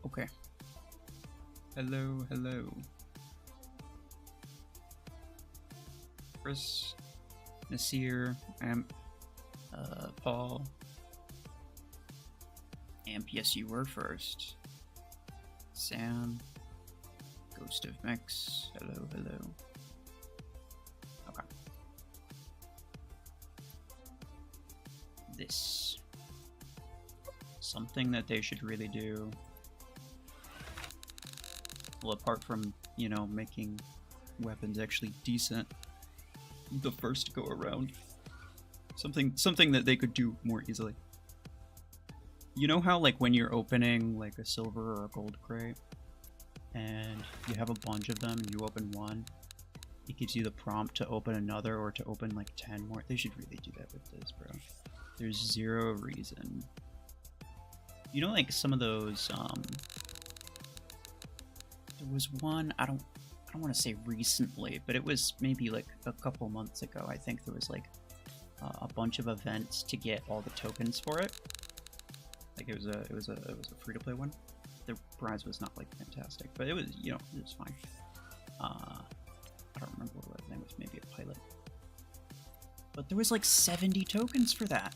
Okay. Hello, hello. Chris, Nasir, Amp, Paul. Amp, yes, you were first. Sam, Ghost of Mex, hello, hello. Okay. This. Something that they should really do. Well, apart from, you know, making weapons actually decent the first go around. Something that they could do more easily. You know how, like, when you're opening, like, a silver or a gold crate, and you have a bunch of them, and you open one, it gives you the prompt to open another, or to open, like, 10 more? They should really do that with this, bro. There's zero reason. You know, like, some of those, there was one, I don't want to say recently, but it was maybe, like, a couple months ago, I think there was, like, a bunch of events to get all the tokens for it. Like, it was a free-to-play one. The prize was not, like, fantastic, but it was, you know, it was fine. I don't remember what it was. I think it was maybe a pilot. But there was, like, 70 tokens for that.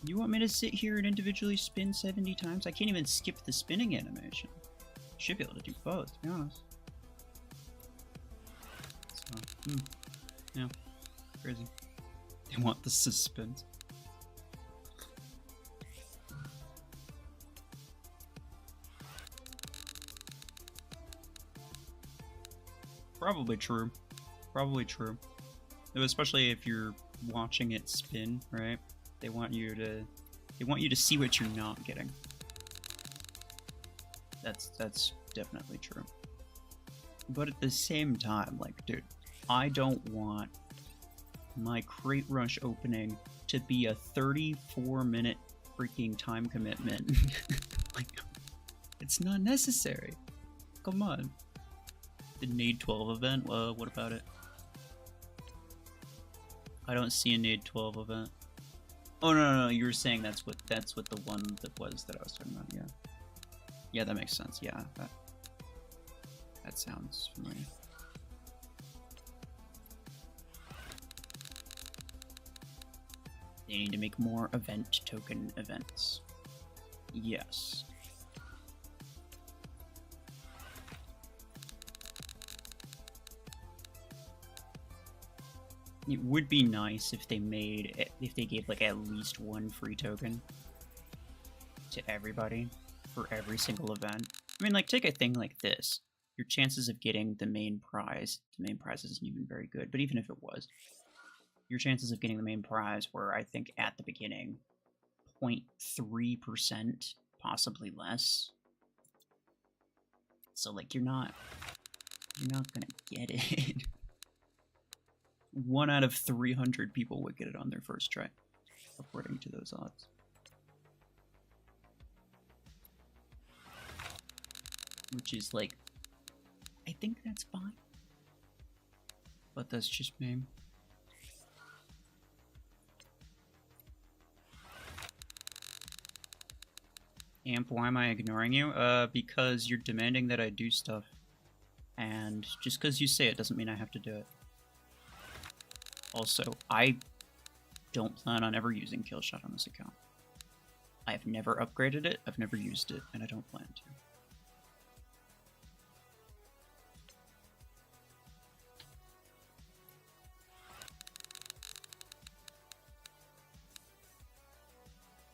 You want me to sit here and individually spin 70 times? I can't even skip the spinning animation. Should be able to do both, to be honest. So, yeah, crazy. They want the suspense. Probably true. Probably true. Especially if you're watching it spin, right? They want you to see what you're not getting. That's definitely true. But at the same time, like, dude, I don't want my crate rush opening to be a 34-minute freaking time commitment. Like, it's not necessary. Come on. The Nade 12 event? What about it? I don't see a Nade 12 event. Oh no, you were saying that's what the one that I was talking about. Yeah, yeah, that makes sense. Yeah, that sounds familiar. They need to make more event token events. Yes. It would be nice if they gave, like, at least one free token to everybody for every single event. I mean, like, take a thing like this. Your chances of getting the main prize isn't even very good, but even if it was, your chances of getting the main prize were, I think, at the beginning, 0.3%, possibly less. So, like, you're not gonna get it. 1 out of 300 people would get it on their first try, according to those odds. Which is, like, I think that's fine. But that's just me. Amp, why am I ignoring you? Because you're demanding that I do stuff. And just because you say it doesn't mean I have to do it. Also, I don't plan on ever using Killshot on this account. I have never upgraded it, I've never used it, and I don't plan to.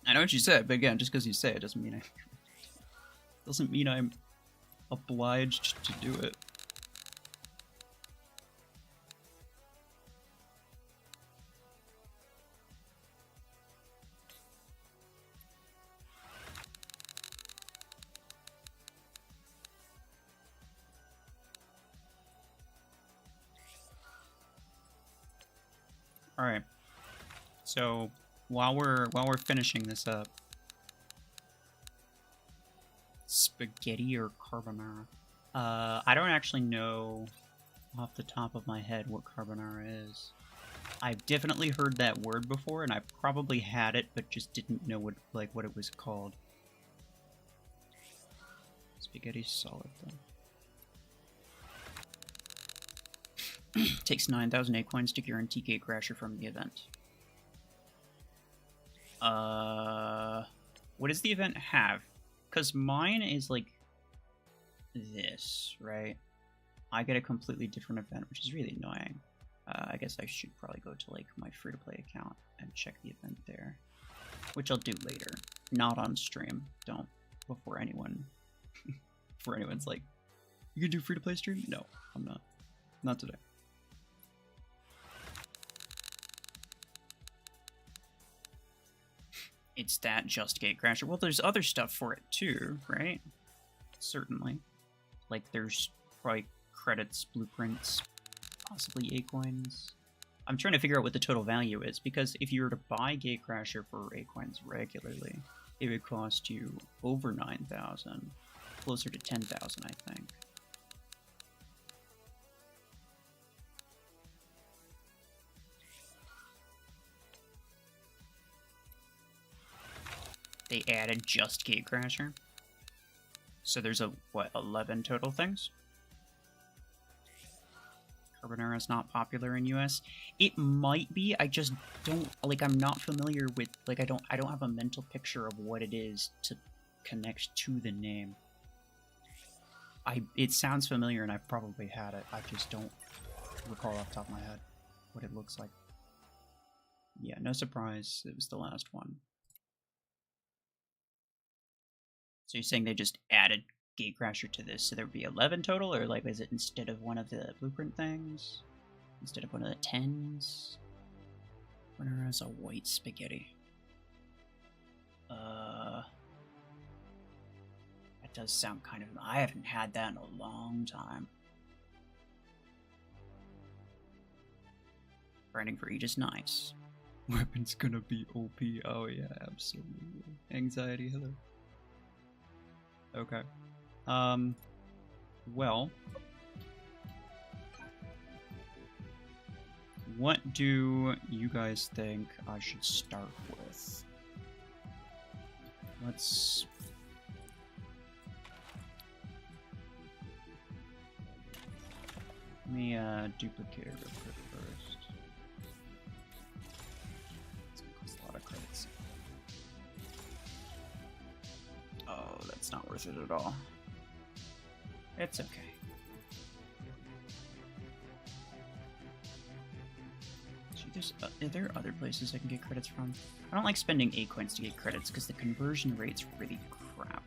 I know what you said, but again, just because you say it doesn't mean I'm obliged to do it. All right. So while we're finishing this up, spaghetti or carbonara? I don't actually know off the top of my head what carbonara is. I've definitely heard that word before, and I probably had it, but just didn't know what it was called. Spaghetti's solid though. Takes 9,000 acorns to guarantee Gatecrasher from the event. What does the event have? Because mine is like this, right? I get a completely different event, which is really annoying. I guess I should probably go to like my free-to-play account and check the event there, which I'll do later, not on stream. Don't before anyone, before anyone's like, you can do free-to-play stream? No, I'm not today. It's that just Gatecrasher. Well, there's other stuff for it too, right? Certainly. Like there's probably credits, blueprints, possibly A-coins. I'm trying to figure out what the total value is, because if you were to buy Gatecrasher for A-coins regularly, it would cost you over 9,000, closer to 10,000, I think. They added just Gatecrasher. So there's what, 11 total things? Carbonara is not popular in US. It might be, I just don't, like, I'm not familiar with, like, I don't have a mental picture of what it is to connect to the name. It sounds familiar and I've probably had it. I just don't recall off the top of my head what it looks like. Yeah, no surprise, it was the last one. So you're saying they just added Gatecrasher to this, so there would be 11 total, or like is it instead of one of the blueprint things? Instead of one of the 10s? Runner has a white spaghetti. That does sound kind of... I haven't had that in a long time. Grinding for Aegis, nice. Weapon's gonna be OP. Oh yeah, absolutely. Anxiety, hello. Okay. Well, what do you guys think I should start with? Let's... Let me duplicate it real quick first. It's gonna cost a lot of credits. Oh, that's not worth it at all. It's okay. Are there other places I can get credits from? I don't like spending A-coins to get credits because the conversion rate's really crap.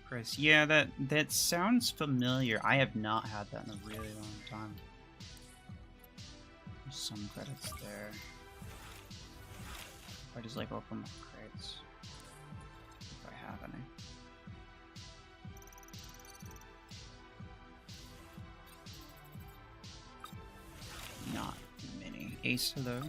Chris, yeah, that sounds familiar. I have not had that in a really long time. There's some credits there. If I just like open the crates, if I have any. Not many. Ace, hello.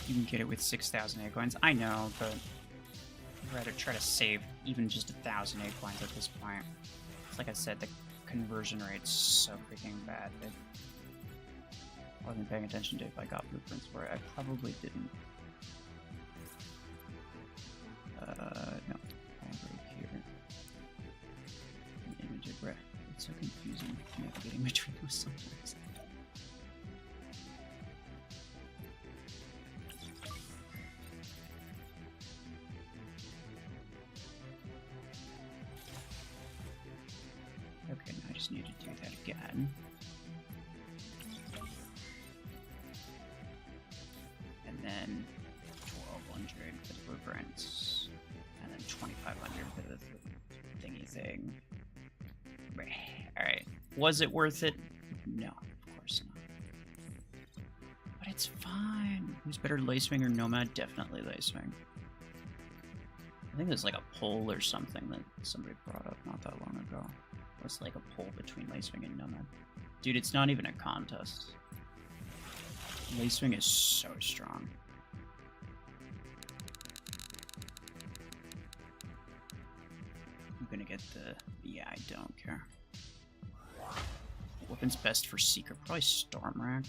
You can get it with 6,000 A-coins. I know, but I'd rather try to save even just 1,000 A-coins at this point. It's like I said, the conversion rate's so freaking bad that I wasn't paying attention to if I got blueprints for it. I probably didn't. No. Right here. An image of red. It's so confusing navigating between those sometimes. Okay, now I just need to do that again. And then 1,200 for the blueprints. And then 2,500 for the thingy thing. Alright. Was it worth it? No, of course not. But it's fine. Who's better, Lacewing or Nomad? Definitely Lacewing. I think there's like a poll or something that somebody brought up not that long ago. It was like a poll between Lacewing and Nomad. Dude, it's not even a contest. Lacewing is so strong. I'm gonna get the... Yeah, I don't care. Weapon's best for Seeker. Probably Stormrack.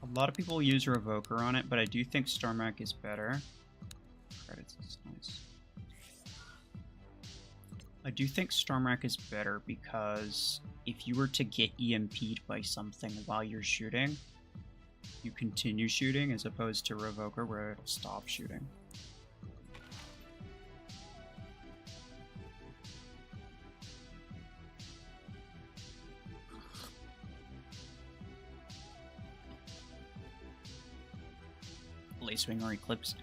A lot of people use Revoker on it, but I do think Stormrack is better. Credits is nice. I do think Stormrack is better because if you were to get EMP'd by something while you're shooting, you continue shooting as opposed to Revoker where it'll stop shooting. Lacewing or Eclipse.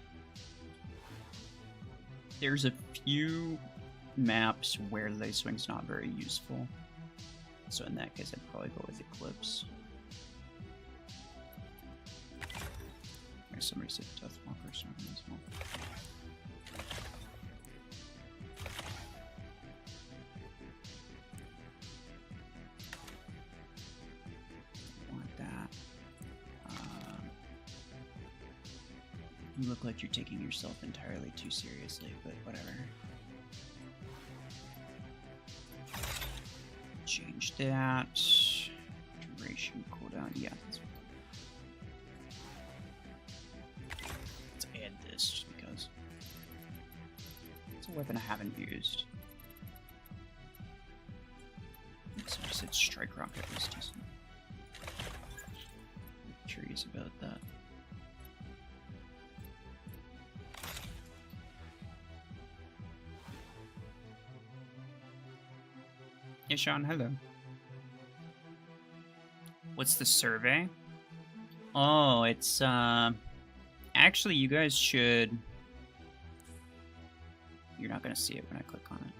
There's a few maps where Lacewing's not very useful. So in that case, I'd probably go with Eclipse. Somebody said Deathwalker or something as well. Want that. You look like you're taking yourself entirely too seriously, but whatever. Change that. Duration cooldown. Yeah, that's fine. Let's add this just because. It's a weapon I haven't used. So I said Strike Rocket was decent. I'm curious about that. Yeah, Sean, hello. What's the survey? Oh, it's, actually, you guys should... You're not gonna see it when I click on it.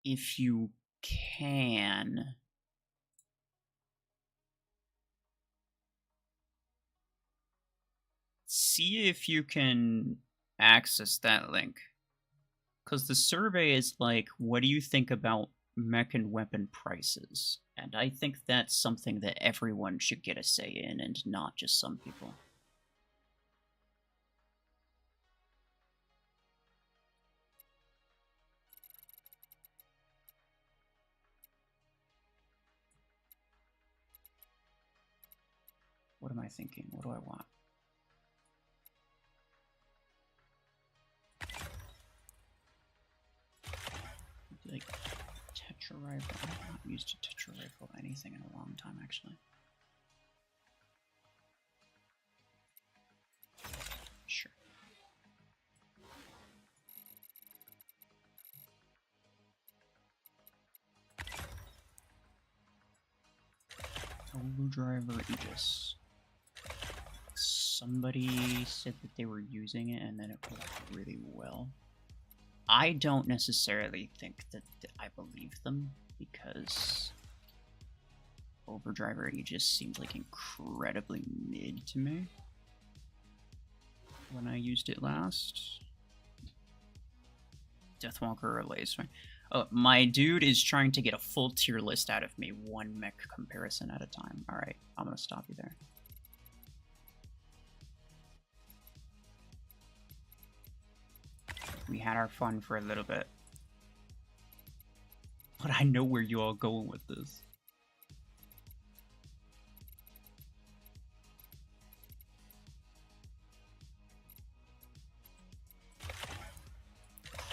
If you can... See if you can access that link. Because the survey is like, what do you think about mech and weapon prices? And I think that's something that everyone should get a say in, and not just some people. What am I thinking? What do I want? Like Tetra Rifle. I've not used a Tetra Rifle anything in a long time, actually. Sure. Overdriver Aegis. Somebody said that they were using it and then it worked really well. I don't necessarily think that I believe them, because Overdriver Aegis seemed like incredibly mid to me when I used it last. Deathwalker or Lacewing. Oh, my dude is trying to get a full tier list out of me, one mech comparison at a time. Alright, I'm gonna stop you there. We had our fun for a little bit. But I know where you all going with this.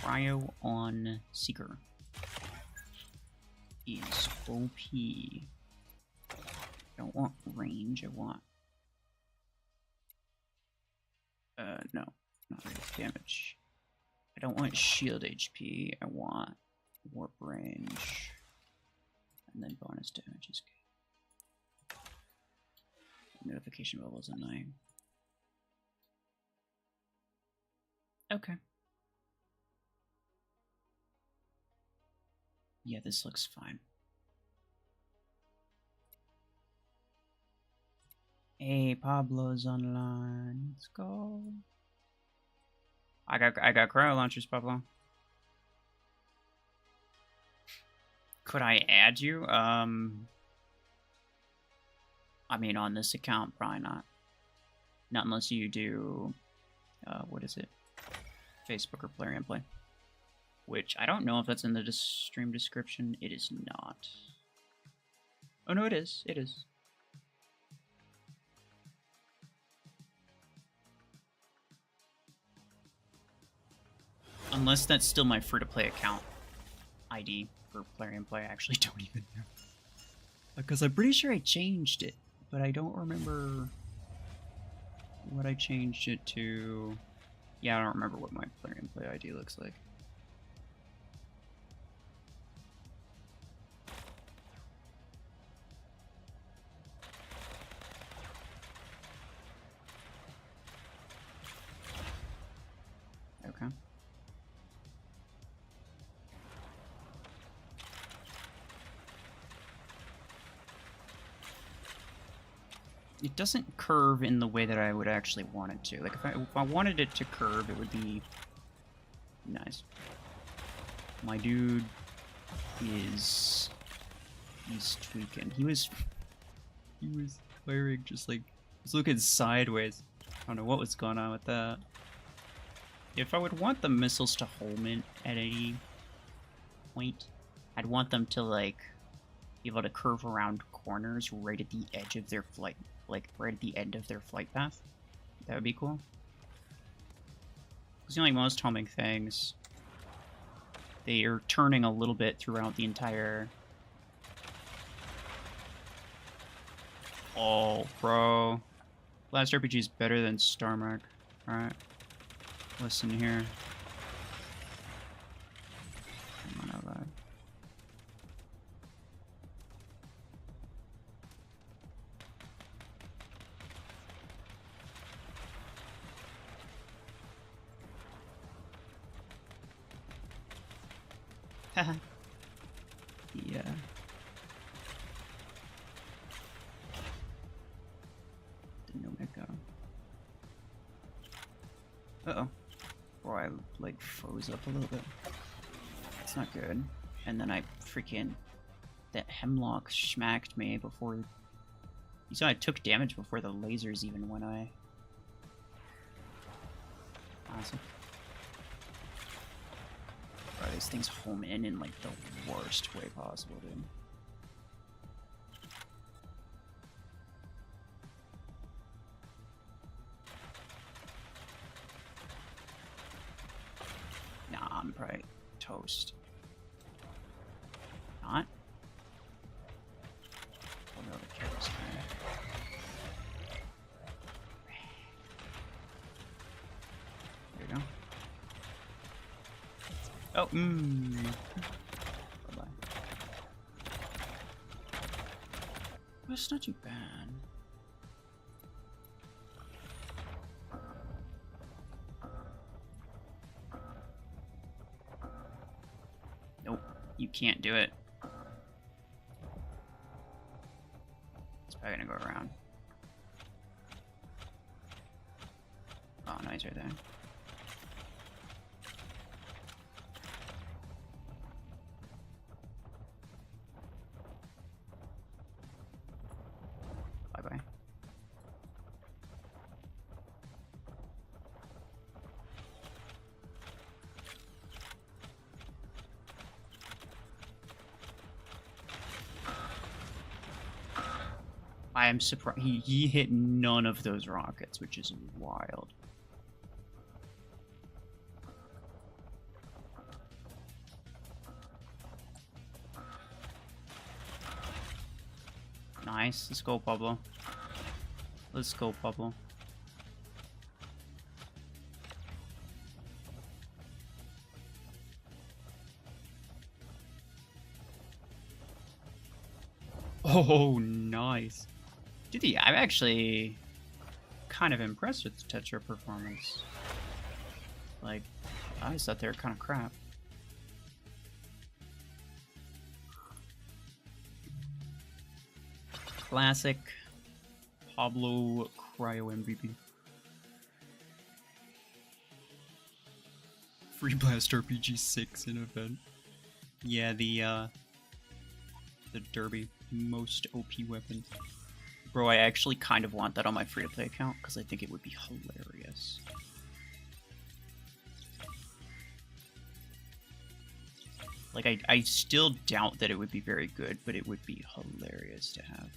Cryo on Seeker is OP. I don't want range, I want... no, not really damage. I don't want shield HP, I want warp range. And then bonus damage is good. Notification level is annoying. Okay. Yeah, this looks fine. Hey, Pablo's online. Let's go. I got cryo launchers, Pablo. Could I add you? I mean, on this account, probably not. Not unless you do, what is it? Facebook or Plarium Play. Which, I don't know if that's in the stream description. It is not. Oh, no, it is. It is. Unless that's still my free-to-play account ID for Plarium Play. I actually don't even know. Because I'm pretty sure I changed it, but I don't remember what I changed it to. Yeah, I don't remember what my Plarium Play ID looks like. Okay. It doesn't curve in the way that I would actually want it to. Like, if I wanted it to curve, it would be nice. My dude is... he's tweaking. He was firing just like... he was looking sideways. I don't know what was going on with that. If I would want the missiles to home in at any point, I'd want them to, like, be able to curve around corners right at the edge of their flight, like, right at the end of their flight path. That would be cool. Because, you know, like most homing things, they are turning a little bit throughout the entire... Oh, bro. Last RPG is better than Star Mark. Alright. Listen here. Come on out loud. Haha. Yeah. Didn't know Mech got him. Uh-oh. Or I, like, froze up a little bit. That's not good. And then I freaking... that hemlock smacked me before... You saw I took damage before the lasers even went away. Awesome. Bro, these things home in like the worst way possible, dude. Nah, I'm probably toast. Not? Oh no, the carrot's fine. There you go. Oh, Bye-bye. Well, it's not too bad. Nope, you can't do it. It's probably gonna go around. Oh, no, he's right there. Bye-bye. I am surprised he hit none of those rockets, which is wild. Nice. Let's go, Pablo. Let's go, Pablo. Oh, nice. Dude, yeah, I'm actually kind of impressed with the Tetra performance. Like, I just thought they were kind of crap. Classic Pablo Cryo MVP. Free Blast RPG 6 in event. Yeah, the Derby. Most OP weapon. Bro, I actually kind of want that on my free-to-play account, because I think it would be hilarious. Like, I still doubt that it would be very good, but it would be hilarious to have.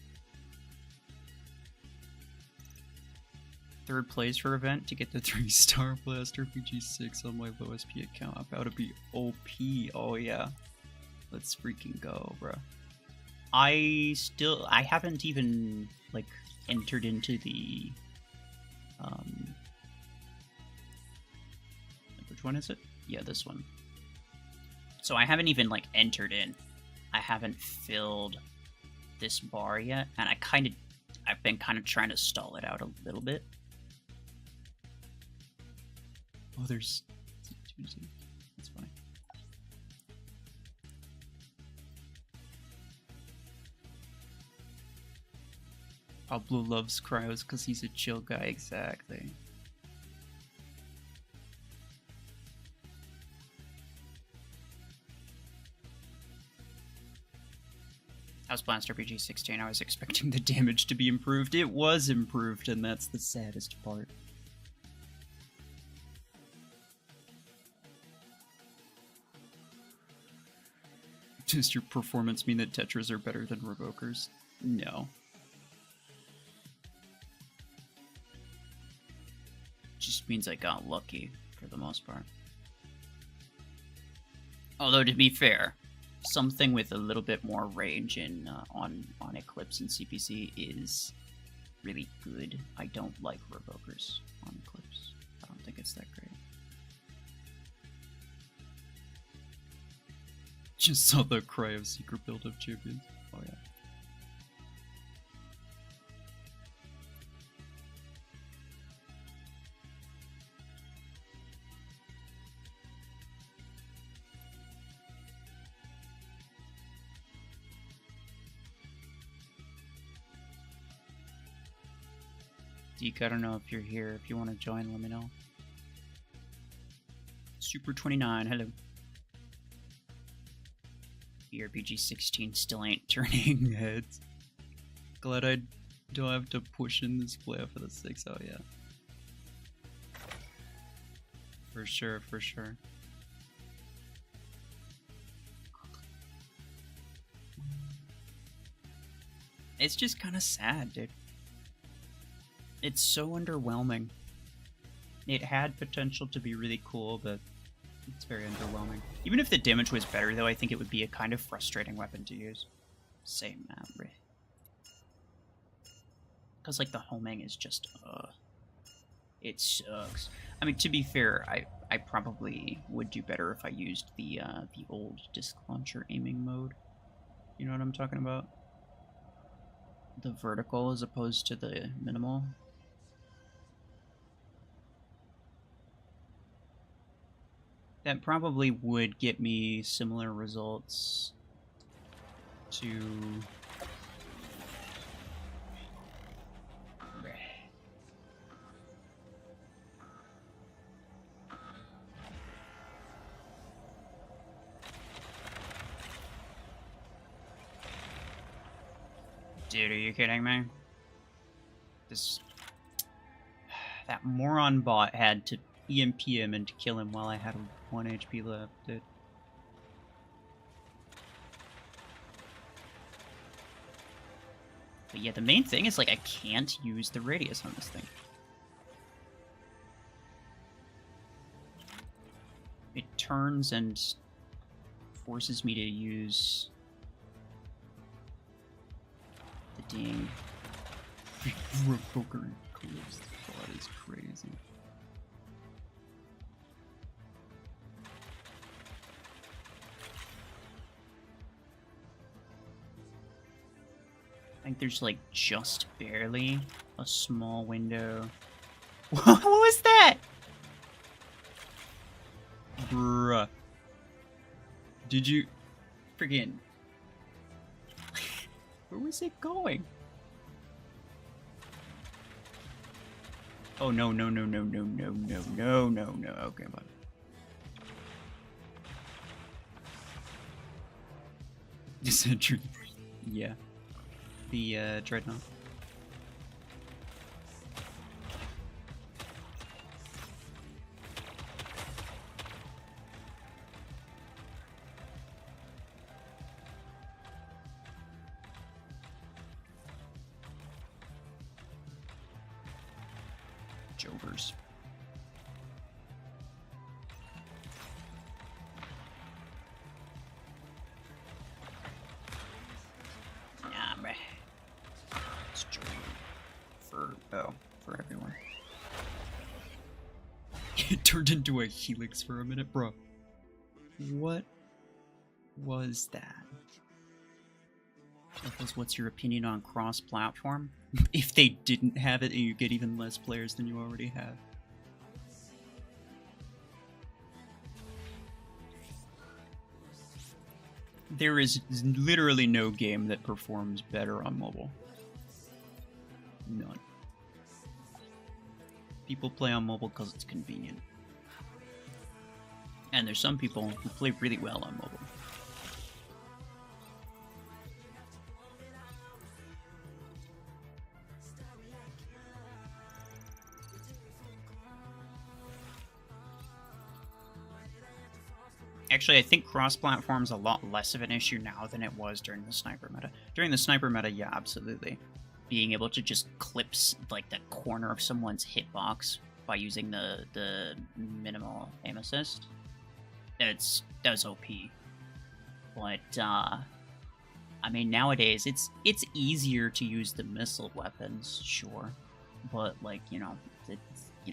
Third place for event to get the 3-star Blast RPG 6 on my low SP account. About to be OP. Oh yeah. Let's freaking go, bro. I haven't even, like, entered into the, which one is it? Yeah, this one. So I haven't even, like, entered in. I haven't filled this bar yet, and I've been kind of trying to stall it out a little bit. Oh, there's Tuesday. That's funny. Pablo loves cryos because he's a chill guy, exactly. House Blast RPG 16, I was expecting the damage to be improved. It was improved, and that's the saddest part. Does your performance mean that Tetras are better than Revokers? No. Just means I got lucky, for the most part. Although, to be fair, something with a little bit more range in on Eclipse and CPC is really good. I don't like Revokers on Eclipse. I don't think it's that great. Just saw the Cryo secret build of champions. Oh yeah. Deke, I don't know if you're here. If you want to join, let me know. Super29, hello. RPG 16 still ain't turning heads. Glad I don't have to push in this play for the 6. Oh yeah. For sure, for sure. It's just kind of sad, dude. It's so underwhelming. It had potential to be really cool, but it's very underwhelming. Even if the damage was better, though, I think it would be a kind of frustrating weapon to use. Same map, right? Because, like, the homing is just, it sucks. I mean, to be fair, I probably would do better if I used the old disc launcher aiming mode. You know what I'm talking about? The vertical as opposed to the minimal. That probably would get me similar results to... Dude, are you kidding me? That moron bot had to EMP him and to kill him while I had 1 HP left, dude. But yeah, the main thing is, like, I can't use the radius on this thing. It turns and forces me to use the ding. Revoker Eclipse. That is crazy. I think there's, like, just barely a small window. What was that? Bruh. Did you... Friggin... Where was it going? Oh, no, no, no, no, no, no, no, no, no, no. Okay, bye. Sentry. Yeah. The Dreadnought. Jovers. For everyone. It turned into a helix for a minute, bro. What was that? What's your opinion on cross-platform? If they didn't have it, you get even less players than you already have. There is literally no game that performs better on mobile. None. People play on mobile because it's convenient. And there's some people who play really well on mobile. Actually, I think cross-platform's a lot less of an issue now than it was during the sniper meta. During the sniper meta, yeah, absolutely. Being able to just clip like the corner of someone's hitbox by using the minimal aim assist, that's OP. But I mean, nowadays it's easier to use the missile weapons, sure, but like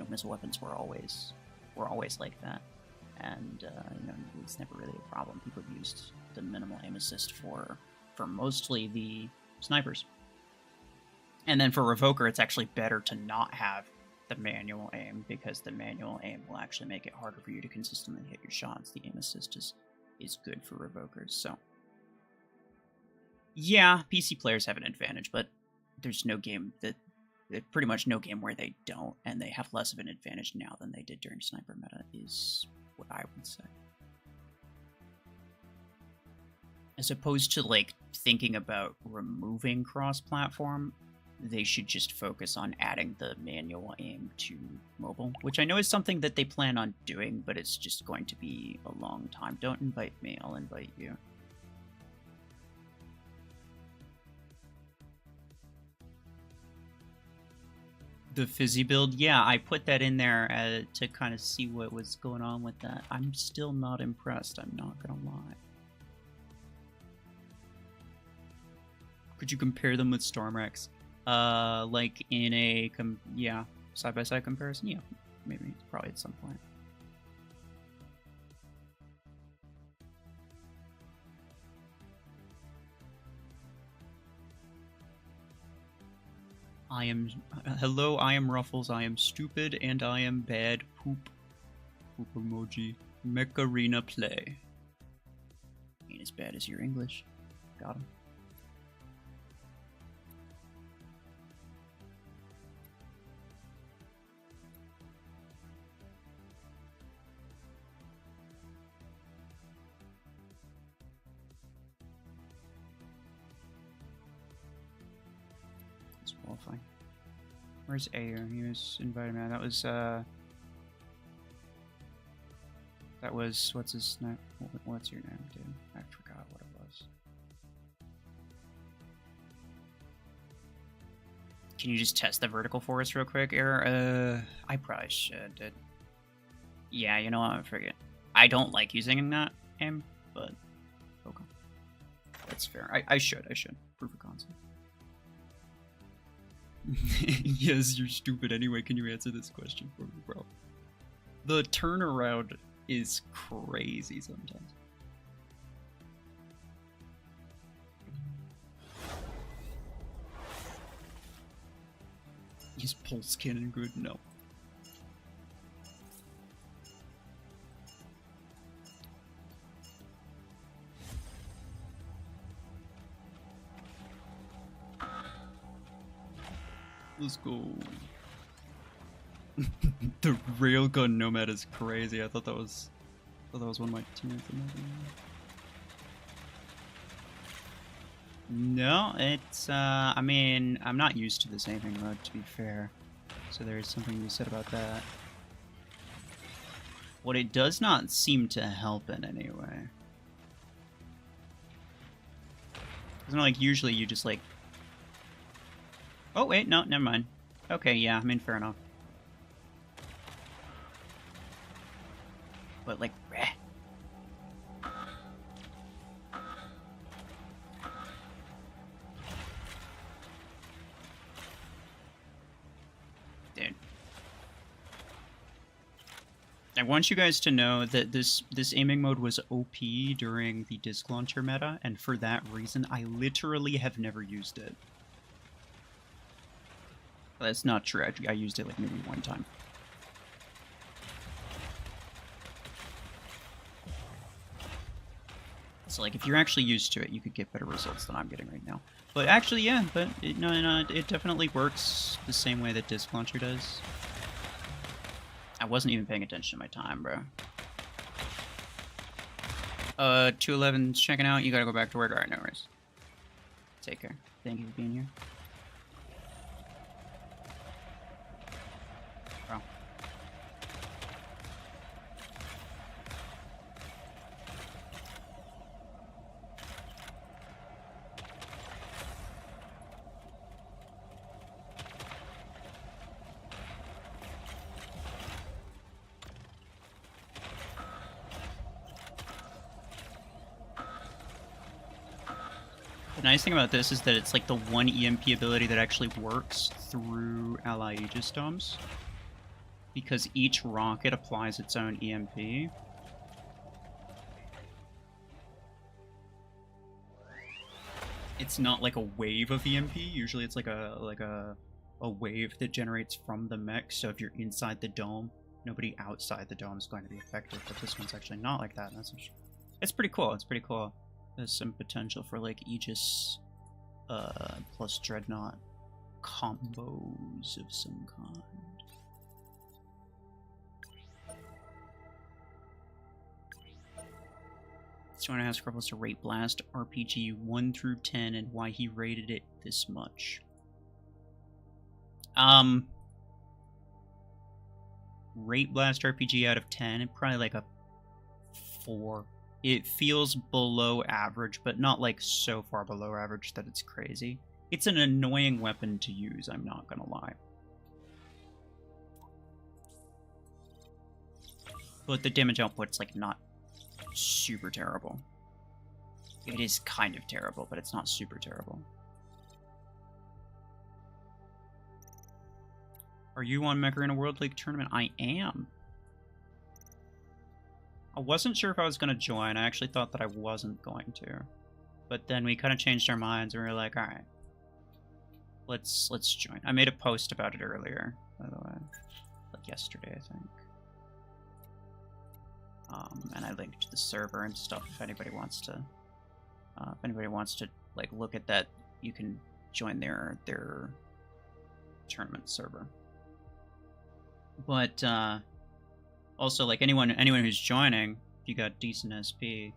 missile weapons were always like that. And it's never really a problem. People used the minimal aim assist for mostly the snipers. And then for Revoker, it's actually better to not have the manual aim, because the manual aim will actually make it harder for you to consistently hit your shots. The aim assist is good for Revokers. So yeah, PC players have an advantage, but there's pretty much no game where they don't, and they have less of an advantage now than they did during sniper meta, is what I would say. As opposed to like thinking about removing cross-platform, they should just focus on adding the manual aim to mobile, which I know is something that they plan on doing, but it's just going to be a long time. Don't invite me, I'll invite you. The fizzy build, yeah, I put that in there to kind of see what was going on with that. I'm still not impressed, I'm not gonna lie. Could you compare them with Stormrex? Like in a, side-by-side comparison? Yeah, maybe, probably at some point. Hello, I am Ruffles, I am stupid, and I am bad. Poop emoji. Mech Arena play. Ain't as bad as your English. Got him. It's qualifying. Where's Ayer? He was invited, man. That was what's his name? What's your name, dude? I forgot what it was. Can you just test the vertical for us real quick, Ayer? I probably should, dude. Yeah, you know what? I forget. I don't like using that aim, but okay. That's fair. I should. Proof of concept. Yes, you're stupid anyway. Can you answer this question for me, bro? The turnaround is crazy sometimes. Is pulse cannon good? No. Let's go. The railgun nomad is crazy. I thought that was one of my teammates. No, it's, I mean, I'm not used to this aiming mode, to be fair. So there's something to be said about that. What it does not seem to help in any way. It's not like usually you just like... Oh, wait, no, never mind. Okay, yeah, I mean, fair enough. But, like, bleh. Dude. I want you guys to know that this aiming mode was OP during the disc launcher meta, and for that reason, I literally have never used it. That's not true. I used it like maybe one time. So like if you're actually used to it, you could get better results than I'm getting right now. But actually, yeah, but no, it definitely works the same way that disc launcher does. I wasn't even paying attention to my time, bro. 211's checking out. You gotta go back to work. Alright, no worries. Take care. Thank you for being here. Bro. The nice thing about this is that it's like the one EMP ability that actually works through ally Aegis domes. Because each rocket applies its own EMP. It's not like a wave of EMP. Usually it's like a wave that generates from the mech. So if you're inside the dome, nobody outside the dome is going to be affected. But this one's actually not like that. It's pretty cool. It's pretty cool. There's some potential for like Aegis plus Dreadnought combos of some kind. So I want to ask Rebels to rate Blast RPG 1 through 10 and why he rated it this much. Rate Blast RPG out of 10, probably like a 4. It feels below average, but not like so far below average that it's crazy. It's an annoying weapon to use, I'm not gonna lie. But the damage output's like not super terrible. It is kind of terrible, but it's not super terrible. Are you on Mech Arena World League Tournament? I am. I wasn't sure if I was going to join. I actually thought that I wasn't going to. But then we kind of changed our minds and we were like, alright. Let's join. I made a post about it earlier, by the way. Like yesterday, I think. And I linked to the server and stuff if anybody wants to like look at that, you can join their tournament server. But also, like anyone who's joining, if you got decent SP,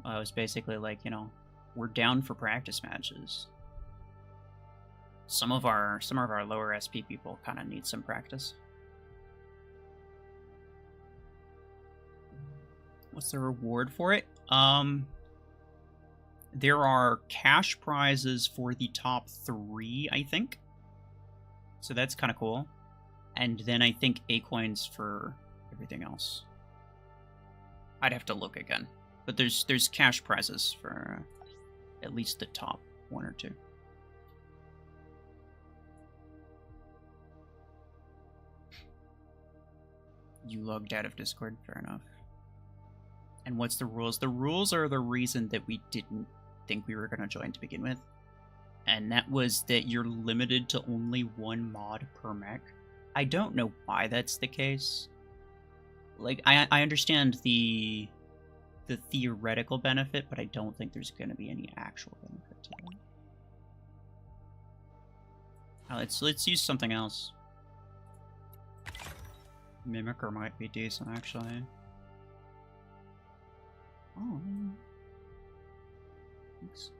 I was basically like, you know, we're down for practice matches. Some of our lower SP people kind of need some practice. What's the reward for it? There are cash prizes for the top 3, I think. So that's kind of cool. And then I think A-coins for everything else. I'd have to look again. But there's cash prizes for at least the top 1 or 2. You logged out of Discord, fair enough. And what's the rules? The rules are the reason that we didn't think we were going to join to begin with. And that was that you're limited to only 1 mod per mech. I don't know why that's the case. Like, I understand the theoretical benefit, but I don't think there's going to be any actual benefit to it. Let's use something else. Mimicker might be decent, actually. Oh. Thanks.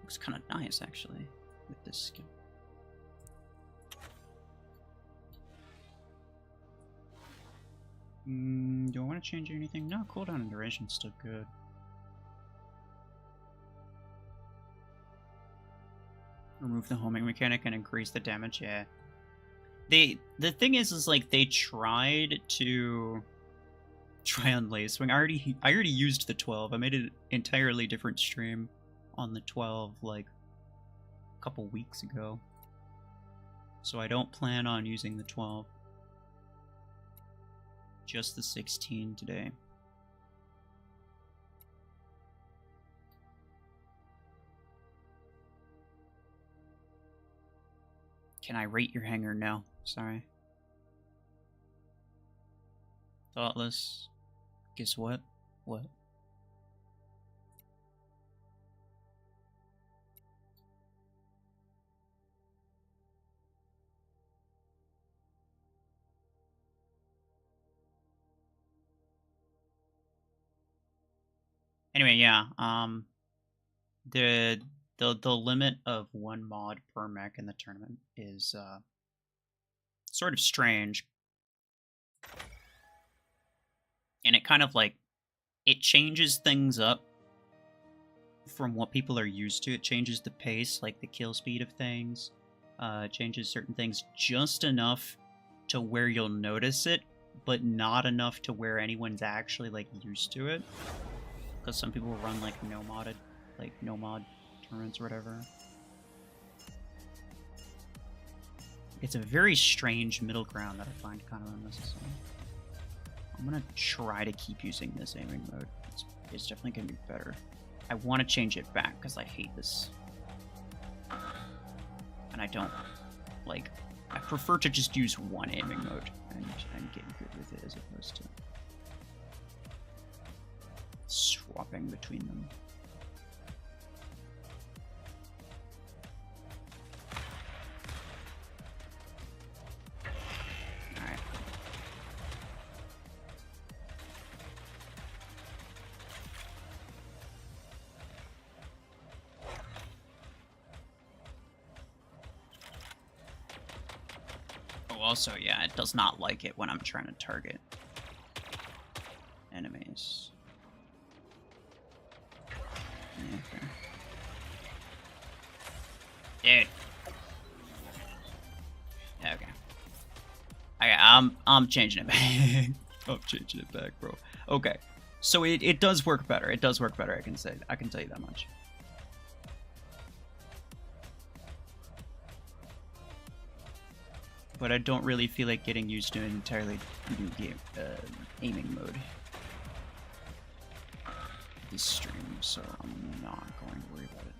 Looks kind of nice, actually, with this skin. Do I want to change anything? No, cooldown and duration's still good. Remove the homing mechanic and increase the damage, yeah. The thing is like they tried to try on Lace Wing. I already used the 12. I made an entirely different stream on the 12 like a couple weeks ago. So I don't plan on using the 12. Just the 16 today. Can I rate your hanger? No. Sorry. Thoughtless. Guess what? What? Anyway, yeah. The limit of one mod per mech in the tournament is sort of strange. And it kind of like it changes things up from what people are used to. It changes the pace, like the kill speed of things. Changes certain things just enough to where you'll notice it, but not enough to where anyone's actually like used to it. Because some people run like no mod tournaments or whatever. It's a very strange middle ground that I find kind of unnecessary. I'm gonna try to keep using this aiming mode. It's definitely gonna be better. I want to change it back because I hate this. And I don't, like, I prefer to just use one aiming mode and get good with it as opposed to swapping between them. Alright. Oh, also, yeah, it does not like it when I'm trying to target enemies. Okay. Dude. Okay. I'm changing it back. I'm changing it back, bro. Okay. So it does work better. It does work better, I can tell you that much. But I don't really feel like getting used to an entirely new game aiming mode this stream, so I'm not going to worry about it.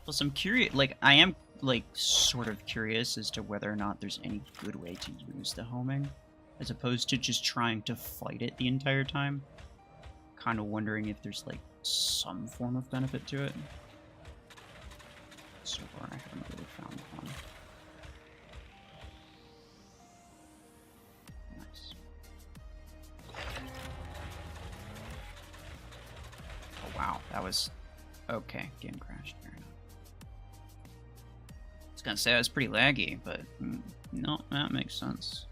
Plus, I'm curious, like, I am, like, sort of curious as to whether or not there's any good way to use the homing, as opposed to just trying to fight it the entire time. Kind of wondering if there's, like, some form of benefit to it. So far, I haven't really found one. Nice. Oh, wow. That was... Okay, game crashed. Fair enough. I was gonna say that was pretty laggy, but no, that makes sense.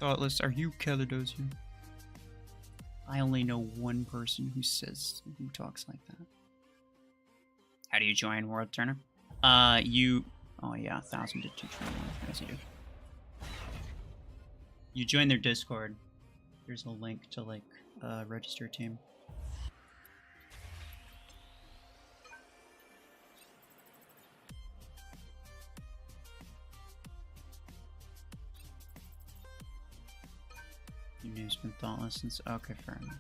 Thoughtless, are you Caledosian? I only know one person who talks like that. How do you join World Tournament? Oh yeah, 1,000 to 221. Yes, you do. You join their Discord. There's a link to like register a team. Your name's been thoughtless since... Okay, fair enough.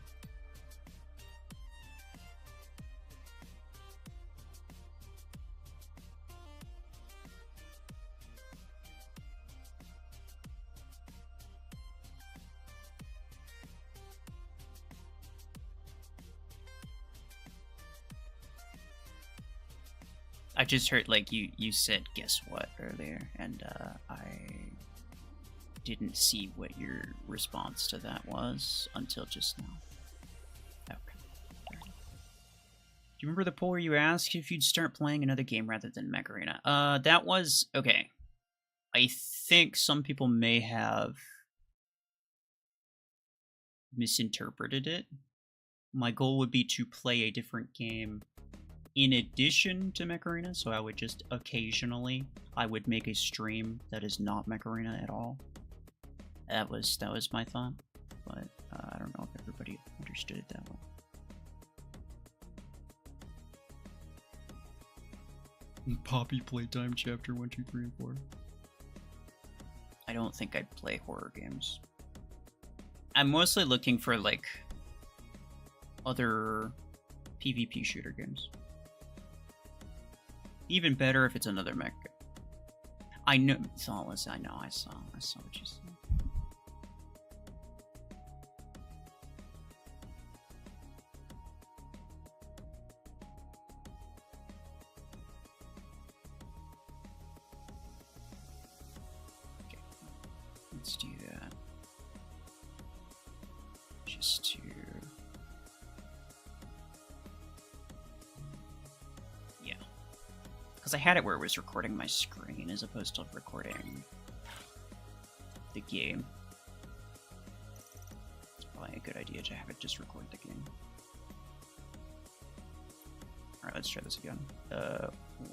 I just heard, like, you said guess what earlier, and I didn't see what your response to that was until just now. Okay. Do you remember the poll where you asked if you'd start playing another game rather than Mech Arena? That was... Okay. I think some people may have misinterpreted it. My goal would be to play a different game in addition to Mech Arena, so I would just occasionally, I would make a stream that is not Mech Arena at all. That was my thought, but I don't know if everybody understood it that way. Poppy Playtime Chapter 1, 2, 3, and 4. I don't think I'd play horror games. I'm mostly looking for, like, other PvP shooter games. Even better if it's another mech. I know, I saw what you said. Let's do that. Just to... Yeah. Because I had it where it was recording my screen as opposed to recording the game. It's probably a good idea to have it just record the game. Alright, let's try this again.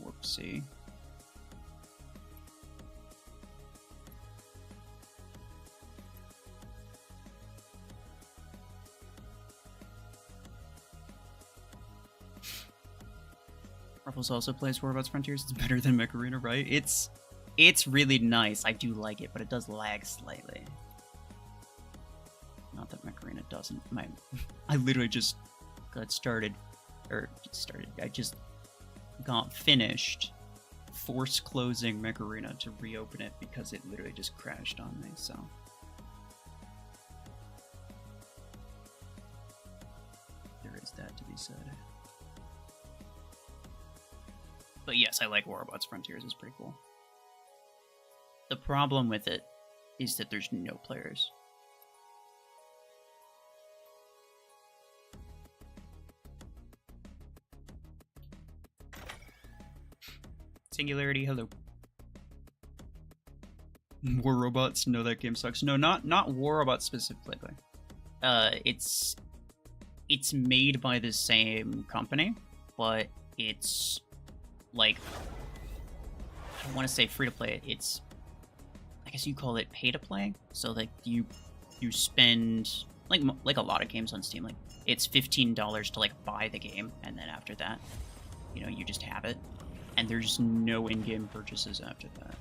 Whoopsie. Ruffles also plays War Robots Frontiers. It's better than Mech Arena, right? It's really nice. I do like it, but it does lag slightly. Not that Mech Arena doesn't. I literally just got started. I just got finished force closing Mech Arena to reopen it because it literally just crashed on me, so. There is that to be said. But yes, I like War Robots Frontiers, it's pretty cool. The problem with it is that there's no players. Singularity, hello. War Robots, no, that game sucks. No, not War Robots specifically. It's made by the same company, but it's like, I don't want to say free to play. It's, I guess you call it pay to play. So like you spend like a lot of games on Steam. Like it's $15 to like buy the game, and then after that, you know, you just have it, and there's no in-game purchases after that.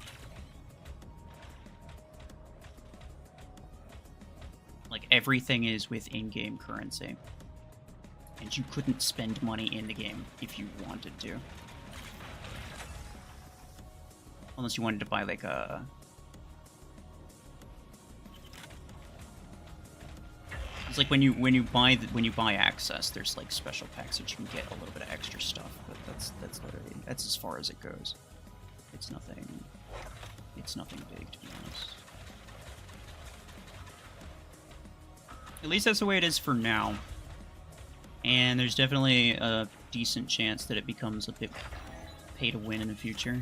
Like everything is with in-game currency, and you couldn't spend money in the game if you wanted to. Unless you wanted to buy like a... It's like when you buy access, there's like special packs that you can get a little bit of extra stuff, but that's literally, that's as far as it goes. It's nothing big, to be honest. At least that's the way it is for now. And there's definitely a decent chance that it becomes a bit pay to win in the future.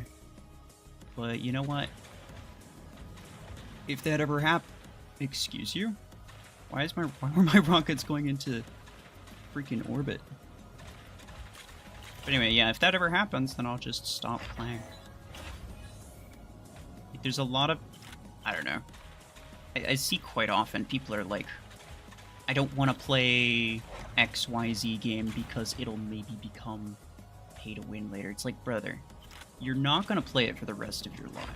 But you know what? If that ever happened... Excuse you? Why were my rockets going into freaking orbit? But anyway, yeah, if that ever happens, then I'll just stop playing. Like, there's a lot of... I don't know. I see quite often people are like, I don't want to play XYZ game because it'll maybe become pay to win later. It's like, brother, you're not going to play it for the rest of your life.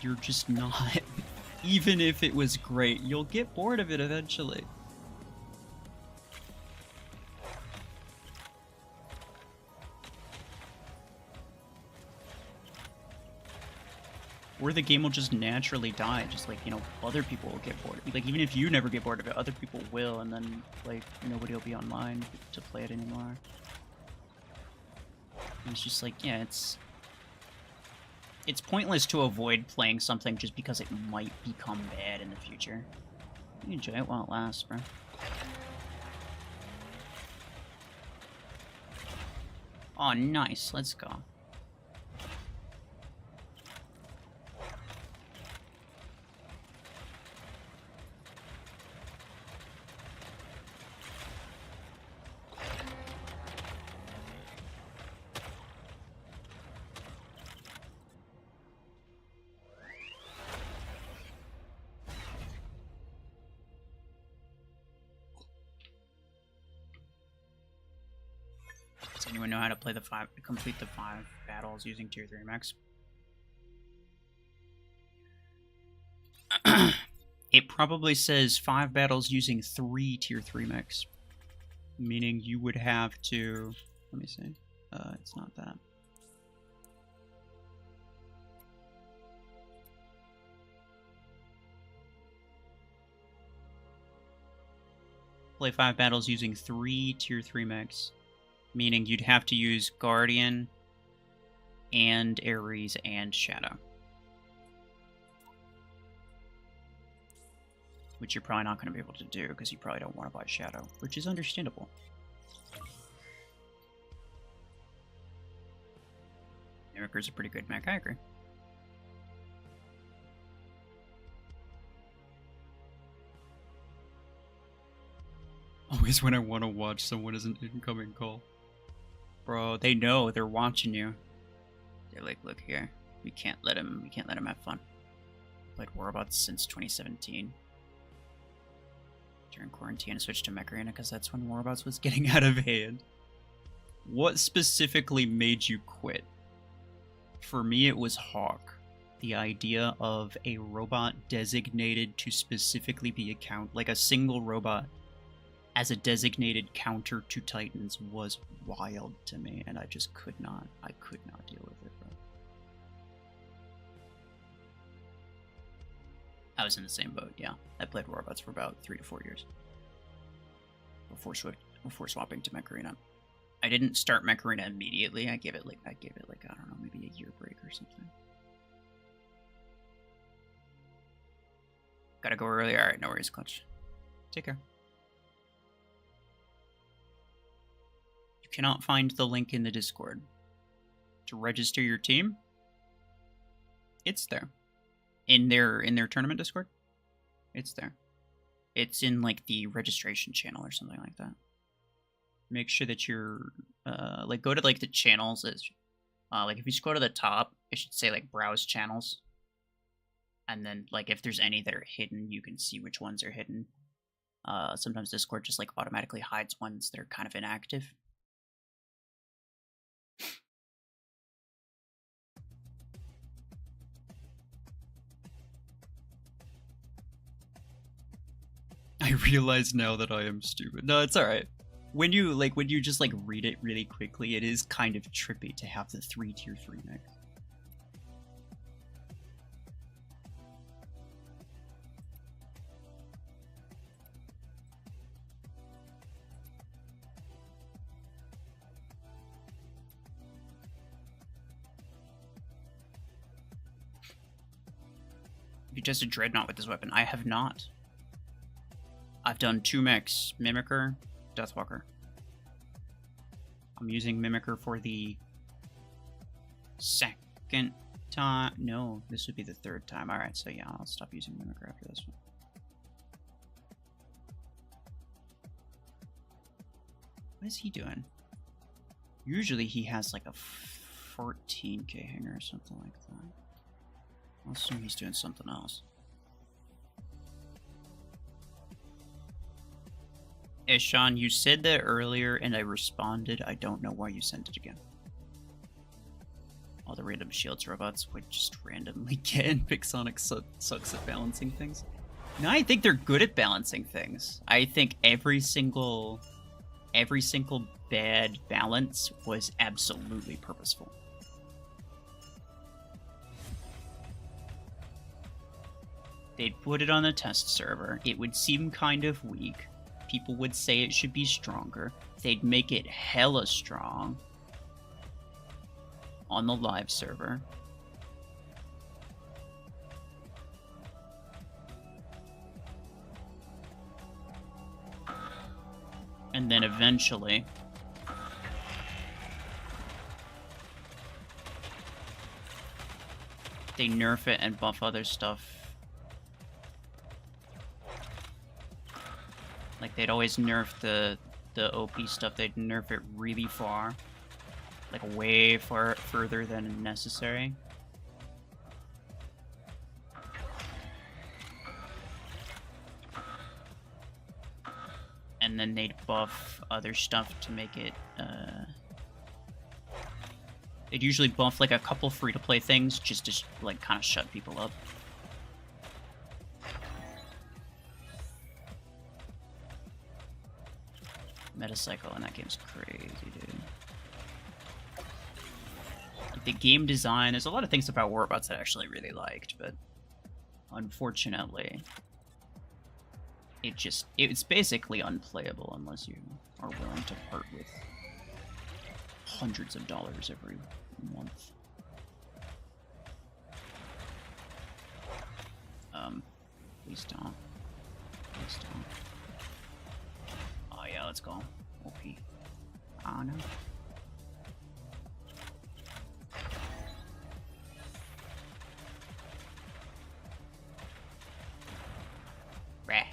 You're just not. Even if it was great, you'll get bored of it eventually. Or the game will just naturally die, just like, you know, other people will get bored. Like, even if you never get bored of it, other people will, and then, like, nobody will be online to play it anymore. It's just like, yeah, it's pointless to avoid playing something just because it might become bad in the future. You enjoy it while it lasts, bro. Oh, nice. Let's go. Does anyone know how to play complete the 5 battles using tier 3 mechs? It probably says 5 battles using 3 tier 3 mechs. Meaning you would have to... Let me see. It's not that. Play 5 battles using 3 tier 3 mechs. Meaning you'd have to use Guardian and Ares and Shadow. Which you're probably not going to be able to do because you probably don't want to buy Shadow, which is understandable. Mimiker's a pretty good mech, I agree. Always when I want to watch someone as an incoming call. Bro, they know, they're watching you. They're like, look here, we can't let him have fun. Played Warbots since 2017. During quarantine, I switched to Mech Arena because that's when Warbots was getting out of hand. What specifically made you quit? For me, it was Hawk. The idea of a robot designated to specifically be like a single robot as a designated counter to Titans was wild to me, and I just could not deal with it, bro. I was in the same boat, yeah. I played Warbots for about 3 to 4 years. Before swapping to Mech Arena. I didn't start Mech Arena immediately. I gave it like, I don't know, maybe a year break or something. Gotta go early. Alright, no worries, Clutch. Take care. You cannot find the link in the Discord. To register your team, it's there. In their tournament Discord, it's there. It's in like the registration channel or something like that. Make sure that you're like go to like the channels. Like if you just go to the top, it should say like browse channels. And then like if there's any that are hidden, you can see which ones are hidden. Sometimes Discord just like automatically hides ones that are kind of inactive. I realize now that I am stupid. No, it's alright. When you just like read it really quickly, it is kind of trippy to have the 3 tier 3 mech. You tested Dreadnought with this weapon? I have not. I've done 2 mechs, Mimiker, Deathwalker. I'm using Mimiker for the second time. No, this would be the 3rd time. Alright, so yeah, I'll stop using Mimiker after this one. What is he doing? Usually he has like a 14k hanger or something like that. I'll assume he's doing something else. Hey, Sean, you said that earlier and I responded. I don't know why you sent it again. All the random shields robots would just randomly get in. Pixonic sucks at balancing things. No, I think they're good at balancing things. I think every single bad balance was absolutely purposeful. They'd put it on a test server. It would seem kind of weak. People would say it should be stronger. They'd make it hella strong. on the live server. And then eventually they nerf it and buff other stuff. Like, they'd always nerf the OP stuff. They'd nerf it really far. Like, way further than necessary. And then they'd buff other stuff to make it, they'd usually buff, like, a couple free-to-play things just to, like, kind of shut people up. Metacycle in that game's crazy, dude. Like, the game design, there's a lot of things about Warbots that I actually really liked, but unfortunately, it's basically unplayable unless you are willing to part with hundreds of dollars every month. Please don't. Please don't. Oh yeah, let's go. OP. Oh no. Rah.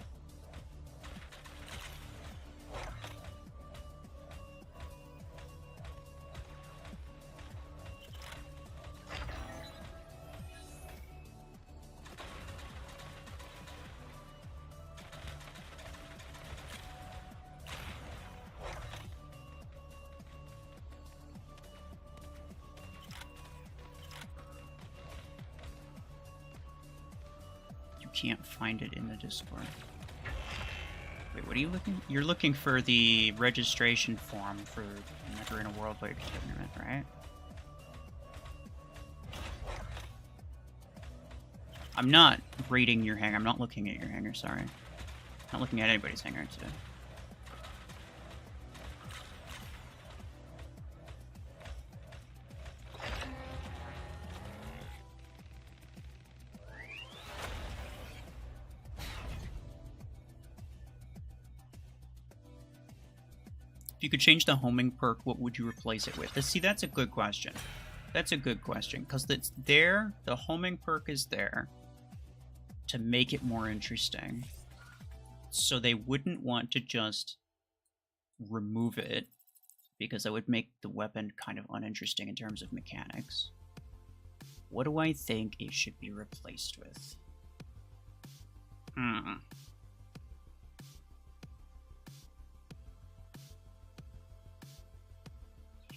Can't find it in the Discord. Wait, what are you looking? You're looking for the registration form for Never in a Worldwide Tournament, right? I'm not rating your hangar. I'm not looking at your hangar, sorry. Not looking at anybody's hangar today. If you could change the homing perk, what would you replace it with? See, that's a good question. That's a good question, because it's there, the homing perk is there to make it more interesting. So they wouldn't want to just remove it, because that would make the weapon kind of uninteresting in terms of mechanics. What do I think it should be replaced with?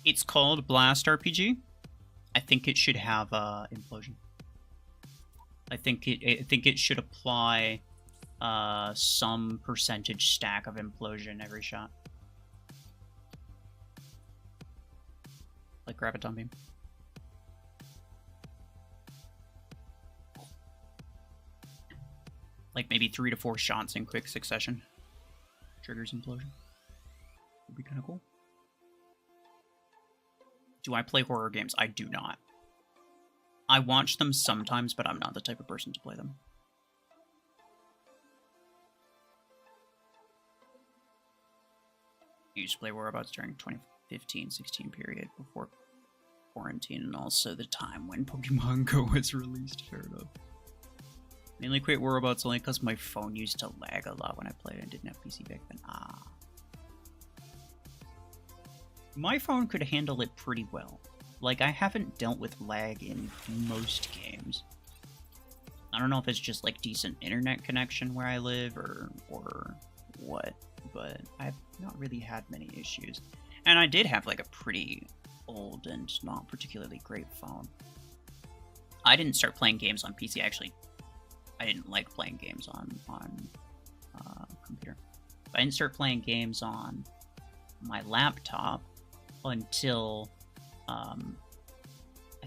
It's called Blast RPG. I think it should have Implosion. I think it should apply some percentage stack of Implosion every shot. Like Graviton Beam. Like maybe 3 to 4 shots in quick succession. Triggers Implosion. Would be kind of cool. Do I play horror games? I do not. I watch them sometimes, but I'm not the type of person to play them. I used to play Warbots during 2015-16 period before quarantine, and also the time when Pokemon Go was released. Fair enough. Mainly quit Warbots only because my phone used to lag a lot when I played and didn't have PC back then. My phone could handle it pretty well. Like, I haven't dealt with lag in most games. I don't know if it's just, like, decent internet connection where I live or what, but I've not really had many issues. And I did have, like, a pretty old and not particularly great phone. I didn't start playing games on PC. Actually, I didn't like playing games on computer. But I didn't start playing games on my laptop until I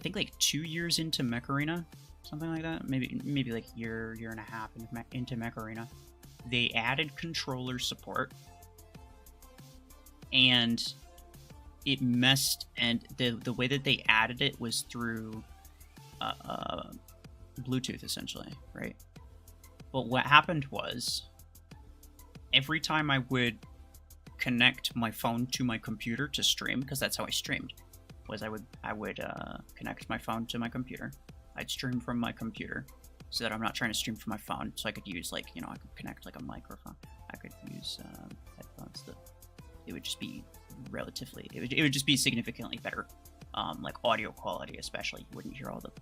think like 2 years into Mech Arena, something like that. Maybe like year and a half into Mech Arena. They added controller support, and it messed, and the way that they added it was through Bluetooth, essentially, right? But what happened was, every time I would connect my phone to my computer to stream, because that's how I streamed, was I would connect my phone to my computer. I'd stream from my computer, so that I'm not trying to stream from my phone. So I could use, like, you know, I could connect like a microphone. I could use headphones. That it would just be relatively, it would just be significantly better, like audio quality, especially. You wouldn't hear all the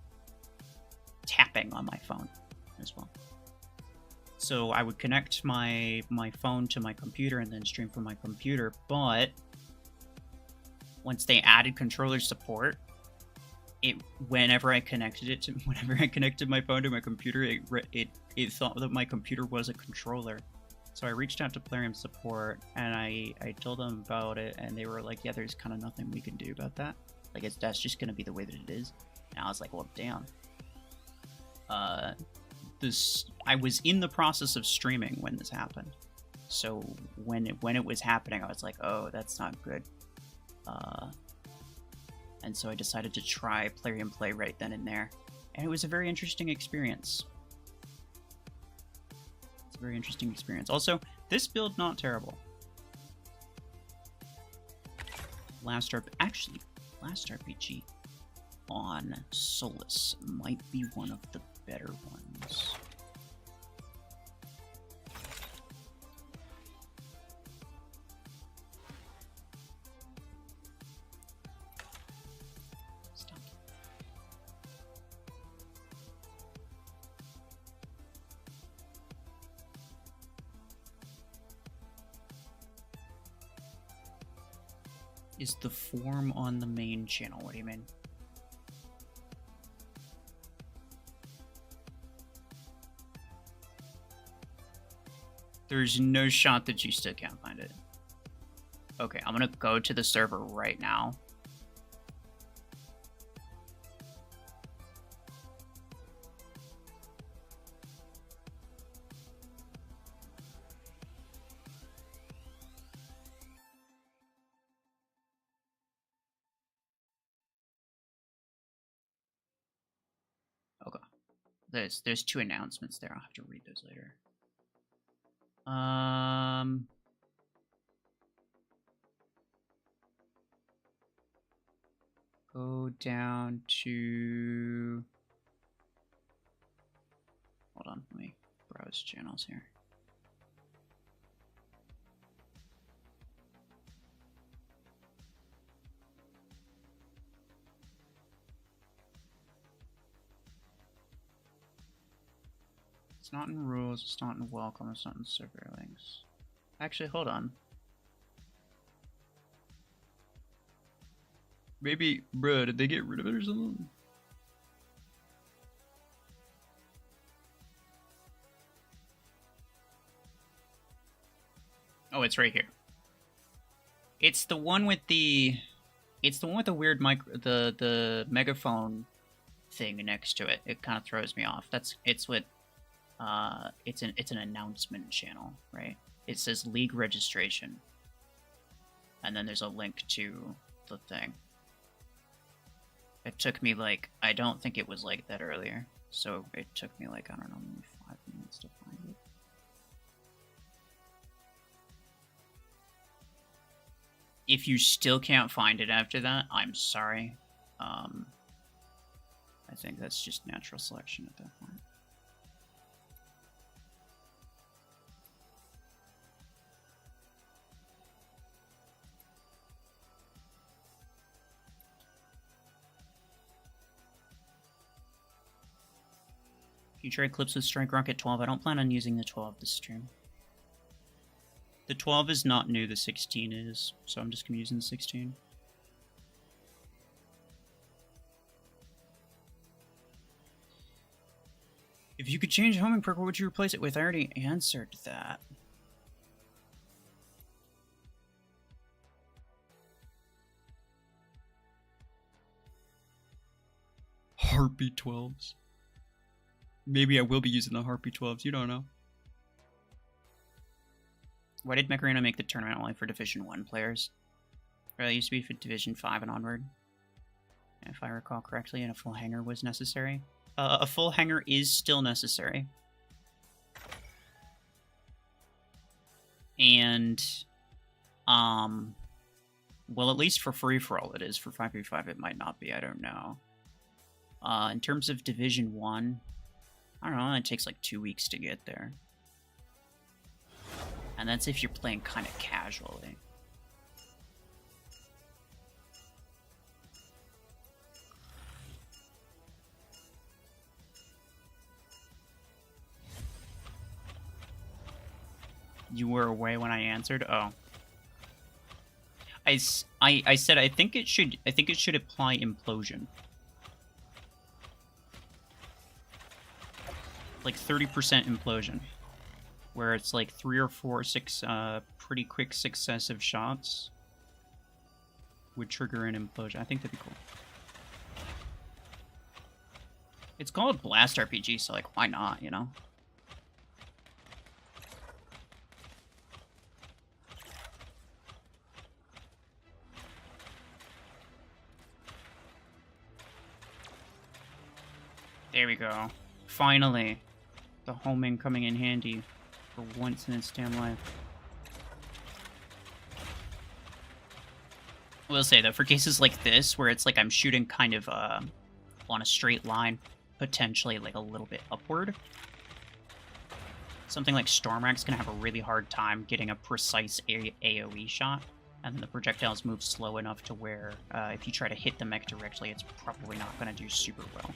tapping on my phone as well. So I would connect my phone to my computer and then stream from my computer. But once they added controller support, whenever I connected my phone to my computer, it thought that my computer was a controller. So I reached out to Plarium support and I told them about it, and they were like, yeah, there's kind of nothing we can do about that. Like, that's just going to be the way that it is. And I was like, well, damn. I was in the process of streaming when this happened. So when it was happening, I was like, oh, that's not good. And so I decided to try Plarium Play right then and there. And it was a very interesting experience. It's a very interesting experience. Also, this build, not terrible. Last RPG on Solus might be one of the better ones. Is the form on the main channel? What do you mean? There's no shot that you still can't find it. Okay, I'm gonna go to the server right now. Okay. There's two announcements there. I'll have to read those later. Go down to... Hold on, let me browse channels here. It's not in rules, it's not in welcome, it's not in server links. Actually, hold on. Maybe, bruh, did they get rid of it or something? Oh, it's right here. It's the one with the... It's the one with the weird the megaphone thing next to it. It kind of throws me off. It's what... it's an announcement channel, right? It says league registration. And then there's a link to the thing. It took me, like, I don't think it was like that earlier. So it took me, like, I don't know, maybe 5 minutes to find it. If you still can't find it after that, I'm sorry. I think that's just natural selection at that point. Future clips with Strike Rocket 12. I don't plan on using the 12 this stream. The 12 is not new, the 16 is, so I'm just going to be using the 16. If you could change homing perk, what would you replace it with? I already answered that. Heartbeat 12s. Maybe I will be using the Heartbeat 12s, you don't know. Why did Mech Arena make the tournament only for Division 1 players? Or it used to be for Division 5 and onward, if I recall correctly, and a full hangar was necessary. A full hangar is still necessary. And, well, at least for free-for-all it is. For 5v5 it might not be, I don't know. In terms of Division 1, I don't know, it takes like 2 weeks to get there. And that's if you're playing kind of casually. You were away when I answered? Oh. I said I think it should apply implosion. Like 30% implosion. Where it's like 3 or 4 or 6 pretty quick successive shots would trigger an implosion. I think that'd be cool. It's called Blast RPG, so like why not, you know? There we go. Finally. The homing coming in handy for once in its damn life. I will say, though, for cases like this, where it's like I'm shooting kind of on a straight line, potentially like a little bit upward, something like Stormrack's going to have a really hard time getting a precise AoE shot, and then the projectiles move slow enough to where if you try to hit the mech directly, it's probably not going to do super well.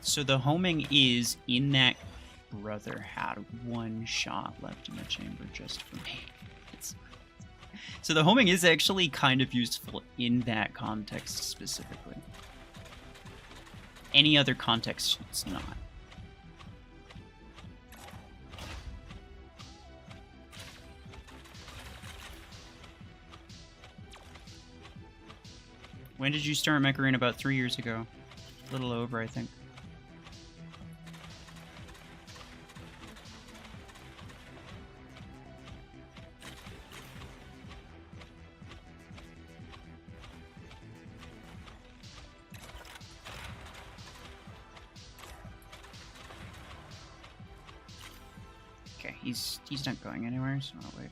So the homing is in that brother had 1 shot left in the chamber just for me. So the homing is actually kind of useful in that context specifically. Any other context, it's not. When did you start Mech Arena? About 3 years ago. A little over, I think. Okay, he's not going anywhere, so I'll wait.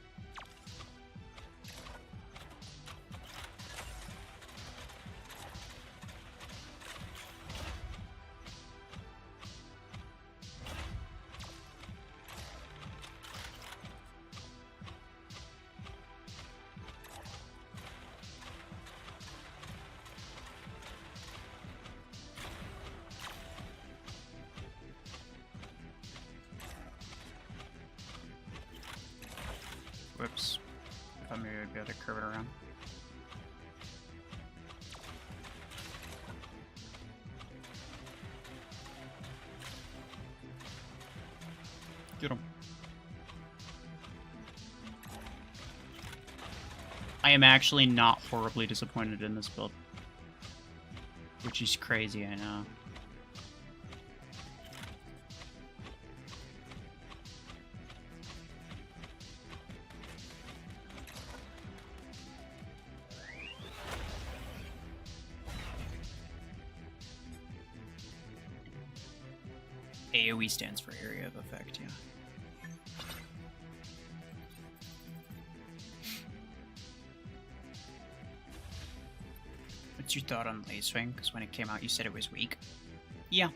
Whoops. I thought maybe I'd be able to curve it around. Get him. I am actually not horribly disappointed in this build. Which is crazy, I know. AoE stands for area of effect, yeah. What's your thought on Lacewing? Because when it came out, you said it was weak. Yeah,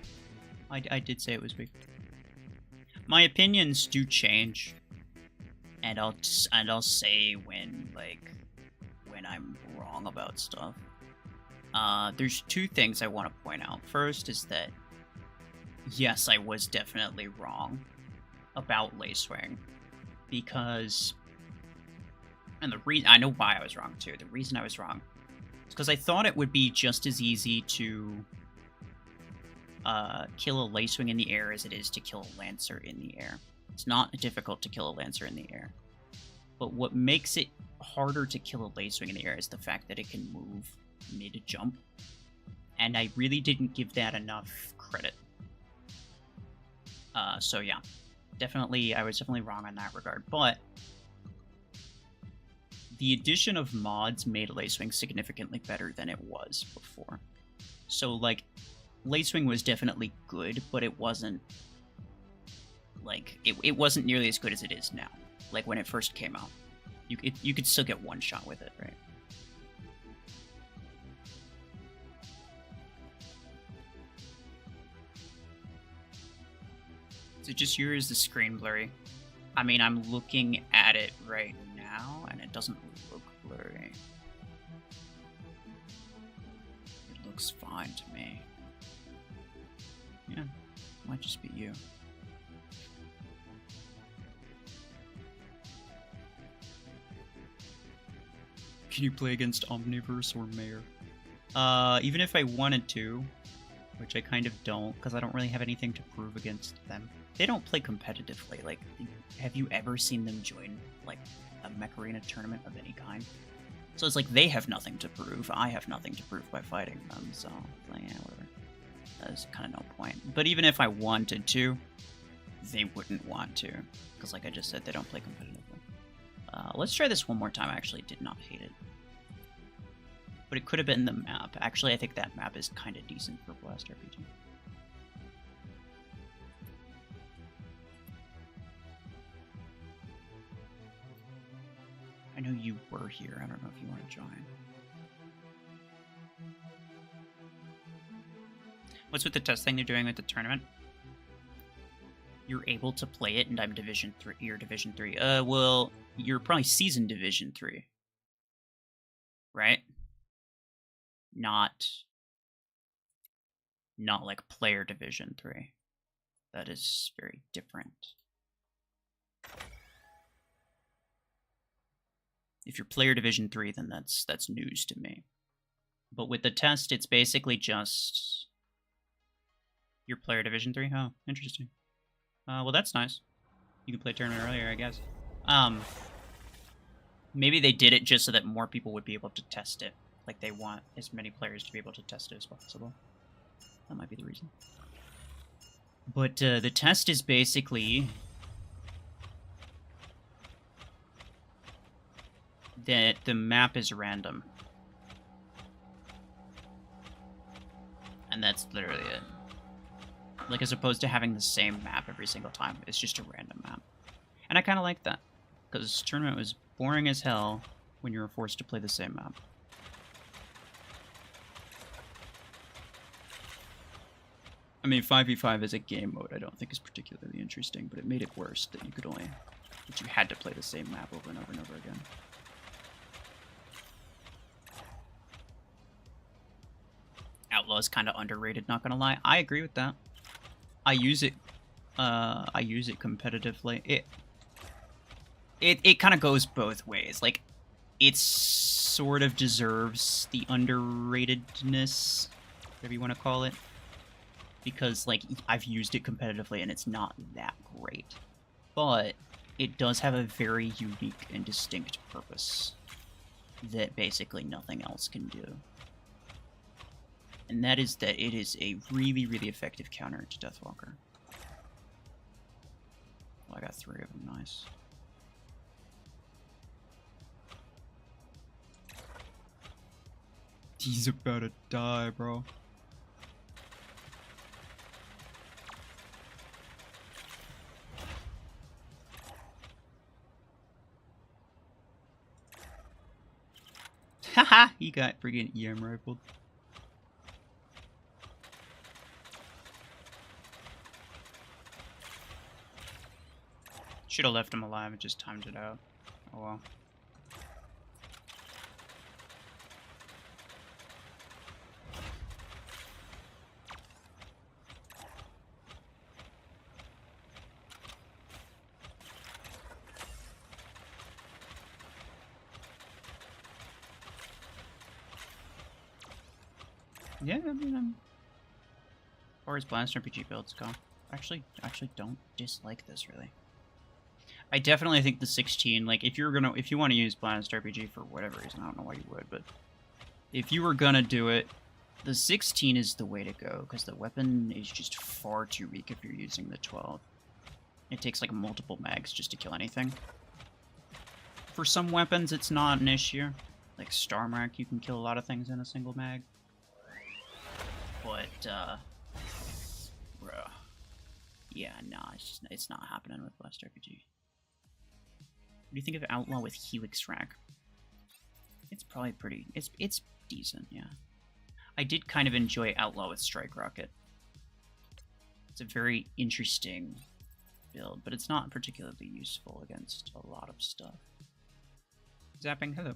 I did say it was weak. My opinions do change, and I'll say when I'm wrong about stuff. There's 2 things I want to point out. First is that yes, I was definitely wrong about Lacewing, because, and the reason, I know why I was wrong too. The reason I was wrong is because I thought it would be just as easy to kill a Lacewing in the air as it is to kill a Lancer in the air. It's not difficult to kill a Lancer in the air. But what makes it harder to kill a Lacewing in the air is the fact that it can move mid-jump. And I really didn't give that enough credit. So yeah, I was definitely wrong in that regard. But the addition of mods made Lacewing significantly better than it was before. So, like, Lacewing was definitely good, but it wasn't, like, it wasn't nearly as good as it is now. Like, when it first came out. You could still get one shot with it, right? Is it just yours, the screen blurry? I mean, I'm looking at it right now, and it doesn't look blurry. It looks fine to me. Yeah, might just be you. Can you play against Omniverse or Mayor? Even if I wanted to, which I kind of don't, because I don't really have anything to prove against them. They don't play competitively. Like, have you ever seen them join, like, a Mech Arena tournament of any kind? So it's like, they have nothing to prove. I have nothing to prove by fighting them, so, like, yeah, whatever. There's kind of no point. But even if I wanted to, they wouldn't want to. Because, like I just said, they don't play competitively. Let's try this one more time. I actually did not hate it. But it could have been the map. Actually, I think that map is kind of decent for Blast RPG. I know you were here. I don't know if you want to join. What's with the test thing they're doing with the tournament? You're able to play it, and I'm Division 3. You're Division 3. Well, you're probably Season Division 3. Right? Not like Player Division 3. That is very different. If you're Player Division 3, then that's news to me. But with the test, it's basically just... You're Player Division 3? Oh, interesting. Well, that's nice. You can play tournament earlier, I guess. Maybe they did it just so that more people would be able to test it. Like, they want as many players to be able to test it as possible. That might be the reason. But the test is basically... that the map is random. And that's literally it. Like, as opposed to having the same map every single time, it's just a random map. And I kind of like that, because tournament was boring as hell when you were forced to play the same map. I mean, 5v5 as a game mode I don't think is particularly interesting, but it made it worse that you had to play the same map over and over and over again. Outlaw is kind of underrated, not gonna lie. I agree with that. I use it competitively. It kind of goes both ways. Like, it sort of deserves the underratedness, whatever you want to call it, because, like, I've used it competitively and it's not that great. But it does have a very unique and distinct purpose that basically nothing else can do. And that is that it is a really, really effective counter to Deathwalker. Well, I got 3 of them, nice. He's about to die, bro. Haha, he got friggin' EM rifled. Should have left him alive and just timed it out. Oh well. Yeah, I mean, as far as Blast RPG builds go, actually don't dislike this really. I definitely think the 16, like, if you want to use Blast RPG for whatever reason, I don't know why you would, but if you were gonna do it, the 16 is the way to go, because the weapon is just far too weak if you're using the 12. It takes, like, multiple mags just to kill anything. For some weapons, it's not an issue. Like Starmark, you can kill a lot of things in a single mag. But, bruh. Yeah, nah, it's not happening with Blast RPG. What do you think of Outlaw with Helix Rack? It's probably pretty... It's decent, yeah. I did kind of enjoy Outlaw with Strike Rocket. It's a very interesting build, but it's not particularly useful against a lot of stuff. Zapping, hello.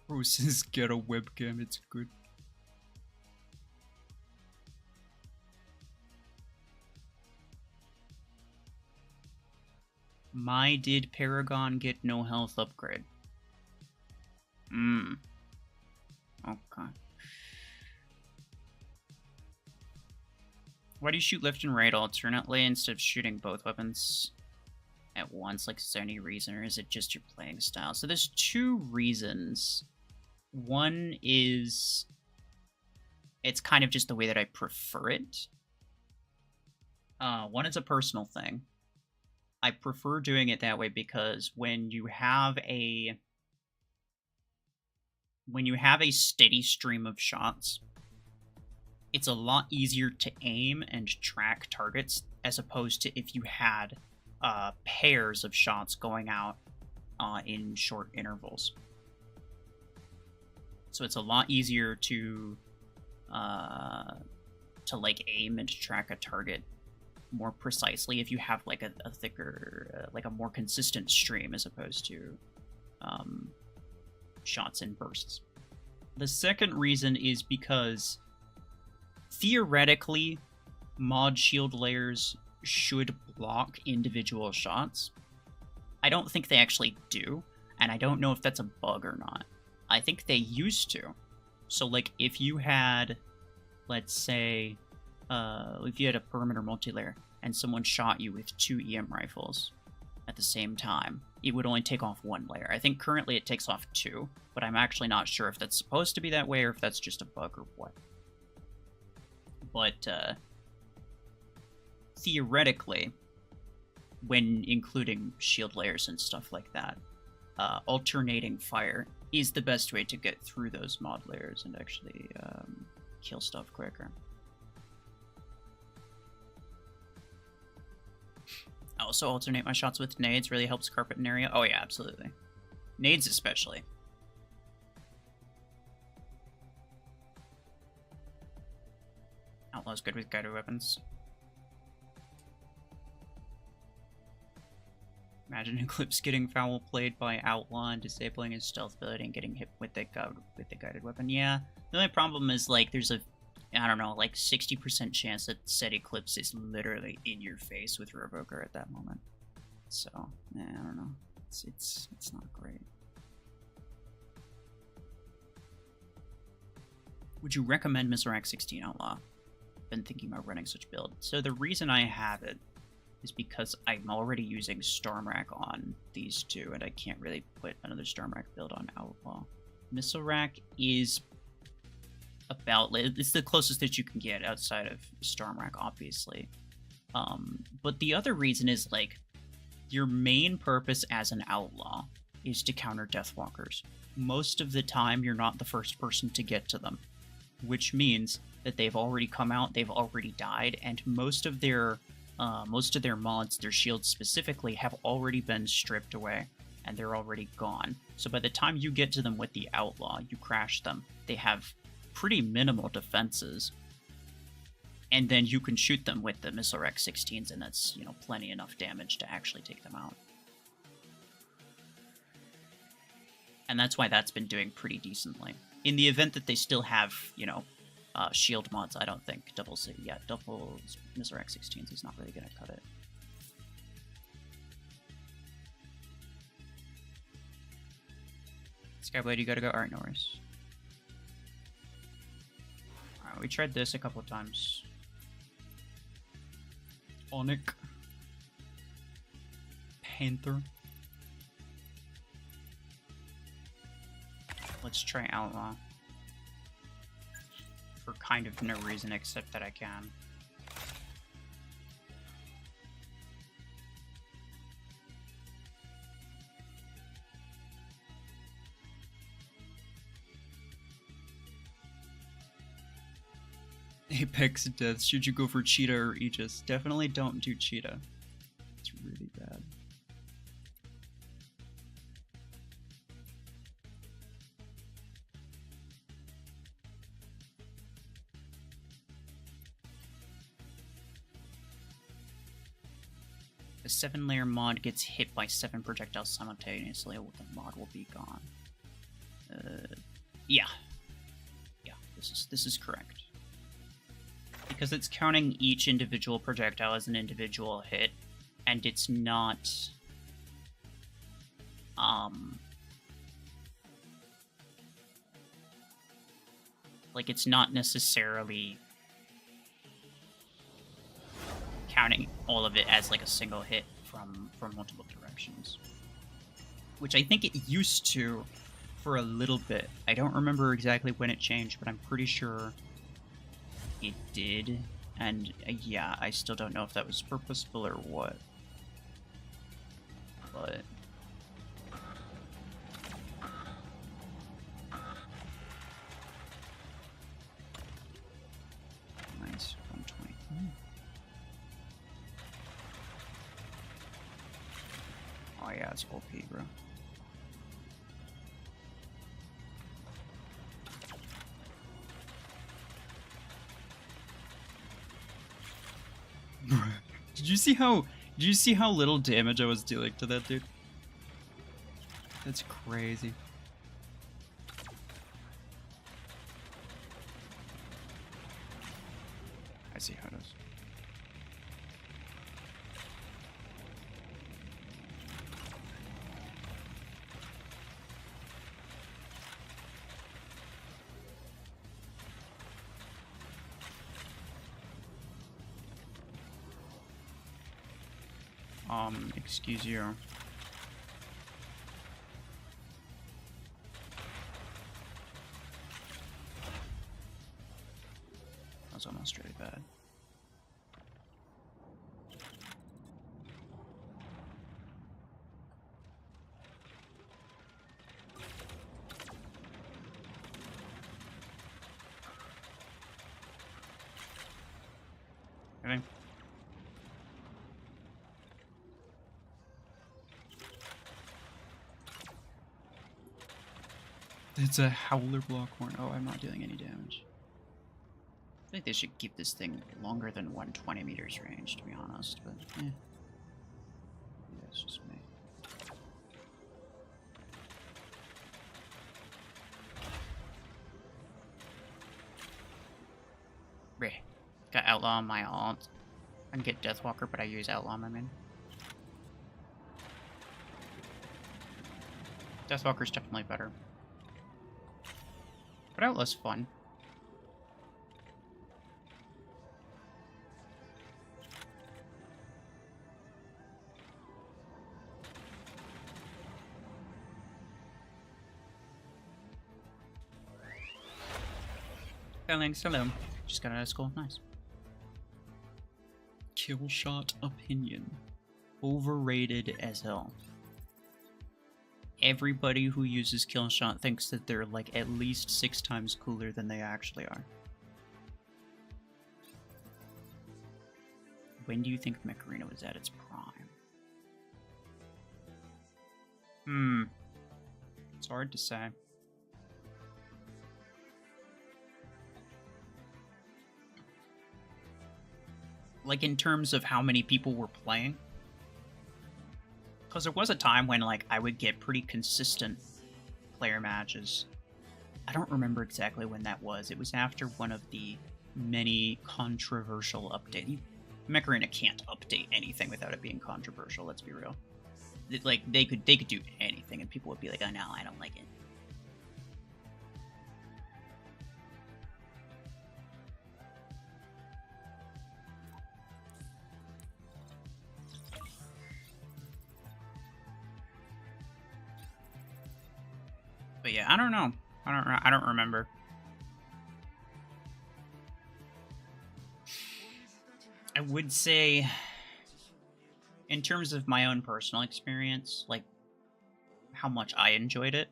Bro says get a webcam, it's good. Did Paragon get no health upgrade? Okay. Why do you shoot left and right alternately instead of shooting both weapons at once? Like, is there any reason, or is it just your playing style? So there's two reasons. One is it's kind of just the way that I prefer it. One is a personal thing. I prefer doing it that way because when you have a steady stream of shots, it's a lot easier to aim and track targets as opposed to if you had pairs of shots going out in short intervals. So it's a lot easier to like aim and track a target more precisely if you have like a thicker, like a more consistent stream as opposed to shots in bursts. The second reason is because theoretically mod shield layers should block individual shots. I don't think they actually do, and I don't know if that's a bug or not. I think they used to. So like if you had, let's say, if you had a perimeter multi-layer and someone shot you with 2 EM rifles at the same time, it would only take off 1 layer. I think currently it takes off 2, but I'm actually not sure if that's supposed to be that way or if that's just a bug or what. But theoretically, when including shield layers and stuff like that, alternating fire is the best way to get through those mod layers and actually kill stuff quicker. I also alternate my shots with nades, really helps carpet an area. Oh yeah, absolutely. Nades especially. Outlaw's good with guided weapons. Imagine Eclipse getting foul played by Outlaw and disabling his stealth ability and getting hit with the guided weapon. Yeah, the only problem is like there's a, I don't know, like 60% chance that said Eclipse is literally in your face with Revoker at that moment. So, yeah, I don't know. It's not great. Would you recommend Mizrax 16 Outlaw? Been thinking about running such build. So the reason I have it is because I'm already using Stormrack on these two, and I can't really put another Stormrack build on Outlaw. Missile Rack is about, it's the closest that you can get outside of Stormrack, obviously. But the other reason is, like, your main purpose as an Outlaw is to counter Deathwalkers. Most of the time, you're not the first person to get to them, which means that they've already come out, they've already died, and most of their mods, their shields specifically, have already been stripped away, and they're already gone. So by the time you get to them with the Outlaw, you crash them. They have pretty minimal defenses, and then you can shoot them with the Missile Rex 16s, and that's, you know, plenty enough damage to actually take them out. And that's why that's been doing pretty decently. In the event that they still have, you know, shield mods, I don't think double Missile Rex 16s is not really going to cut it. Skyblade, you gotta go. Alright, no worries. Alright, we tried this a couple of times. Onyx. Panther. Let's try Outlaw. For kind of no reason except that I can. Apex Death. Should you go for Cheetah or Aegis? Definitely don't do Cheetah. It's really bad. The 7-layer mod gets hit by 7 projectiles simultaneously, the mod will be gone. Yeah. Yeah, this is correct. Because it's counting each individual projectile as an individual hit, and it's not... like, it's not necessarily counting all of it as, like, a single hit from multiple directions. Which I think it used to for a little bit. I don't remember exactly when it changed, but I'm pretty sure it did. And, yeah, I still don't know if that was purposeful or what. But... nice, 120. Oh yeah, it's OP, bro. Did you see how little damage I was dealing to that dude? That's crazy. I see how it is. Excuse you. That was almost really bad. Okay. It's a Howler Blockhorn. Oh, I'm not doing any damage. I think they should keep this thing longer than 120 meters range, to be honest, but eh. Yeah, it's just me. Bleh. Got Outlaw on my alt. I can get Deathwalker, but I use Outlaw on my main. Deathwalker's definitely better. But Outlaw's fun. Thanks, hello. Just got out of school. Nice. Killshot opinion. Overrated as hell. Everybody who uses Killshot thinks that they're like at least 6 times cooler than they actually are. When do you think Mech was at its prime? It's hard to say. Like, in terms of how many people were playing? Because there was a time when, like, I would get pretty consistent player matches. I don't remember exactly when that was. It was after one of the many controversial updates. Mech can't update anything without it being controversial, let's be real. Like, they could do anything and people would be like, oh no, I don't like it. But yeah, I don't know. I don't remember. I would say, in terms of my own personal experience, like how much I enjoyed it,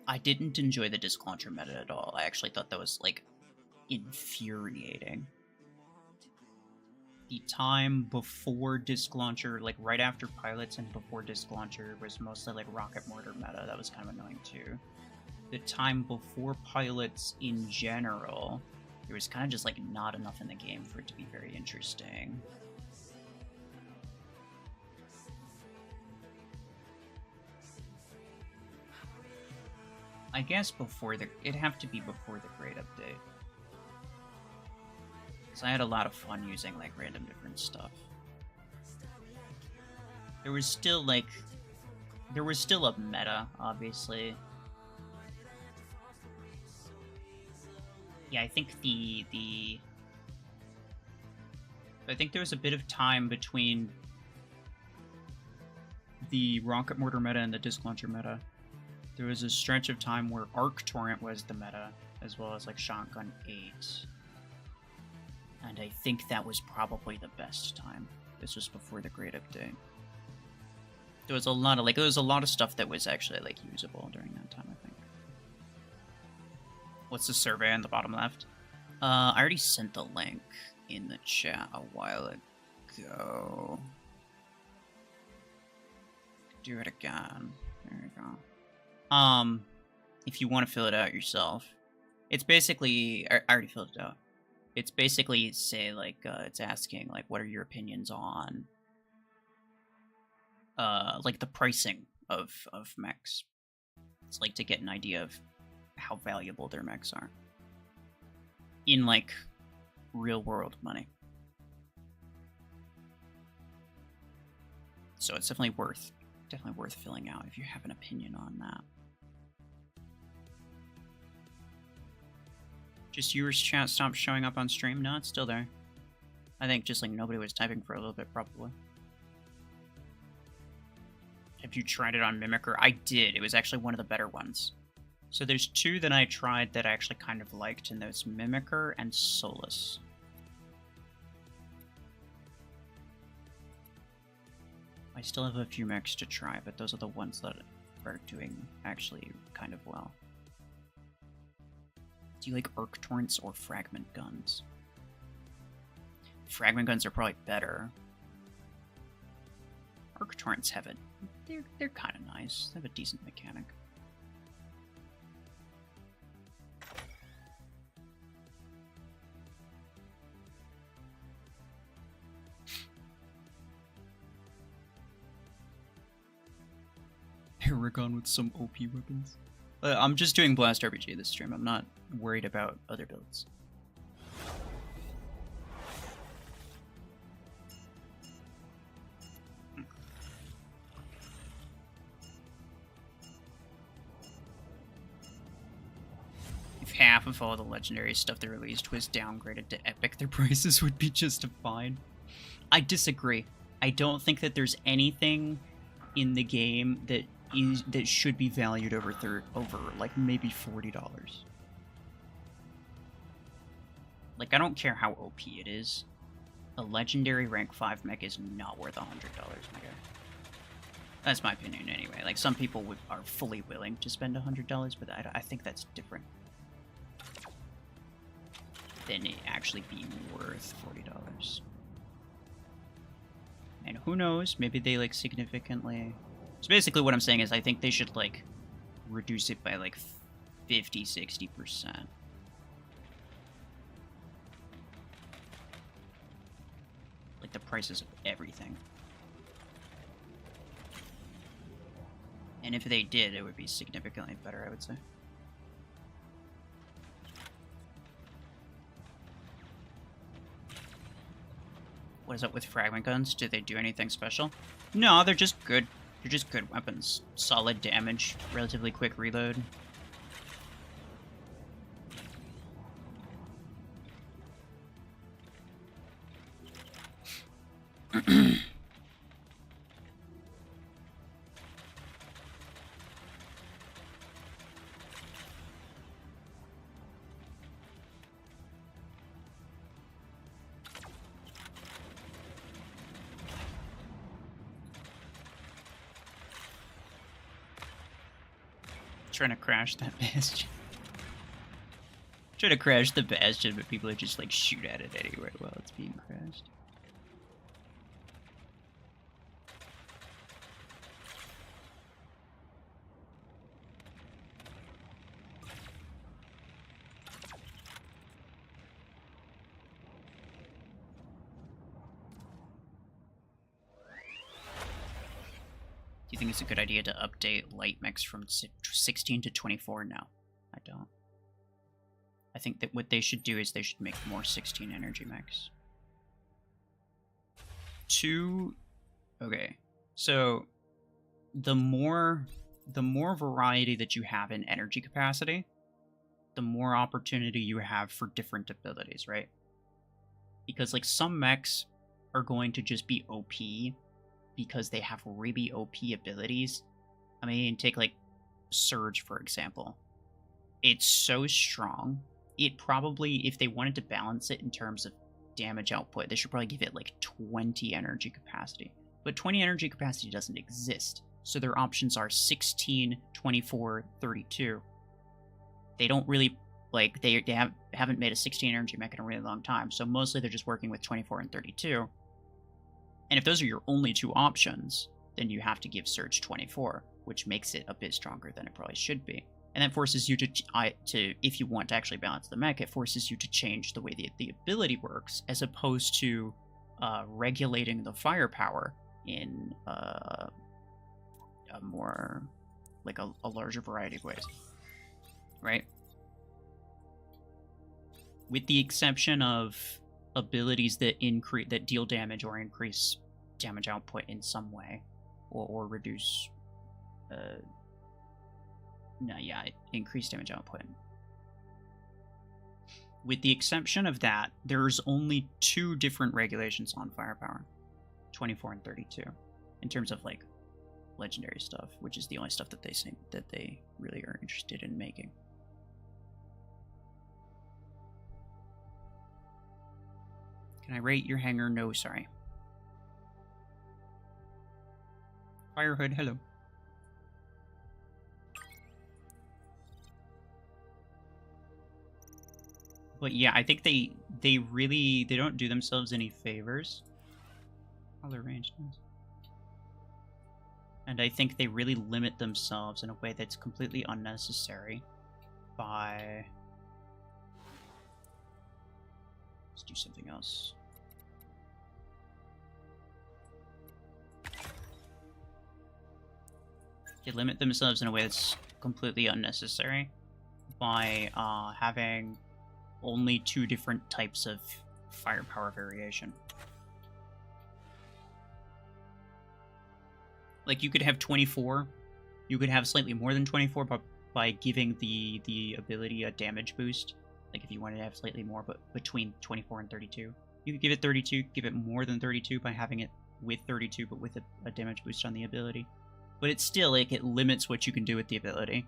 I didn't enjoy the disc launcher meta at all. I actually thought that was like infuriating. The time before disc launcher, like right after pilots and before disc launcher, was mostly like rocket mortar meta. That was kind of annoying too. The time before pilots in general, there was kind of just like not enough in the game for it to be very interesting. I guess it'd have to be before the Great Update. Because I had a lot of fun using like random different stuff. There was still a meta, obviously. Yeah, I think I think there was a bit of time between the rocket mortar meta and the disc launcher meta. There was a stretch of time where Arc Torrent was the meta, as well as like Shotgun 8. And I think that was probably the best time. This was before the Great Update. There was a lot of stuff that was actually like usable during that time, I think. What's the survey on the bottom left? I already sent the link in the chat a while ago. Do it again. There you go. If you want to fill it out yourself, it's basically, I already filled it out. It's basically it's asking like, what are your opinions on, like the pricing of mechs. It's like to get an idea of how valuable their mechs are in like real world money. So it's definitely worth filling out if you have an opinion on that. Just yours chat stopped showing up on stream? No, it's still there. I think just like nobody was typing for a little bit, probably. Have you tried it on Mimicker? I did. It was actually one of the better ones. So there's two that I tried that I actually kind of liked, and those Mimicker and Solus. I still have a few mechs to try, but those are the ones that are doing actually kind of well. Do you like Arc Torrents or Fragment Guns? Fragment Guns are probably better. Arc Torrents have they're kind of nice. They have a decent mechanic. Paragon with some OP weapons. I'm just doing Blast RPG this stream. I'm not worried about other builds. If half of all the legendary stuff they released was downgraded to epic, their prices would be just fine. I disagree. I don't think that there's anything in the game that should be valued over like maybe $40. Like, I don't care how OP it is. A legendary rank 5 mech is not worth $100, my guy. That's my opinion anyway. Like, some people are fully willing to spend $100, but I think that's different than it actually being worth $40. And who knows, maybe they like significantly... So basically what I'm saying is I think they should like reduce it by like 50-60%. Like the prices of everything. And if they did, it would be significantly better, I would say. What is up with fragment guns? Do they do anything special? No, they're just good. They're just good weapons. Solid damage, relatively quick reload. Trying to crash that bastion. Trying to crash the bastion, but people are just like shoot at it anyway while it's being crashed. Do you think it's a good idea to update light mechs from 16 to 24? No, I don't. I think that what they should do is they should make more 16 energy mechs. Okay, so the more variety that you have in energy capacity, the more opportunity you have for different abilities, right? Because like some mechs are going to just be OP because they have really OP abilities. I mean, take like Surge, for example. It's so strong. It probably, if they wanted to balance it in terms of damage output, they should probably give it like 20 energy capacity. But 20 energy capacity doesn't exist. So their options are 16, 24, 32. They don't really, like, they haven't made a 16 energy mech in a really long time. So mostly they're just working with 24 and 32. And if those are your only two options, then you have to give Surge 24, which makes it a bit stronger than it probably should be. And that forces you to if you want to actually balance the mech, it forces you to change the way the ability works, as opposed to regulating the firepower in a more, like a larger variety of ways, right? With the exception of abilities that deal damage or increase damage output in some way, or reduce increase damage output. With the exception of that, there's only two different regulations on firepower, 24 and 32, in terms of like legendary stuff, which is the only stuff that they really are interested in making. Can I rate your hangar? No, sorry. Firehood, hello. But yeah, I think they don't do themselves any favors. All their range does. And I think they really limit themselves in a way that's completely unnecessary by... Let's do something else. They limit themselves in a way that's completely unnecessary by having only two different types of firepower variation. Like, you could have 24, you could have slightly more than 24 by giving the ability a damage boost. Like, if you wanted to have slightly more, but between 24 and 32. You could give it 32, give it more than 32 by having it with 32, but with a damage boost on the ability. But it's still, like, it limits what you can do with the ability.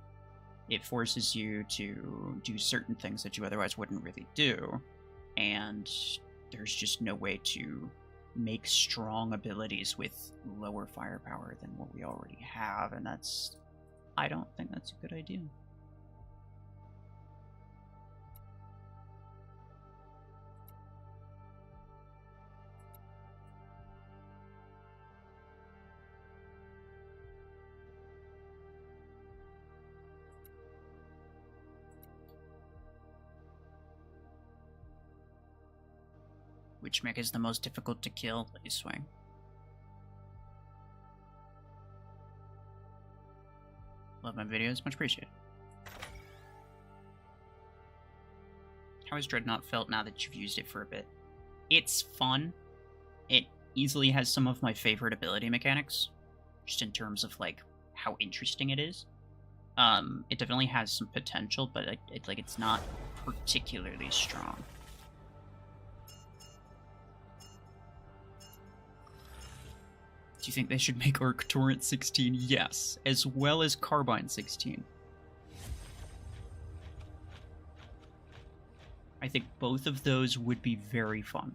It forces you to do certain things that you otherwise wouldn't really do. And there's just no way to make strong abilities with lower firepower than what we already have. And that's... I don't think that's a good idea. Which mech is the most difficult to kill? Lazy Swing. Love my videos, much appreciated. How has Dreadnought felt now that you've used it for a bit? It's fun. It easily has some of my favorite ability mechanics, just in terms of like how interesting it is. It definitely has some potential, but it's not particularly strong. Do you think they should make Arc Torrent 16? Yes, as well as Carbine 16. I think both of those would be very fun.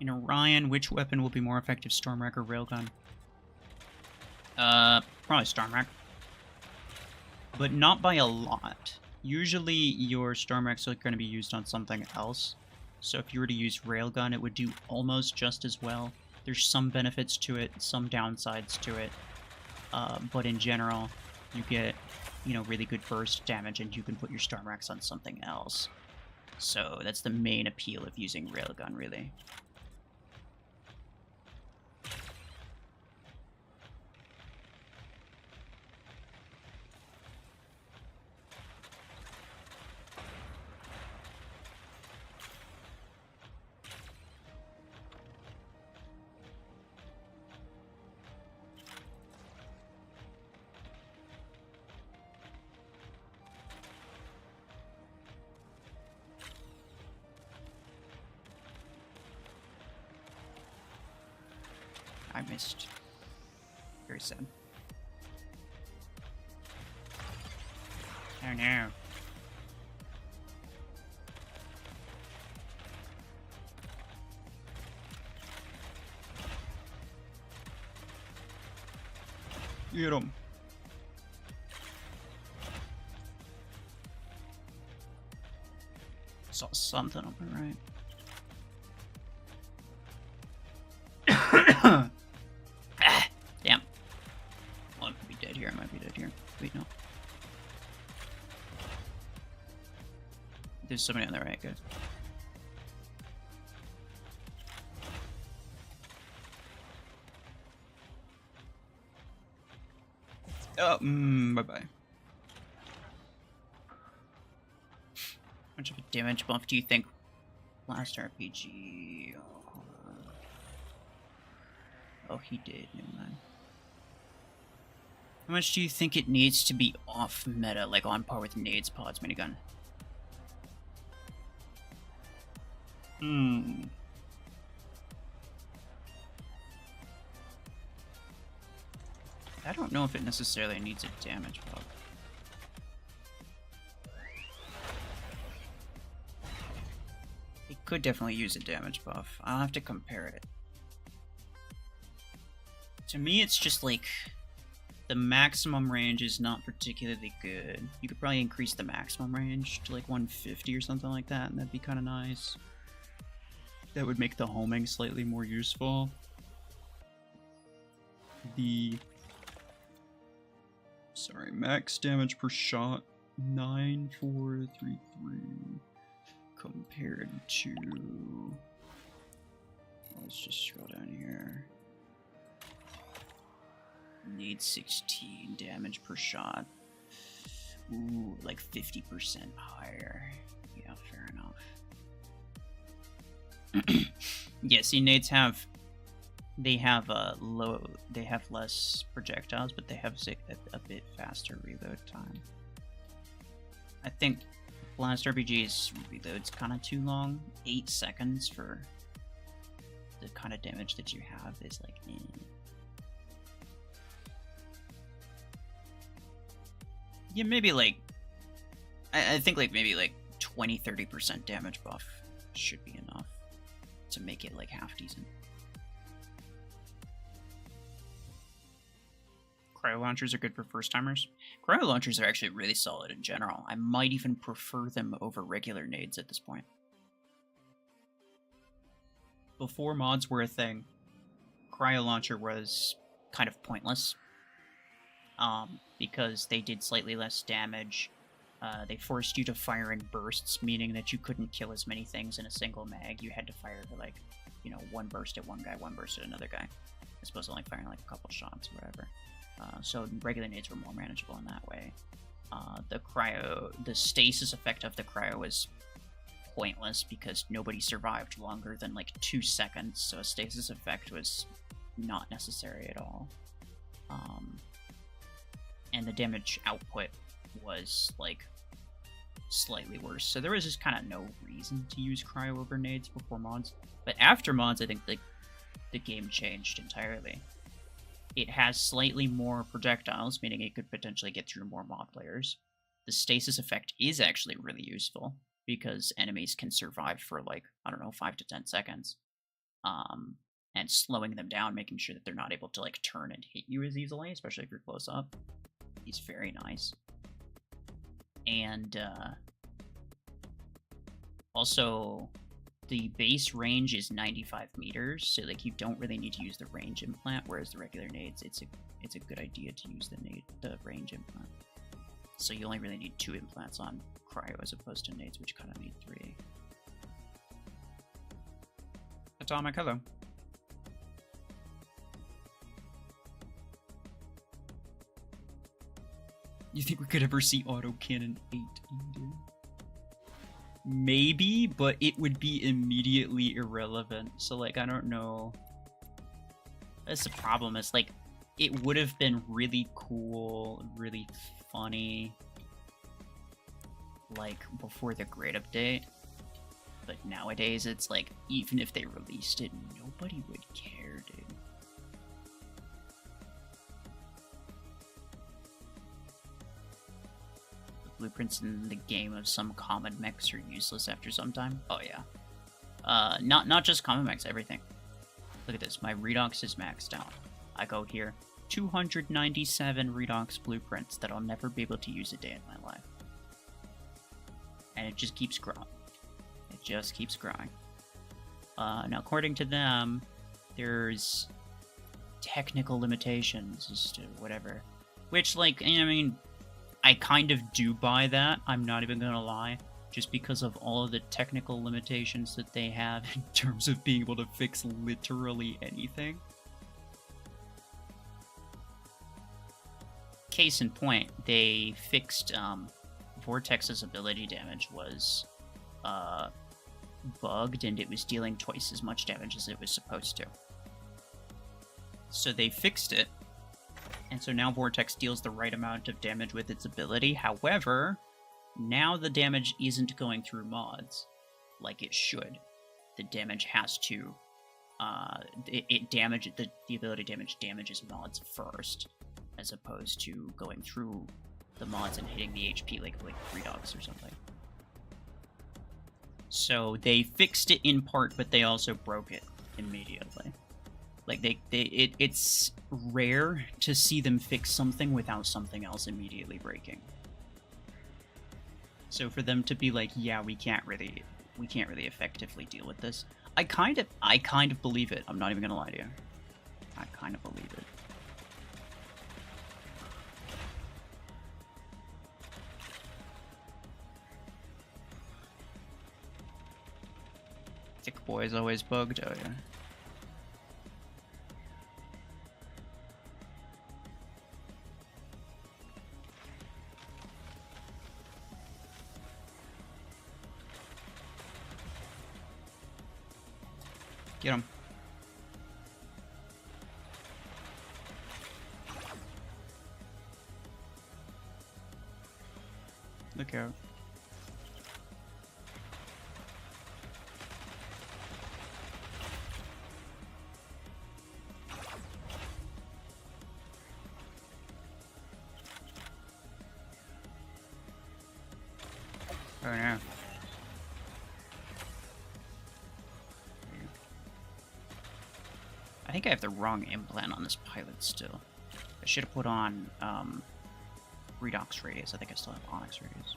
In Orion, which weapon will be more effective, Stormwreck or Railgun? Probably Stormwreck. But not by a lot. Usually your Stormwrecks are going to be used on something else. So if you were to use Railgun, it would do almost just as well. There's some benefits to it, some downsides to it. But in general, you get, really good burst damage, and you can put your Stormwrecks on something else. So that's the main appeal of using Railgun, really. I missed. Very sad. Oh no. Get him. Saw something up there, right? Damn. Oh, I might be dead here. I might be dead here. Wait, no. There's somebody on the right, good. Oh, bye-bye. How much of a damage buff do you think last RPG? Oh, he did. Never mind. How much do you think it needs to be off meta, like on par with Nade's Pods minigun? I don't know if it necessarily needs a damage buff. It could definitely use a damage buff. I'll have to compare it. To me, it's just like the maximum range is not particularly good. You could probably increase the maximum range to like 150 or something like that, and that'd be kind of nice. That would make the homing slightly more useful. Max damage per shot, 9433, compared to, let's just scroll down here. Need 16 damage per shot. Ooh, like 50% higher. Yeah, fair enough. Yeah, see, nades have, they have less projectiles, but they have a bit faster reload time. I think Blast RPG's reload's kind of too long. 8 seconds for the kind of damage that you have is like, Yeah, maybe like, I think like maybe like 20-30% damage buff should be enough to make it like half decent. Cryo launchers are good for first timers. Cryo launchers are actually really solid in general. I might even prefer them over regular nades at this point. Before mods were a thing, cryo launcher was kind of pointless. Because they did slightly less damage. They forced you to fire in bursts, meaning that you couldn't kill as many things in a single mag. You had to fire like, one burst at one guy, one burst at another guy, as opposed to only firing like a couple shots or whatever. So regular nades were more manageable in that way. The stasis effect of the cryo was pointless because nobody survived longer than like 2 seconds, so a stasis effect was not necessary at all. And the damage output was like slightly worse. So there was just kind of no reason to use cryo over nades before mods. But after mods, I think the game changed entirely. It has slightly more projectiles, meaning it could potentially get through more mod players. The stasis effect is actually really useful because enemies can survive for like, I don't know, 5 to 10 seconds. and slowing them down, making sure that they're not able to like turn and hit you as easily, especially if you're close up. He's very nice. And also, the base range is 95 meters, so like you don't really need to use the range implant, whereas the regular nades, it's a good idea to use the range implant. So you only really need 2 implants on cryo as opposed to nades, which kind of need 3. Atomic, hello. You think we could ever see autocannon 8 in Doom? Maybe, but it would be immediately irrelevant. So, like, I don't know. That's the problem. Is like, it would have been really cool, really funny, like, before the grade update. But nowadays, it's like, even if they released it, nobody would care, dude. The blueprints in the game of some common mechs are useless after some time. Oh, yeah. Not just common mechs, everything. Look at this. My redox is maxed out. I go here. 297 redox blueprints that I'll never be able to use a day in my life. And it just keeps growing. It just keeps growing. Now, according to them, there's technical limitations as to whatever. Which, like, I mean, I kind of do buy that. I'm not even gonna lie. Just because of all of the technical limitations that they have in terms of being able to fix literally anything. Case in point, they fixed Vortex's ability damage was bugged, and it was dealing twice as much damage as it was supposed to. So they fixed it, and so now Vortex deals the right amount of damage with its ability. However, now the damage isn't going through mods like it should. The damage has to the ability damage damages mods first, as opposed to going through the mods and hitting the HP like Redox or something. So they fixed it in part, but they also broke it immediately. Like it's rare to see them fix something without something else immediately breaking. So for them to be like, yeah, we can't really effectively deal with this, I kind of believe it. I'm not even gonna lie to you. I kind of believe it. Thick boy is always bugged. Oh yeah. Get him. Look out. Oh no. I think I have the wrong implant on this pilot still. I should have put on Redox Radius. I think I still have Onyx Radius.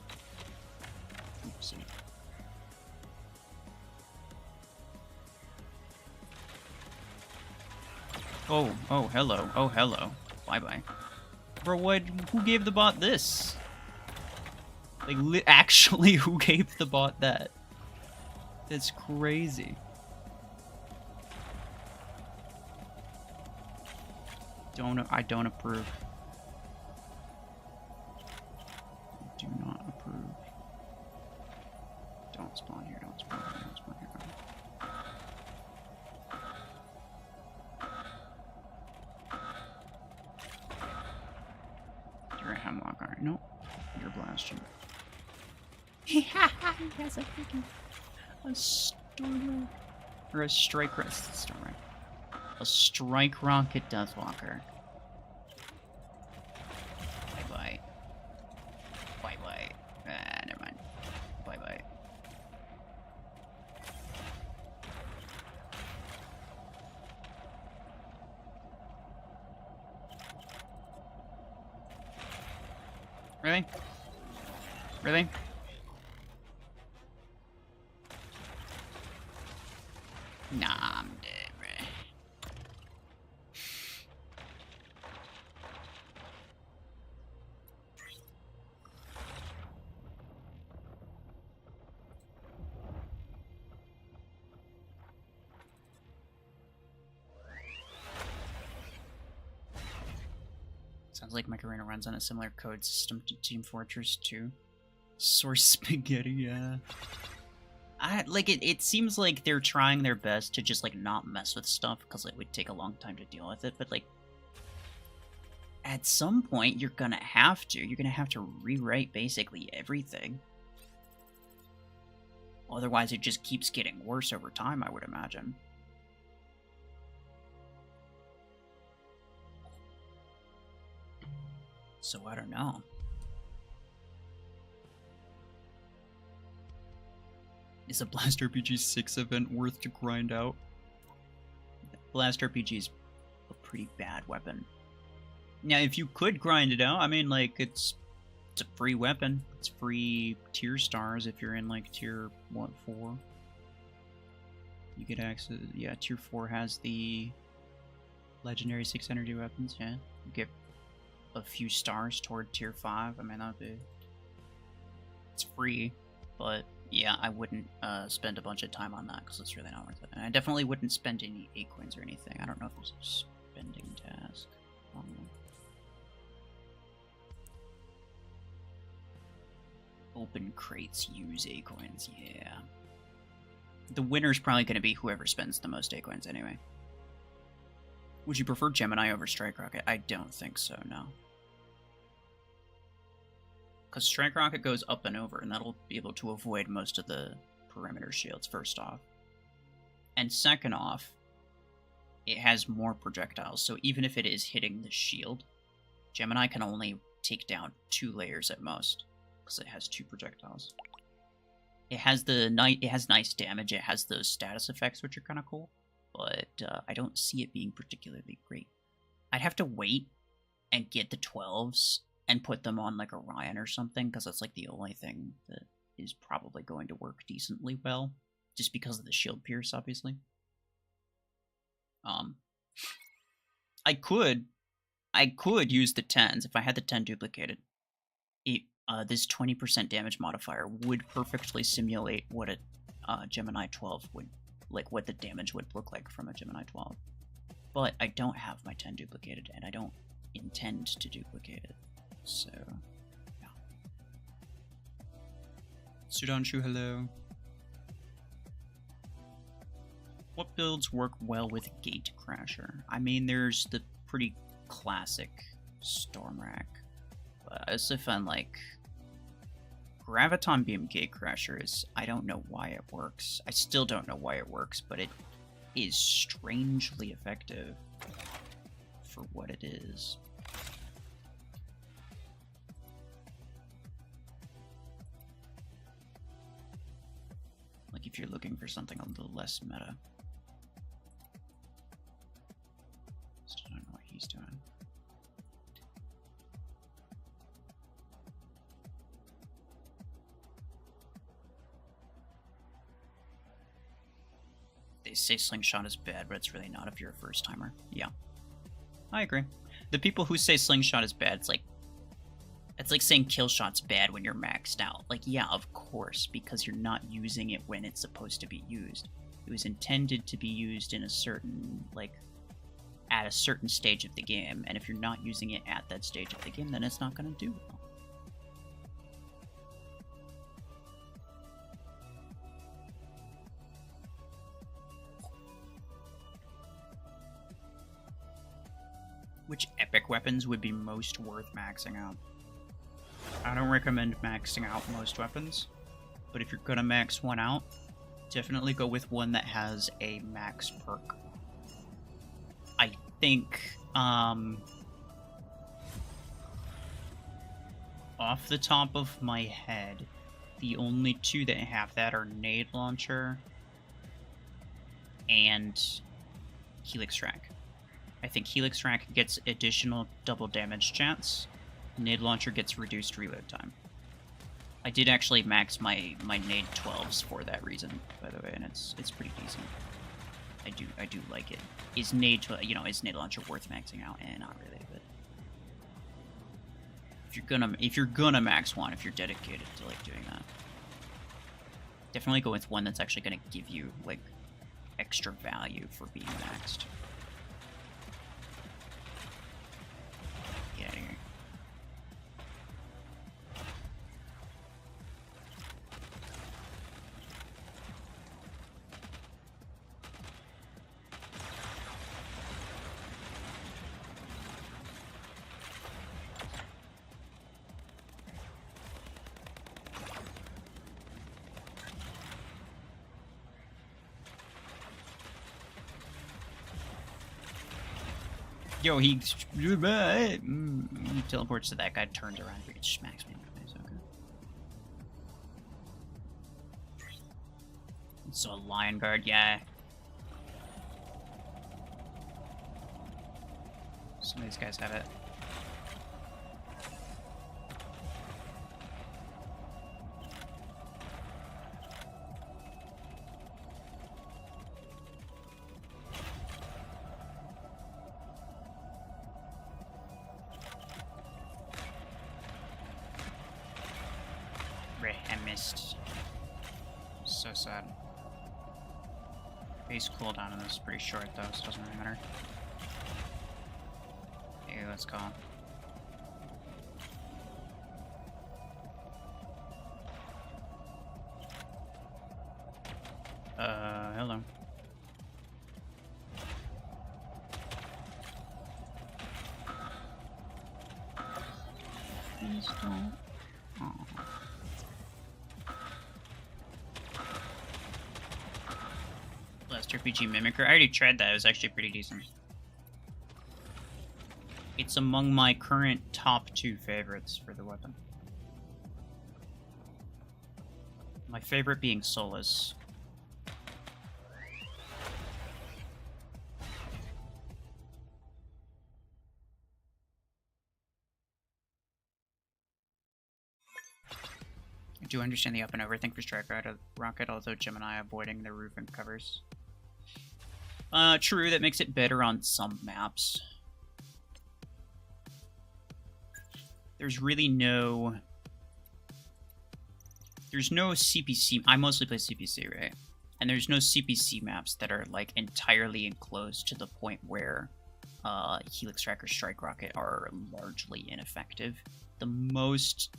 Oopsie. Oh, hello. Oh, hello. Bye-bye. Bro, who gave the bot this? Like, actually, who gave the bot that? That's crazy. I don't approve. I do not approve. Don't spawn here, don't spawn here, don't spawn here. You're a hemlock, alright? Nope. You're Bastion. He has a freaking... a storm... or a strike rest. Storm. A strike rocket Deathwalker. Bye-bye. Bye-bye. Ah, never mind. Bye-bye. Really? Really? Nah, I'm dead, bro. Sounds like Mech Arena runs on a similar code system to Team Fortress 2. Source spaghetti, yeah. It seems like they're trying their best to just, like, not mess with stuff, because it would take a long time to deal with it, but, like, at some point, you're gonna have to. You're gonna have to rewrite basically everything. Otherwise, it just keeps getting worse over time, I would imagine. So, I don't know. Is a Blast RPG 6 event worth to grind out? Blast RPG is a pretty bad weapon. Now, if you could grind it out, I mean, like, it's a free weapon. It's free tier stars if you're in, like, tier, what, 4? You get access, yeah, tier 4 has the legendary 6 energy weapons, yeah. You get a few stars toward tier 5. I mean, that'd be... It's free, but... Yeah, I wouldn't spend a bunch of time on that because it's really not worth it. And I definitely wouldn't spend any 8 coins or anything. I don't know if there's a spending task. Open crates use 8 coins, yeah. The winner's probably going to be whoever spends the most 8 coins anyway. Would you prefer Gemini over Strike Rocket? I don't think so, no. Because Strike Rocket goes up and over, and that'll be able to avoid most of the perimeter shields, first off. And second off, it has more projectiles, so even if it is hitting the shield, Gemini can only take down 2 layers at most, because it has 2 projectiles. It has nice damage, it has those status effects, which are kind of cool, but I don't see it being particularly great. I'd have to wait and get the 12s, and put them on, like, Orion or something, because that's, like, the only thing that is probably going to work decently well, just because of the shield pierce, obviously. I could use the 10s if I had the 10 duplicated. This 20% damage modifier would perfectly simulate what a Gemini 12 would, like, what the damage would look like from a Gemini 12. But I don't have my 10 duplicated, and I don't intend to duplicate it. So, yeah. Sudanshu, hello. What builds work well with Gate Crasher? I mean, there's the pretty classic Stormrack. But I also find, like, Graviton Beam Gate Crasher is... I don't know why it works. I still don't know why it works, but it is strangely effective for what it is. Like, if you're looking for something a little less meta. Still don't know what he's doing. They say Slingshot is bad, but it's really not if you're a first-timer. Yeah. I agree. The people who say Slingshot is bad, it's like saying Killshot's bad when you're maxed out. Like, yeah, of course, because you're not using it when it's supposed to be used. It was intended to be used in a certain, like, at a certain stage of the game, and if you're not using it at that stage of the game, then it's not going to do well. Which epic weapons would be most worth maxing out? I don't recommend maxing out most weapons, but if you're gonna max one out, definitely go with one that has a max perk. I think, off the top of my head, the only 2 that have that are Nade Launcher and Helix Track. I think Helix Track gets additional double damage chance, Nade launcher gets reduced reload time. I did actually max my nade 12s for that reason, by the way, and it's pretty decent. I do like it. Is nade is nade launcher worth maxing out? Not really, but if you're gonna max one, if you're dedicated to like doing that, definitely go with one that's actually gonna give you like extra value for being maxed. Get out of here. Yo, he teleports to that guy, turns around, he just smacks me in the face. Okay. So a lion guard, yeah. Some of these guys have it. I missed. So sad. Base cooldown on this is pretty short though, so it doesn't really matter. Hey, let's go. Hello. Please don't. Oh. Last RPG Mimicker. I already tried that. It was actually pretty decent. It's among my current top 2 favorites for the weapon. My favorite being Solus. I do understand the up and over thing for Strike Rocket, although Gemini avoiding the roof and covers. True, that makes it better on some maps. There's really no... There's no CPC... I mostly play CPC, right? And there's no CPC maps that are, like, entirely enclosed to the point where Helix Tracker, Strike Rocket are largely ineffective. The most...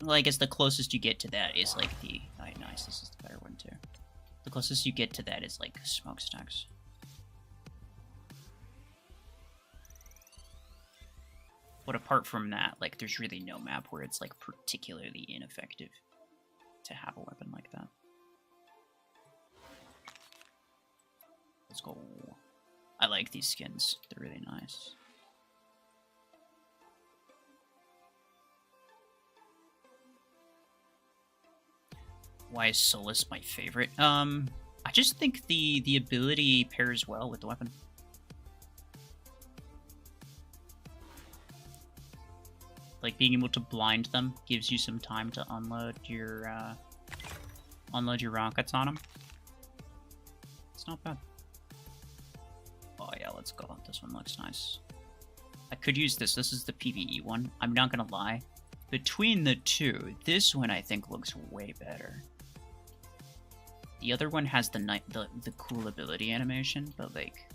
Well, I guess the closest you get to that is, like, the... Oh, nice, this is the better one, too. The closest you get to that is, like, Smokestacks. But apart from that, like, there's really no map where it's, like, particularly ineffective to have a weapon like that. Let's go. I like these skins. They're really nice. Why is Solus my favorite? I just think the ability pairs well with the weapon. Like, being able to blind them gives you some time to unload your rockets on them. It's not bad. Oh yeah, let's go. This one looks nice. I could use this. This is the PvE one. I'm not gonna lie. Between the two, this one I think looks way better. The other one has the cool ability animation, but like,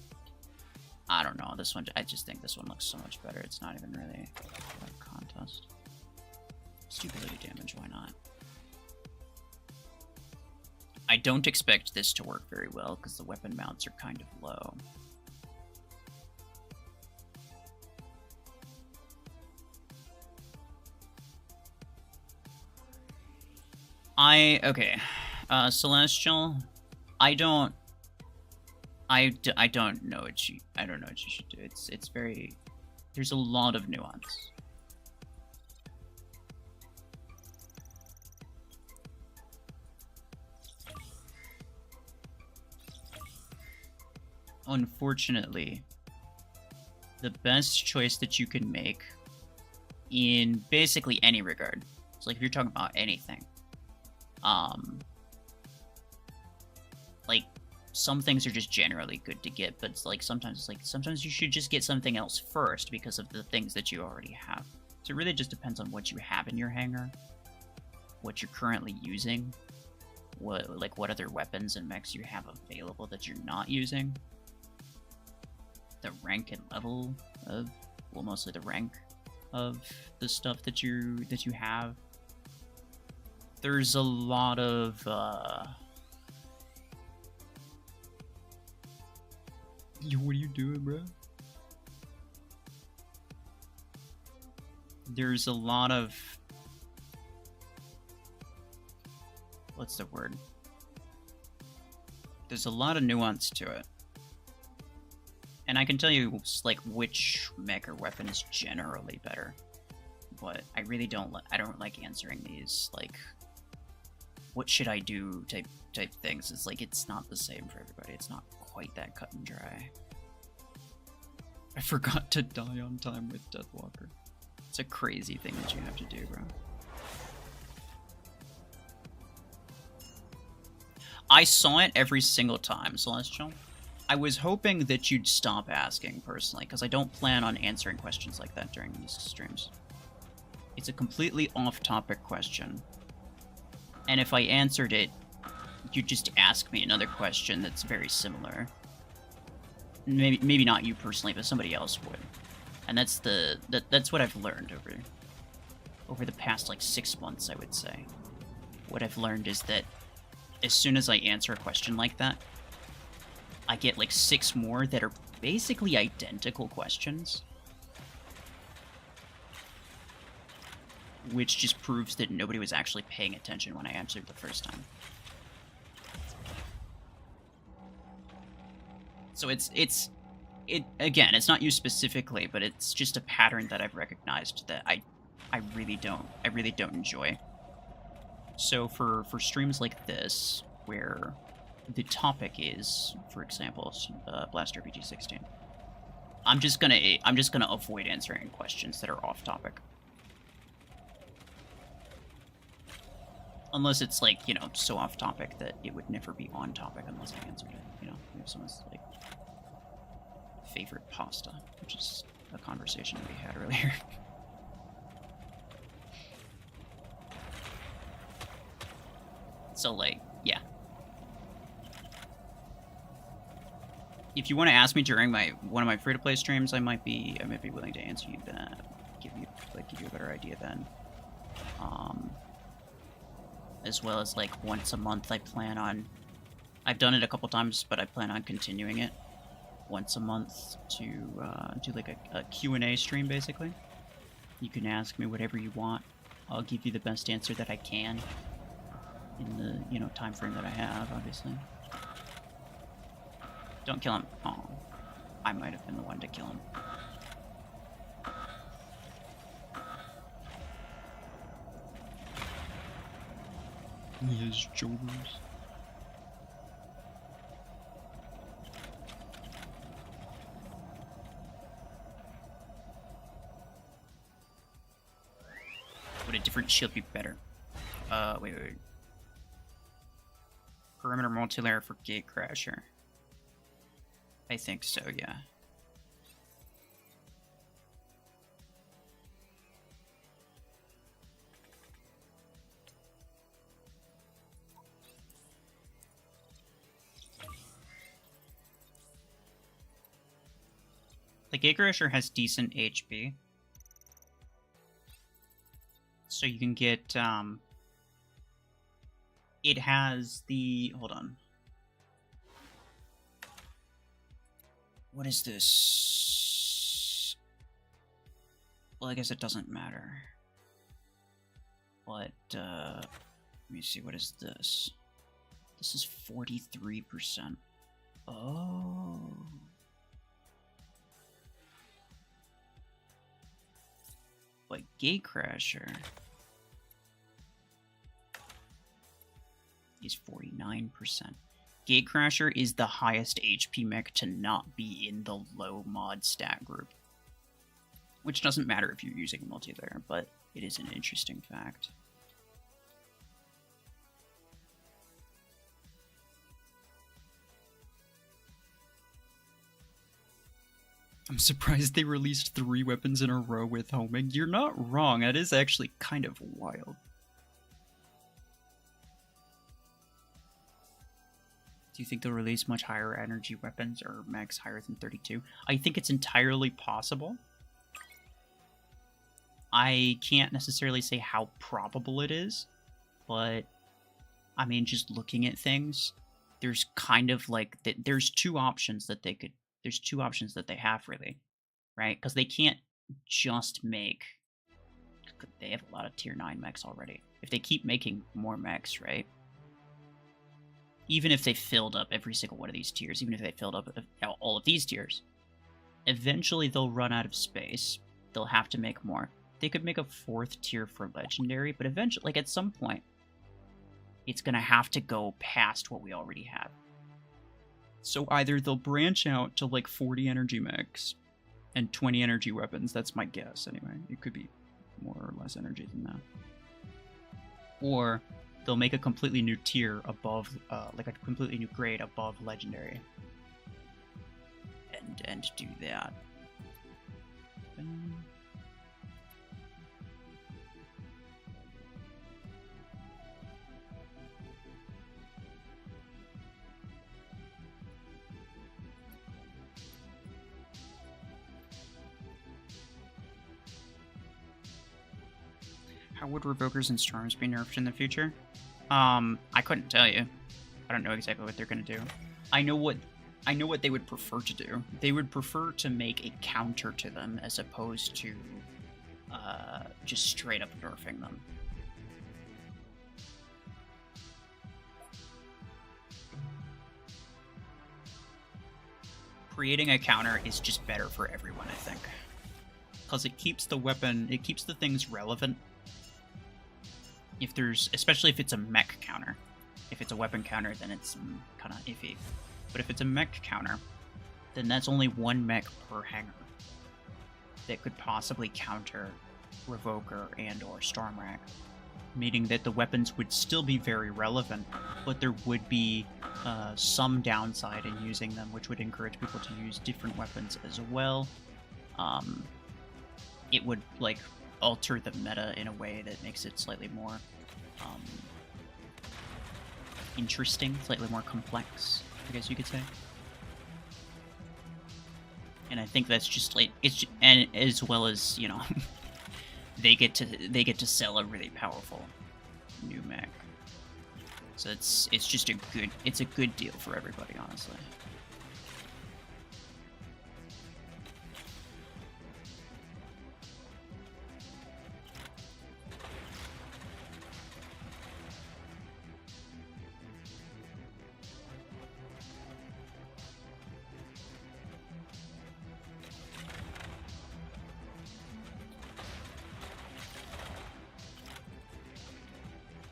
I don't know. This one, I just think this one looks so much better. It's not even really a contest. Stupidity damage, why not? I don't expect this to work very well because the weapon mounts are kind of low. Okay. Celestial, I don't know what you should do. It's very, there's a lot of nuance. Unfortunately, the best choice that you can make in basically any regard. So, like, if you're talking about anything, like, some things are just generally good to get, but it's like sometimes you should just get something else first because of the things that you already have. So it really just depends on what you have in your hangar, what you're currently using, what other weapons and mechs you have available that you're not using, the rank and level of, well, mostly the rank of the stuff that you have. There's a lot of Yo, what are you doing, bro? There's a lot of... What's the word? There's a lot of nuance to it. And I can tell you, like, which mech or weapon is generally better. But I really don't like answering these, like, what should I do type things. It's like, it's not the same for everybody. It's not quite that cut and dry. I forgot to die on time with Deathwalker. It's a crazy thing that you have to do, bro. I saw it every single time, Celestial. I was hoping that you'd stop asking, personally, because I don't plan on answering questions like that during these streams. It's a completely off-topic question. And if I answered it, you'd just ask me another question that's very similar. Maybe not you personally, but somebody else would. And that's what I've learned over the past, like, 6 months, I would say. What I've learned is that as soon as I answer a question like that, I get, like, 6 more that are basically identical questions. Which just proves that nobody was actually paying attention when I answered the first time. So again, it's not you specifically, but it's just a pattern that I've recognized that I really don't enjoy. So for streams like this, where the topic is, for example, Blast RPG 16, I'm just gonna avoid answering questions that are off topic. Unless it's, like, you know, so off topic that it would never be on topic unless I answered it. You know, if someone's, like, favorite pasta, which is a conversation we had earlier. So, like, yeah. If you want to ask me during one of my free-to-play streams, I might be willing to answer you that, give you a better idea then. As well as, like, once a month I plan on... I've done it a couple times, but I plan on continuing it once a month to do, like, a Q&A stream, basically. You can ask me whatever you want. I'll give you the best answer that I can in the, you know, time frame that I have, obviously. Don't kill him. Oh, I might have been the one to kill him. He has jobers. Would a different shield be better? Wait. Perimeter multi-layer for Gatecrasher. I think so, yeah. The Gatecrasher has decent HP. So you can get, it has the... Hold on. What is this? Well, I guess it doesn't matter. But, let me see, what is this? This is 43%. Oh. But Gatecrasher is 49%. Gatecrasher is the highest HP mech to not be in the low mod stat group. which doesn't matter if you're using multilayer, but it is an interesting fact. I'm surprised they released 3 weapons in a row with homing. You're not wrong, that is actually kind of wild. Do you think they'll release much higher energy weapons or mechs higher than 32? I think it's entirely possible. I can't necessarily say how probable it is, but I mean, just looking at things, there's kind of like there's 2 options that they could. There's 2 options that they have, really, right? Because they can't just make. They have a lot of tier 9 mechs already. If they keep making more mechs, right? Even if they filled up every single one of these tiers, even if they filled up all of these tiers, eventually they'll run out of space. They'll have to make more. They could make a 4th tier for Legendary, but eventually, like at some point, it's going to have to go past what we already have. So either they'll branch out to like 40 energy mechs and 20 energy weapons. That's my guess, anyway. It could be more or less energy than that. Or they'll make a completely new tier above, like a completely new grade above Legendary. And do that. How would Revokers and Storms be nerfed in the future? I couldn't tell you. I don't know exactly what they're gonna do. I know what they would prefer to do. They would prefer to make a counter to them as opposed to just straight up nerfing them. Creating a counter is just better for everyone, I think. Because it keeps the weapon, it keeps the things relevant. If there's, especially if it's a mech counter. If it's a weapon counter, then it's kind of iffy. But if it's a mech counter, then that's only 1 mech per hanger that could possibly counter Revoker and or Stormrack, meaning that the weapons would still be very relevant, but there would be some downside in using them, which would encourage people to use different weapons as well. It would like alter the meta in a way that makes it slightly more interesting, slightly more complex, I guess you could say. And I think that's just like and as well as, you know, they get to sell a really powerful new mech. So it's just a good deal for everybody, honestly.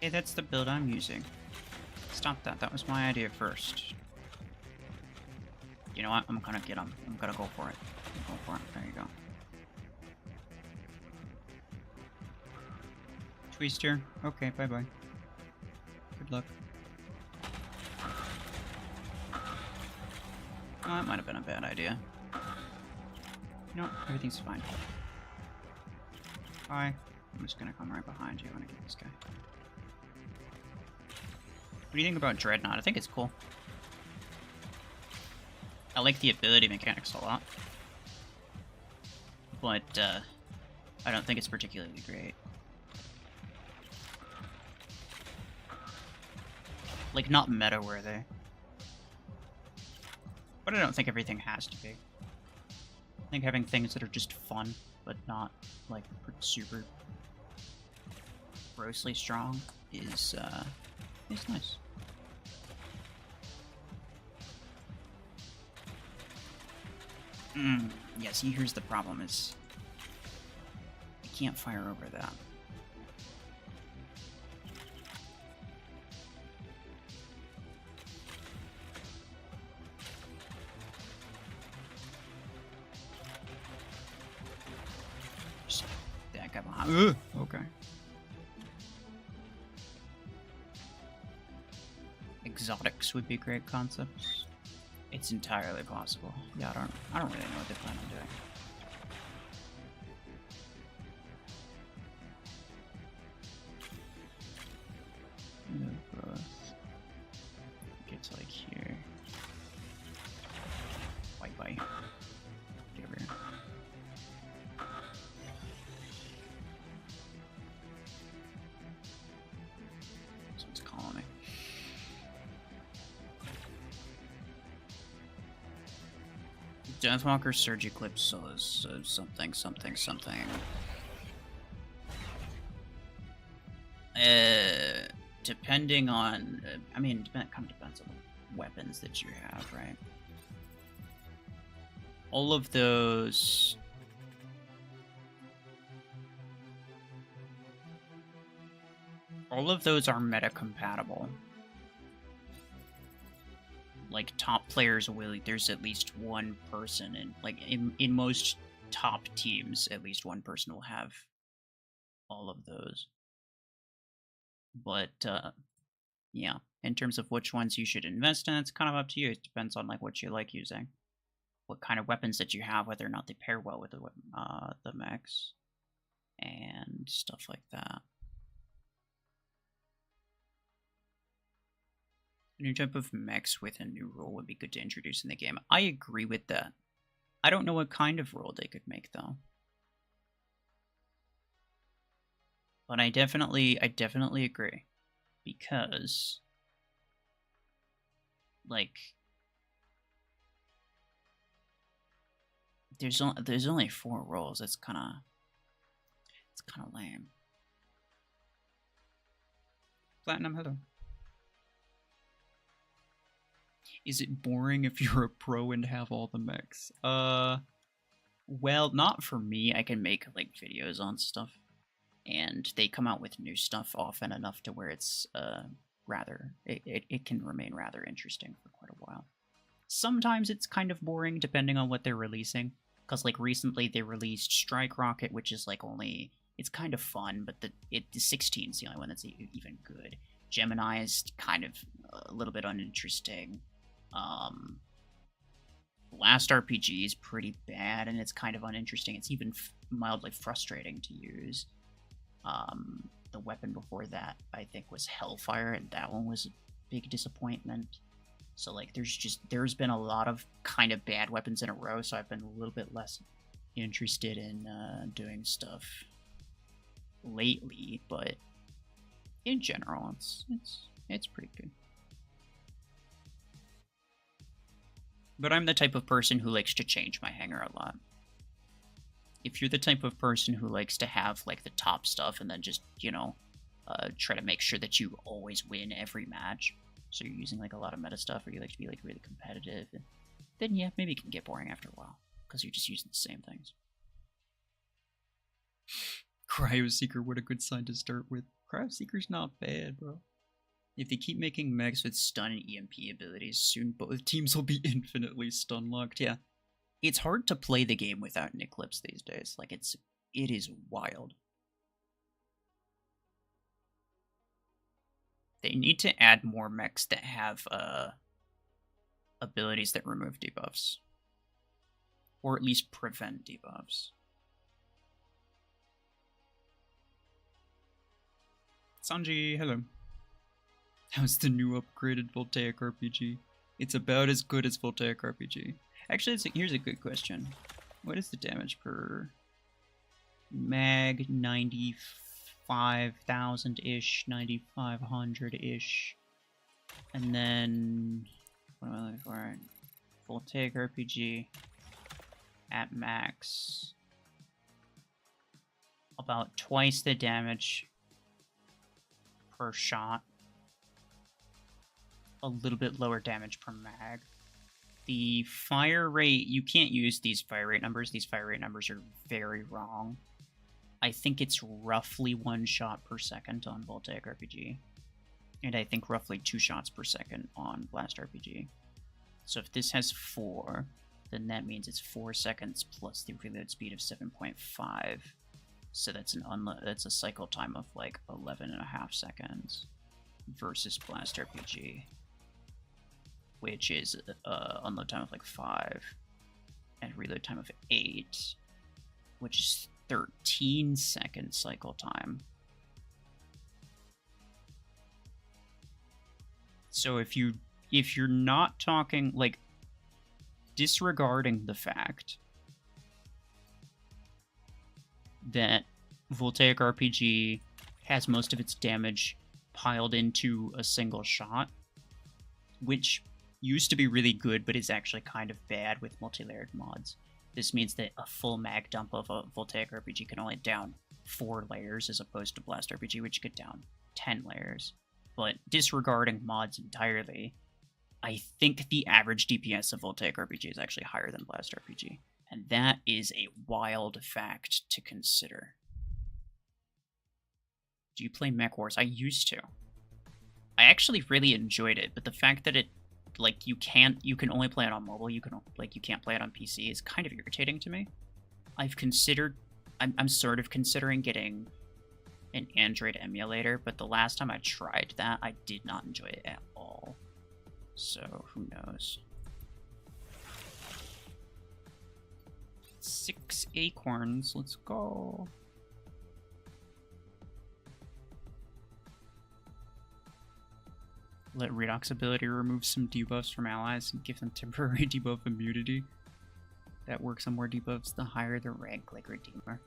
Hey, that's the build I'm using. Stop that. That was my idea first. You know what? I'm gonna get him. I'm gonna go for it. Go for it. There you go. Twister. Okay, bye-bye. Good luck. Oh, that might have been a bad idea. No, everything's fine. Bye. I'm just gonna come right behind you when I get this guy. What do you think about Dreadnought? I think it's cool. I like the ability mechanics a lot. But, I don't think it's particularly great. Like, not meta-worthy. But I don't think everything has to be. I think having things that are just fun, but not, like, super grossly strong is nice. Yeah, see, here's the problem is I can't fire over that. Okay. Exotics would be great concepts. It's entirely possible. Yeah, I don't really know what they plan on doing. Get to like here. Bye. Get over here. Someone's calling me. Deathwalker Surge Eclipse is something. Depending on, I mean, it kind of depends on the weapons that you have, right? All of those. All of those are meta compatible. Like top players will, there's at least one person in most top teams, at least one person will have all of those. But yeah, in terms of which ones you should invest in, it's kind of up to you. It depends on like what you like using, what kind of weapons that you have, whether or not they pair well with the mechs and stuff like that. A new type of mechs with a new rule would be good to introduce in the game. I agree with that. I don't know what kind of rule they could make though. But I definitely agree, because like there's only 4 roles. It's kind of lame. Platinum, hello. Is it boring if you're a pro and have all the mechs? Well, not for me. I can make like videos on stuff, and they come out with new stuff often enough to where it's it can remain rather interesting for quite a while. Sometimes it's kind of boring depending on what they're releasing, because like recently they released Strike Rocket, which is like it's kind of fun, but the 16 is the only one that's even good. Gemini is kind of a little bit uninteresting. Last RPG is pretty bad, and it's kind of uninteresting. It's even mildly frustrating to use. The weapon before that, I think, was Hellfire, and that one was a big disappointment. So, like, there's been a lot of kind of bad weapons in a row, so I've been a little bit less interested in doing stuff lately, but in general, it's pretty good. But I'm the type of person who likes to change my hanger a lot. If you're the type of person who likes to have like the top stuff and then just, try to make sure that you always win every match, so you're using like a lot of meta stuff, or you like to be like really competitive, then yeah, maybe it can get boring after a while because you're just using the same things. Cryoseeker, what a good sign to start with. Cryoseeker's not bad, bro. If they keep making mechs with stun and EMP abilities, soon both teams will be infinitely stun locked. Yeah, it's hard to play the game without an Eclipse these days. Like, it is wild. They need to add more mechs that have abilities that remove debuffs, or at least prevent debuffs. Sanji, hello. How's the new upgraded Voltaic RPG? It's about as good as Voltaic RPG. Actually, here's a good question. What is the damage per mag? 95,000-ish, 9,500-ish. And then, what am I looking for? Voltaic RPG at max. About twice the damage per shot. A little bit lower damage per mag. The fire rate, you can't use these fire rate numbers. These fire rate numbers are very wrong. I think it's roughly 1 shot per second on Voltaic RPG. And I think roughly 2 shots per second on Blast RPG. So if this has 4, then that means it's 4 seconds plus the reload speed of 7.5. So that's that's a cycle time of like 11.5 seconds versus Blast RPG, which is unload time of like 5 and reload time of 8, which is 13-second cycle time. So if you're not talking, like, disregarding the fact that Voltaic RPG has most of its damage piled into a single shot, which used to be really good but is actually kind of bad with multi-layered mods. This means that a full mag dump of a Voltaic RPG can only down 4 layers as opposed to Blast RPG, which could down 10 layers. But disregarding mods entirely, I think the average DPS of Voltaic RPG is actually higher than Blast RPG. And that is a wild fact to consider. Do you play Mech Wars? I used to. I actually really enjoyed it, but the fact that it, like, you can only play it on mobile, you can't play it on PC is kind of irritating to me. I'm sort of considering getting an Android emulator, but the last time I tried that, I did not enjoy it at all. So, who knows? 6 acorns, let's go. Let Redox ability remove some debuffs from allies and give them temporary debuff immunity. That works on more debuffs the higher the rank, like Redeemer.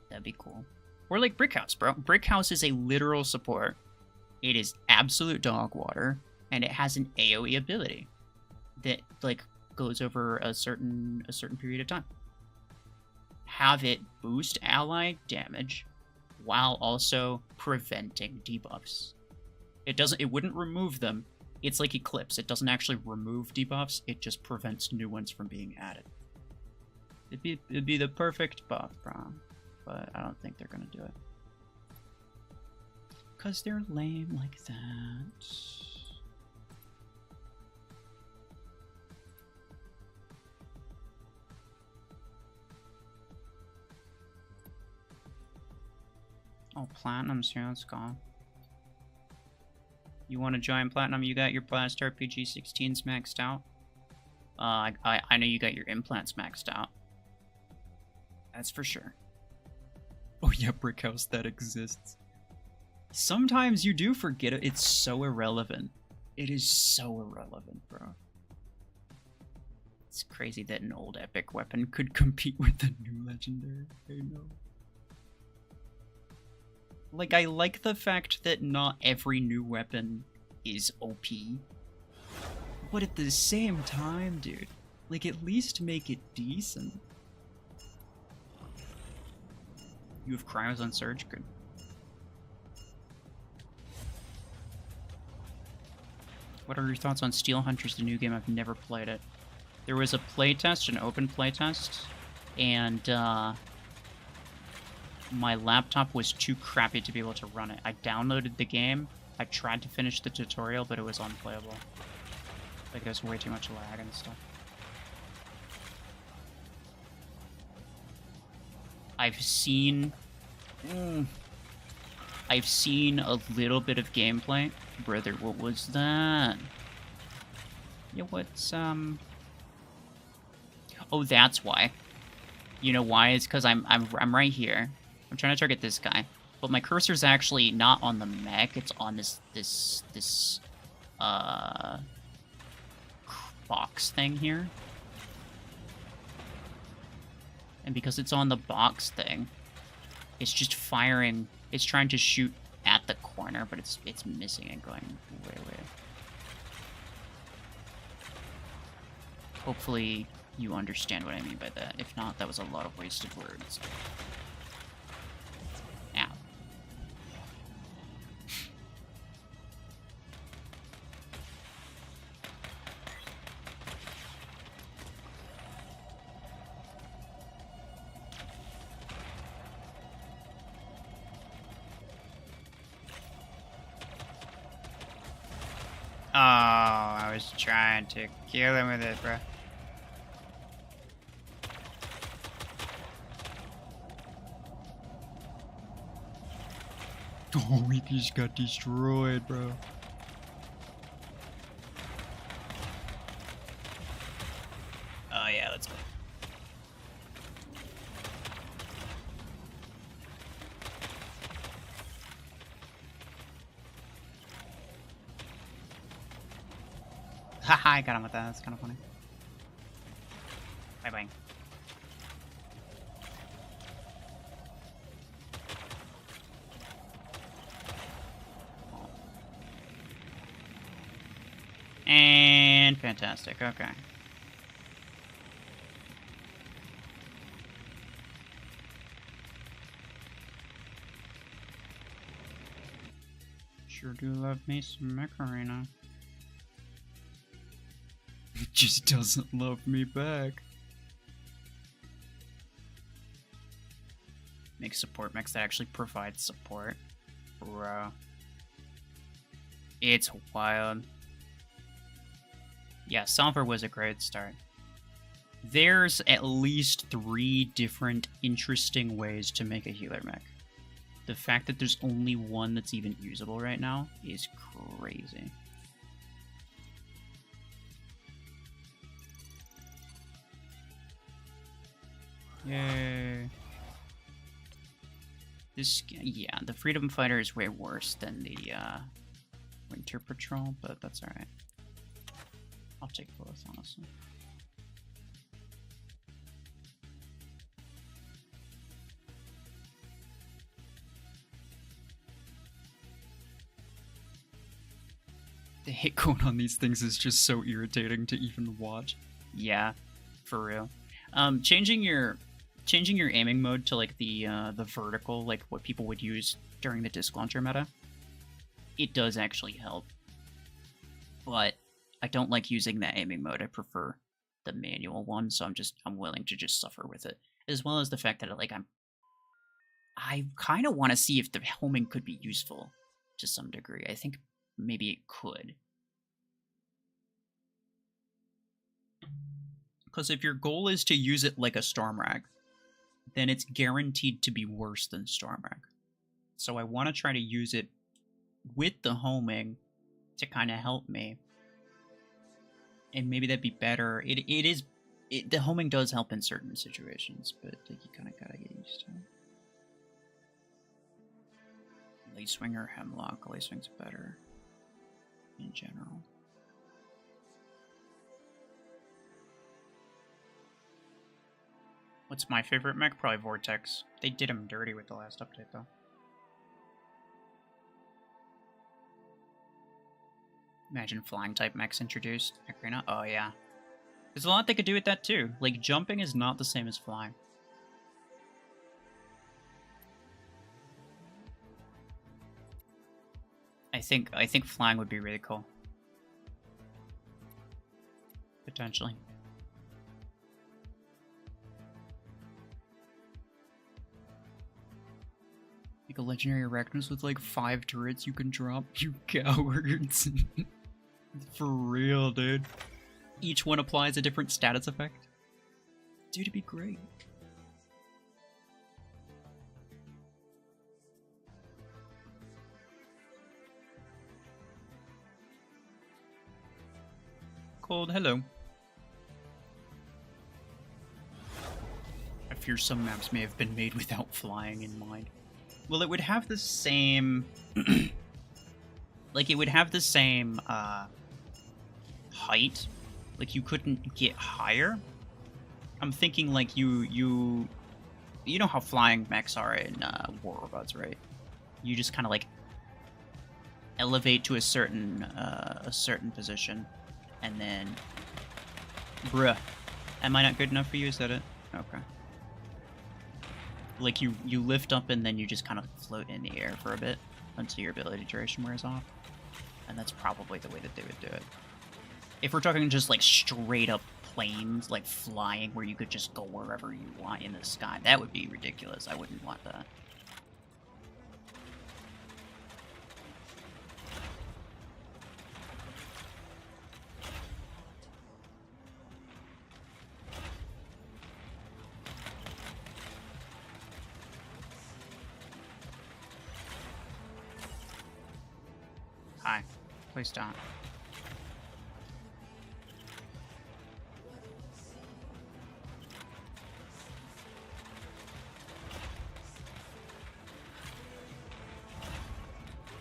That'd be cool. Or like Brickhouse, bro. Brickhouse is a literal support. It is absolute dog water, and it has an AoE ability that, like, goes over a certain period of time. Have it boost ally damage while also preventing debuffs. It wouldn't remove them. It's like Eclipse. It doesn't actually remove debuffs. It just prevents new ones from being added. It'd be the perfect buff, bro. But I don't think they're gonna do it. 'Cause they're lame like that. Oh, Platinum's here, let's go. You want to join Platinum? You got your Blast RPG 16s maxed out. I know you got your implants maxed out. That's for sure. Oh yeah, Brickhouse, that exists. Sometimes you do forget it. It's so irrelevant. It is so irrelevant, bro. It's crazy that an old epic weapon could compete with the new legendary. I know. Like, I like the fact that not every new weapon is OP. But at the same time, dude, like, at least make it decent. You have cryos on Surge? Good. What are your thoughts on Steel Hunters, the new game? I've never played it. There was a playtest, an open playtest, and my laptop was too crappy to be able to run it. I downloaded the game, I tried to finish the tutorial, but it was unplayable. Like, there's way too much lag and stuff. I've seen a little bit of gameplay. Brother, what was that? Yeah, what's, Oh, that's why. You know why? It's because I'm right here. I'm trying to target this guy. But my cursor's actually not on the mech, it's on this box thing here. And because it's on the box thing, it's just firing, it's trying to shoot at the corner, but it's missing and going way away. Hopefully you understand what I mean by that. If not, that was a lot of wasted words. Ow. Oh, I was trying to kill him with it, bro. Oh, we just got destroyed, bro. Oh, yeah, let's go. Haha, I got him with that. That's kind of funny. Bye-bye. And fantastic. Okay. Sure do love me some Mech Arena. It just doesn't love me back. Make support mechs that actually provide support. Bro. It's wild. Yeah, Salver was a great start. There's at least 3 different interesting ways to make a healer mech. The fact that there's only one that's even usable right now is crazy. Yay. Yeah, the Freedom Fighter is way worse than the Winter Patrol, but that's alright. I'll take both, honestly. The hit cone on these things is just so irritating to even watch. Yeah, for real. Changing your aiming mode to like the vertical, like what people would use during the disc launcher meta, it does actually help. But I don't like using that aiming mode. I prefer the manual one, so I'm willing to just suffer with it. As well as the fact that I kind of want to see if the homing could be useful to some degree. I think maybe it could. Because if your goal is to use it like a Stormrag, then it's guaranteed to be worse than Stormrag. So I want to try to use it with the homing to kind of help me. And maybe that'd be better. The homing does help in certain situations, but you kind of gotta get used to it. Late swing or Hemlock? Late swing's better in general. What's my favorite mech? Probably Vortex. They did him dirty with the last update, though. Imagine flying type mechs introduced. Arena. Oh, yeah. There's a lot they could do with that, too. Like, jumping is not the same as flying. I think flying would be really cool. Potentially. Like a legendary Arachnus with like 5 turrets you can drop, you cowards. For real, dude. Each one applies a different status effect. Dude, it'd be great. Cold, hello. I fear some maps may have been made without flying in mind. Well, it would have the same... like, it would have the same, height. Like, you couldn't get higher. I'm thinking, like, you know how flying mechs are in, War Robots, right? You just kind of, like, elevate to a certain position, and then... Bruh. Am I not good enough for you? Is that it? Okay. Like, you lift up and then you just kind of float in the air for a bit until your ability duration wears off. And that's probably the way that they would do it. If we're talking just, like, straight up planes, like, flying where you could just go wherever you want in the sky, that would be ridiculous. I wouldn't want that. Please don't.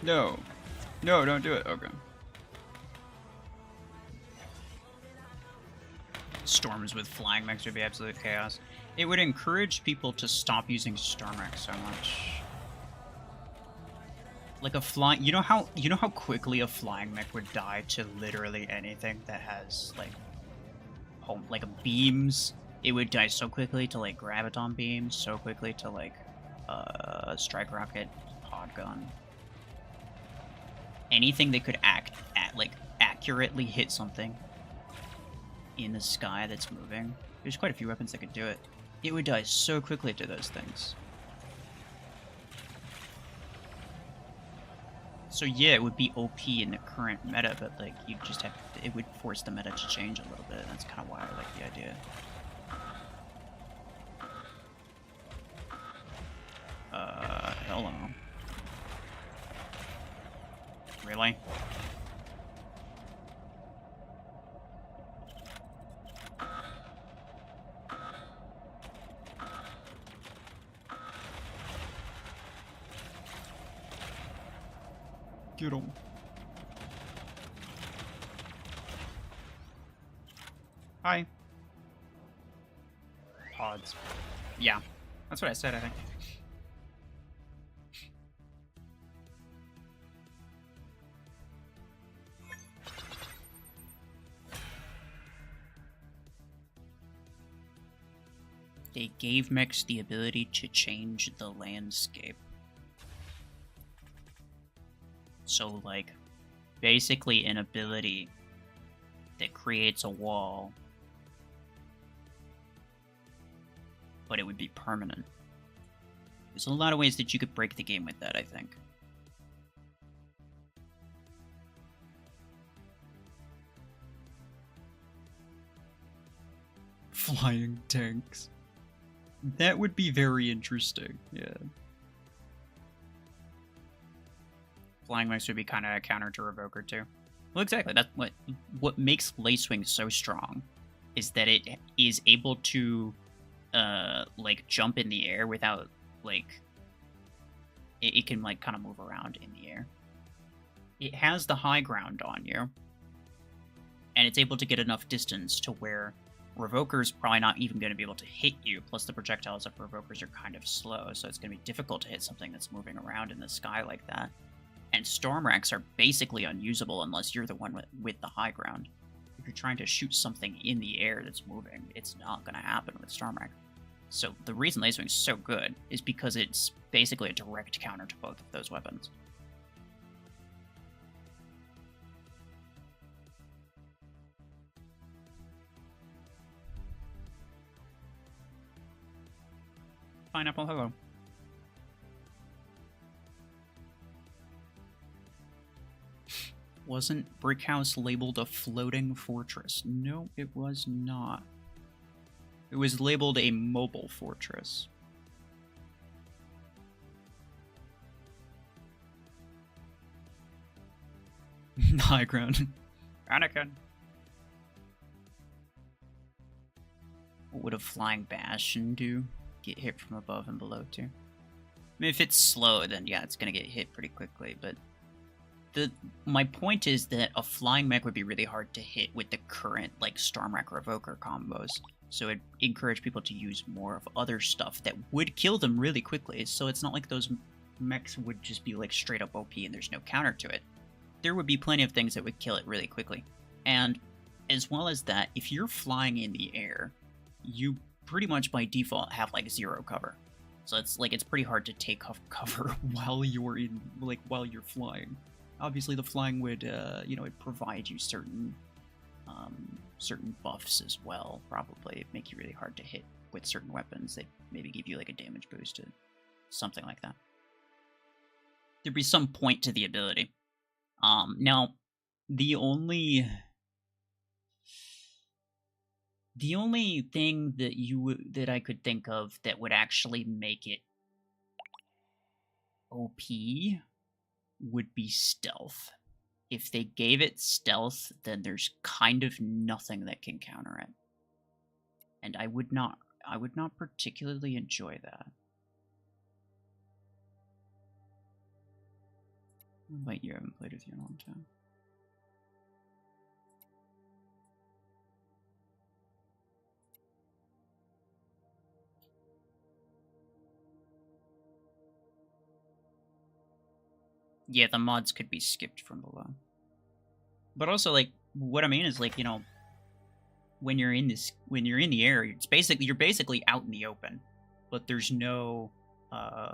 No. No, don't do it. Okay. Storms with flying mechs would be absolute chaos. It would encourage people to stop using Star Mech so much. Like a flying, you know how quickly a flying mech would die to literally anything that has like beams. It would die so quickly to like graviton beams, so quickly to like strike rocket, pod gun. Anything that could accurately hit something in the sky that's moving. There's quite a few weapons that could do it. It would die so quickly to those things. So yeah, it would be OP in the current meta, but like you just have to, it would force the meta to change a little bit. That's kind of why I like the idea. Hello. Really? Get him. Hi. Pods. Yeah, that's what I said, I think. They gave mechs the ability to change the landscape. So, like, basically an ability that creates a wall, but it would be permanent. There's a lot of ways that you could break the game with that, I think. Flying tanks. That would be very interesting, yeah. Flying mechs would be kind of a counter to Revoker too. Well, exactly. That's what makes Lacewing so strong, is that it is able to, like jump in the air without like. It can like kind of move around in the air. It has the high ground on you, and it's able to get enough distance to where Revoker's probably not even going to be able to hit you. Plus, the projectiles of Revokers are kind of slow, so it's going to be difficult to hit something that's moving around in the sky like that. And Stormwrecks are basically unusable unless you're the one with the high ground. If you're trying to shoot something in the air that's moving, it's not going to happen with Stormwreck. So the reason Lacewing's so good is because it's basically a direct counter to both of those weapons. Pineapple, hello. Wasn't Brickhouse labeled a floating fortress? No, it was not. It was labeled a mobile fortress. High ground. Anakin. What would a flying bastion do? Get hit from above and below too. I mean, if it's slow, then yeah, it's gonna get hit pretty quickly, but my point is that a flying mech would be really hard to hit with the current like Stormwreck Revoker combos. So it encouraged people to use more of other stuff that would kill them really quickly. So it's not like those mechs would just be like straight up OP and there's no counter to it. There would be plenty of things that would kill it really quickly. And as well as that, if you're flying in the air, you pretty much by default have like zero cover. So it's pretty hard to take cover while you're flying. Obviously, the flying would, it'd provide you certain buffs as well. Probably it'd make you really hard to hit with certain weapons that maybe give you like a damage boost, something like that. There'd be some point to the ability. Now, the only thing that I could think of that would actually make it OP would be stealth. if they gave it stealth, then there's kind of nothing that can counter it. And I would not particularly enjoy that. What about you? I haven't played with you in a long time. Yeah, the mods could be skipped from below. But also, like, what I mean is, like, you know, when you're in the air, you're basically out in the open, but there's no,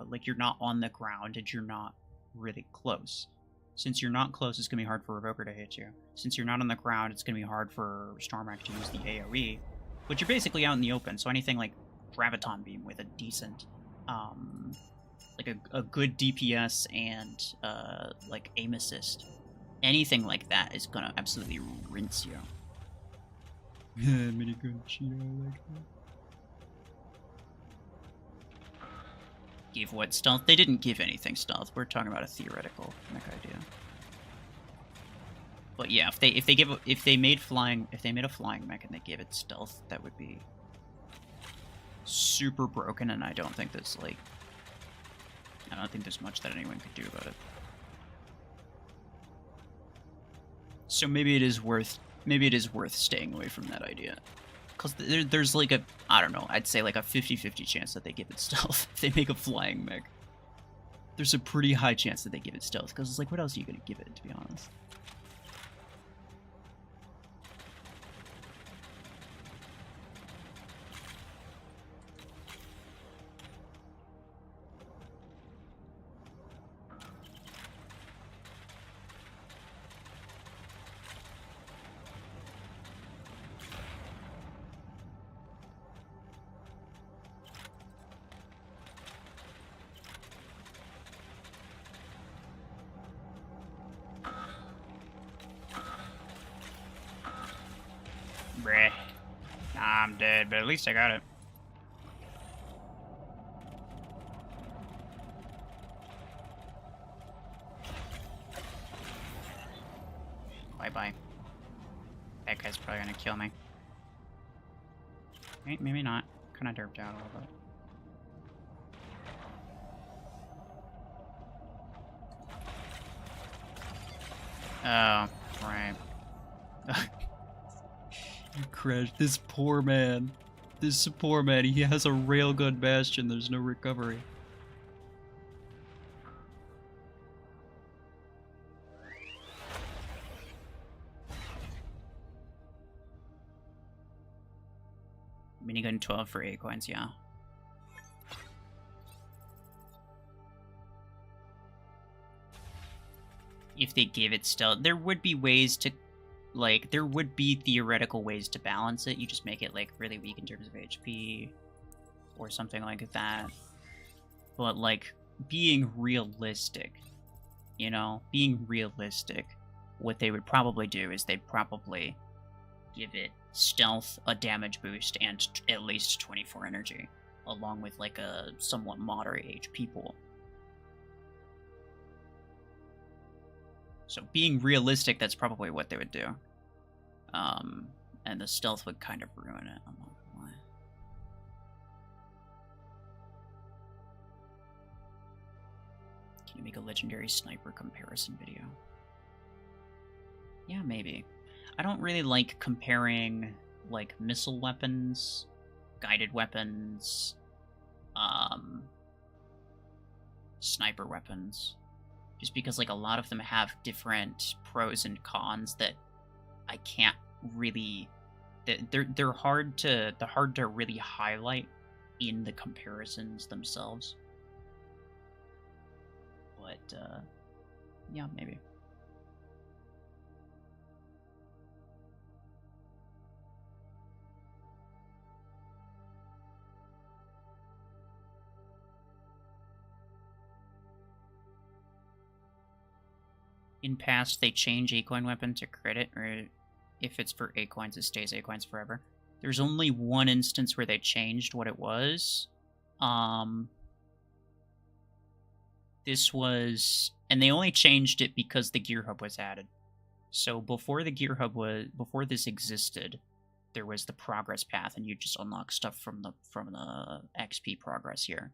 like, you're not on the ground and you're not really close. Since you're not close, it's gonna be hard for Revoker to hit you. Since you're not on the ground, it's gonna be hard for Stormwreck to use the AoE. But you're basically out in the open, so anything like Graviton Beam with a decent, like a good DPS and like aim assist, anything like that is gonna absolutely rinse you. Minigun Cheeto, I like that. Give what stealth? They didn't give anything stealth. We're talking about a theoretical mech idea. But yeah, if they made a flying mech and they gave it stealth, that would be super broken, and I don't think there's much that anyone could do about it. So maybe it is worth staying away from that idea. Because there's like I don't know, I'd say like a 50-50 chance that they give it stealth if they make a flying mech. There's a pretty high chance that they give it stealth, because it's like, what else are you going to give it, to be honest? Bruh. Nah, I'm dead, but at least I got it. Bye-bye. That guy's probably gonna kill me. Maybe not. Kinda derped out a little bit. Oh, right. You crashed. This poor man. He has a railgun bastion. There's no recovery. Minigun 12 for 8 coins, yeah. If they gave it stealth, there would be ways to, like, there would be theoretical ways to balance it. You just make it, like, really weak in terms of HP or something like that. But, like, being realistic, you know, what they would probably do is they'd probably give it stealth, a damage boost, and at least 24 energy, along with, like, a somewhat moderate HP pool. So being realistic, that's probably what they would do. And the stealth would kind of ruin it, I'm not gonna lie. Can you make a legendary sniper comparison video? Yeah, maybe. I don't really like comparing, like, missile weapons, guided weapons, sniper weapons. Just because, like, a lot of them have different pros and cons that I can't really... They're hard to really highlight in the comparisons themselves. But, yeah, maybe. In past, they change A-Coin weapon to crit, or if it's for A-Coins, it stays A-Coins forever. There's only one instance where they changed what it was. This was... And they only changed it because the gear hub was added. So before the gear hub before this existed, there was the progress path, and you just unlock stuff from the XP progress here.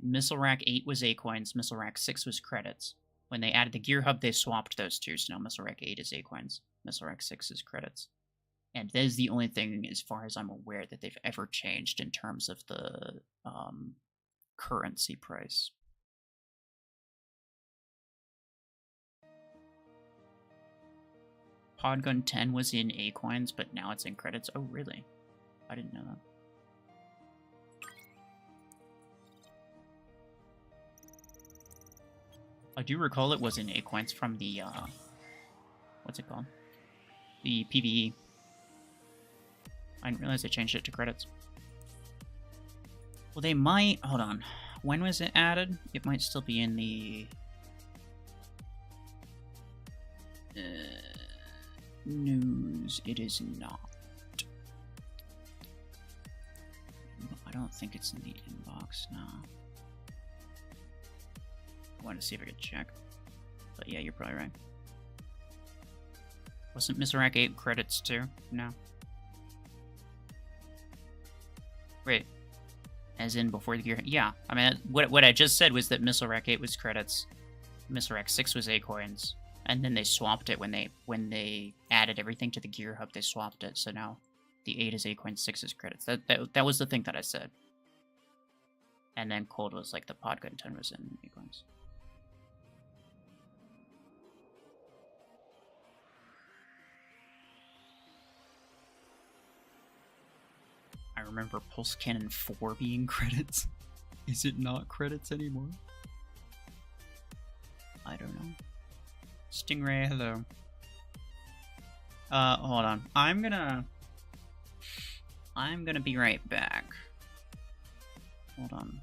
Missile Rack 8 was A coins, Missile Rack 6 was credits. When they added the gear hub, they swapped those two, so now Missile Rack 8 is A coins, Missile Rack 6 is credits. And that is the only thing, as far as I'm aware, that they've ever changed in terms of the currency price. Podgun 10 was in A coins, but now it's in credits. Oh, really? I didn't know that. I do recall it was in A coins from the, what's it called? The PvE. I didn't realize they changed it to credits. Well, they might... Hold on. When was it added? It might still be in the... news. It is not. I don't think it's in the inbox now. I wanted to see if I could check. But yeah, you're probably right. Wasn't Missile Rack 8 credits too? No. Wait. As in before the gear... Yeah. I mean, what I just said was that Missile Rack 8 was credits. Missile Rack 6 was A coins. And then they swapped it when they added everything to the gear hub. They swapped it, so now the 8 is A coins, 6 is credits. That was the thing that I said. And then cold was like the Podgun 10 was in A coins. I remember Pulse Cannon 4 being credits. Is it not credits anymore? I don't know. Stingray, hello. Hold on. I'm gonna be right back. Hold on.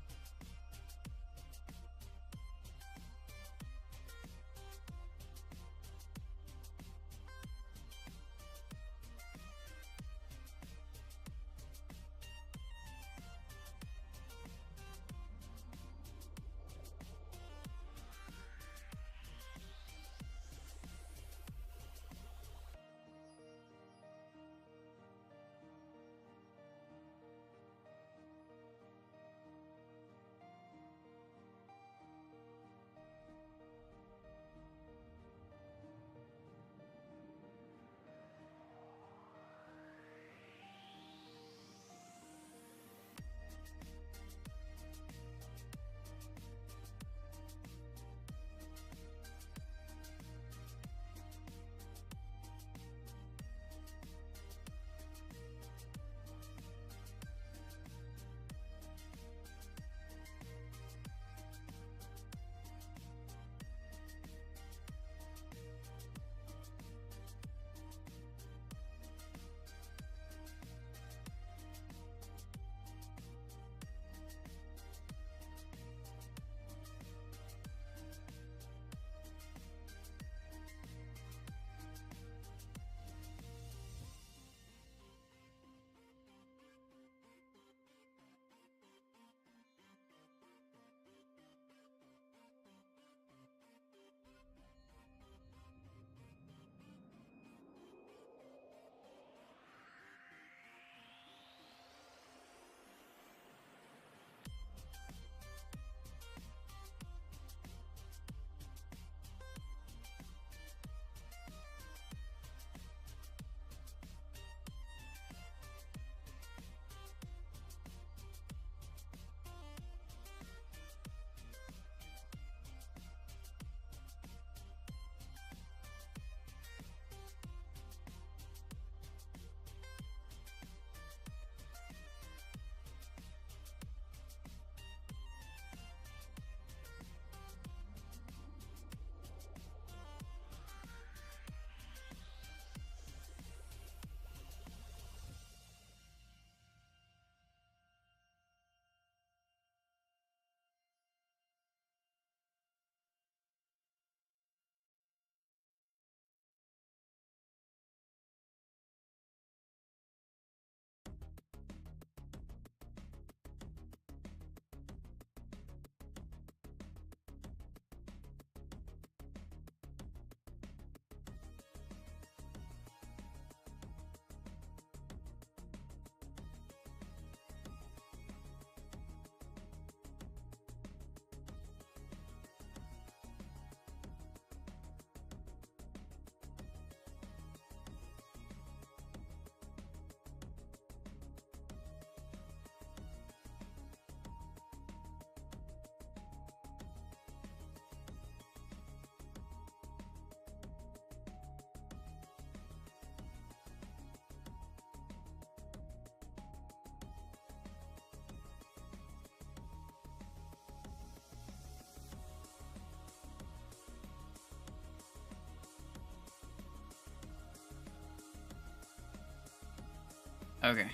Okay.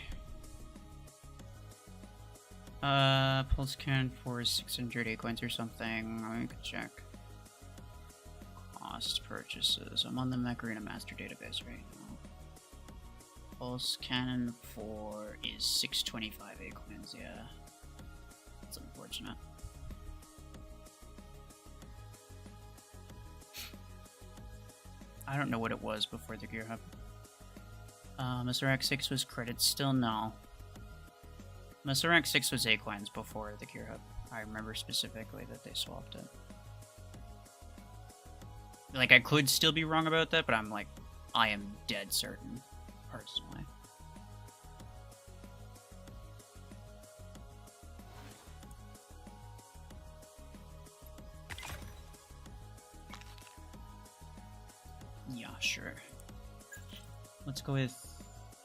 Pulse cannon for 600 acorns or something. I could check. Cost purchases. I'm on the Mech Arena Master database right now. Pulse cannon for is 625 acorns, yeah. That's unfortunate. I don't know what it was before the Gear Hub. Mr. X6 was credits still? No. Mr. X6 was acorns before the Gear Hub. I remember specifically that they swapped it. Like, I could still be wrong about that, but I'm like, I am dead certain, personally. Yeah, sure. Let's go with...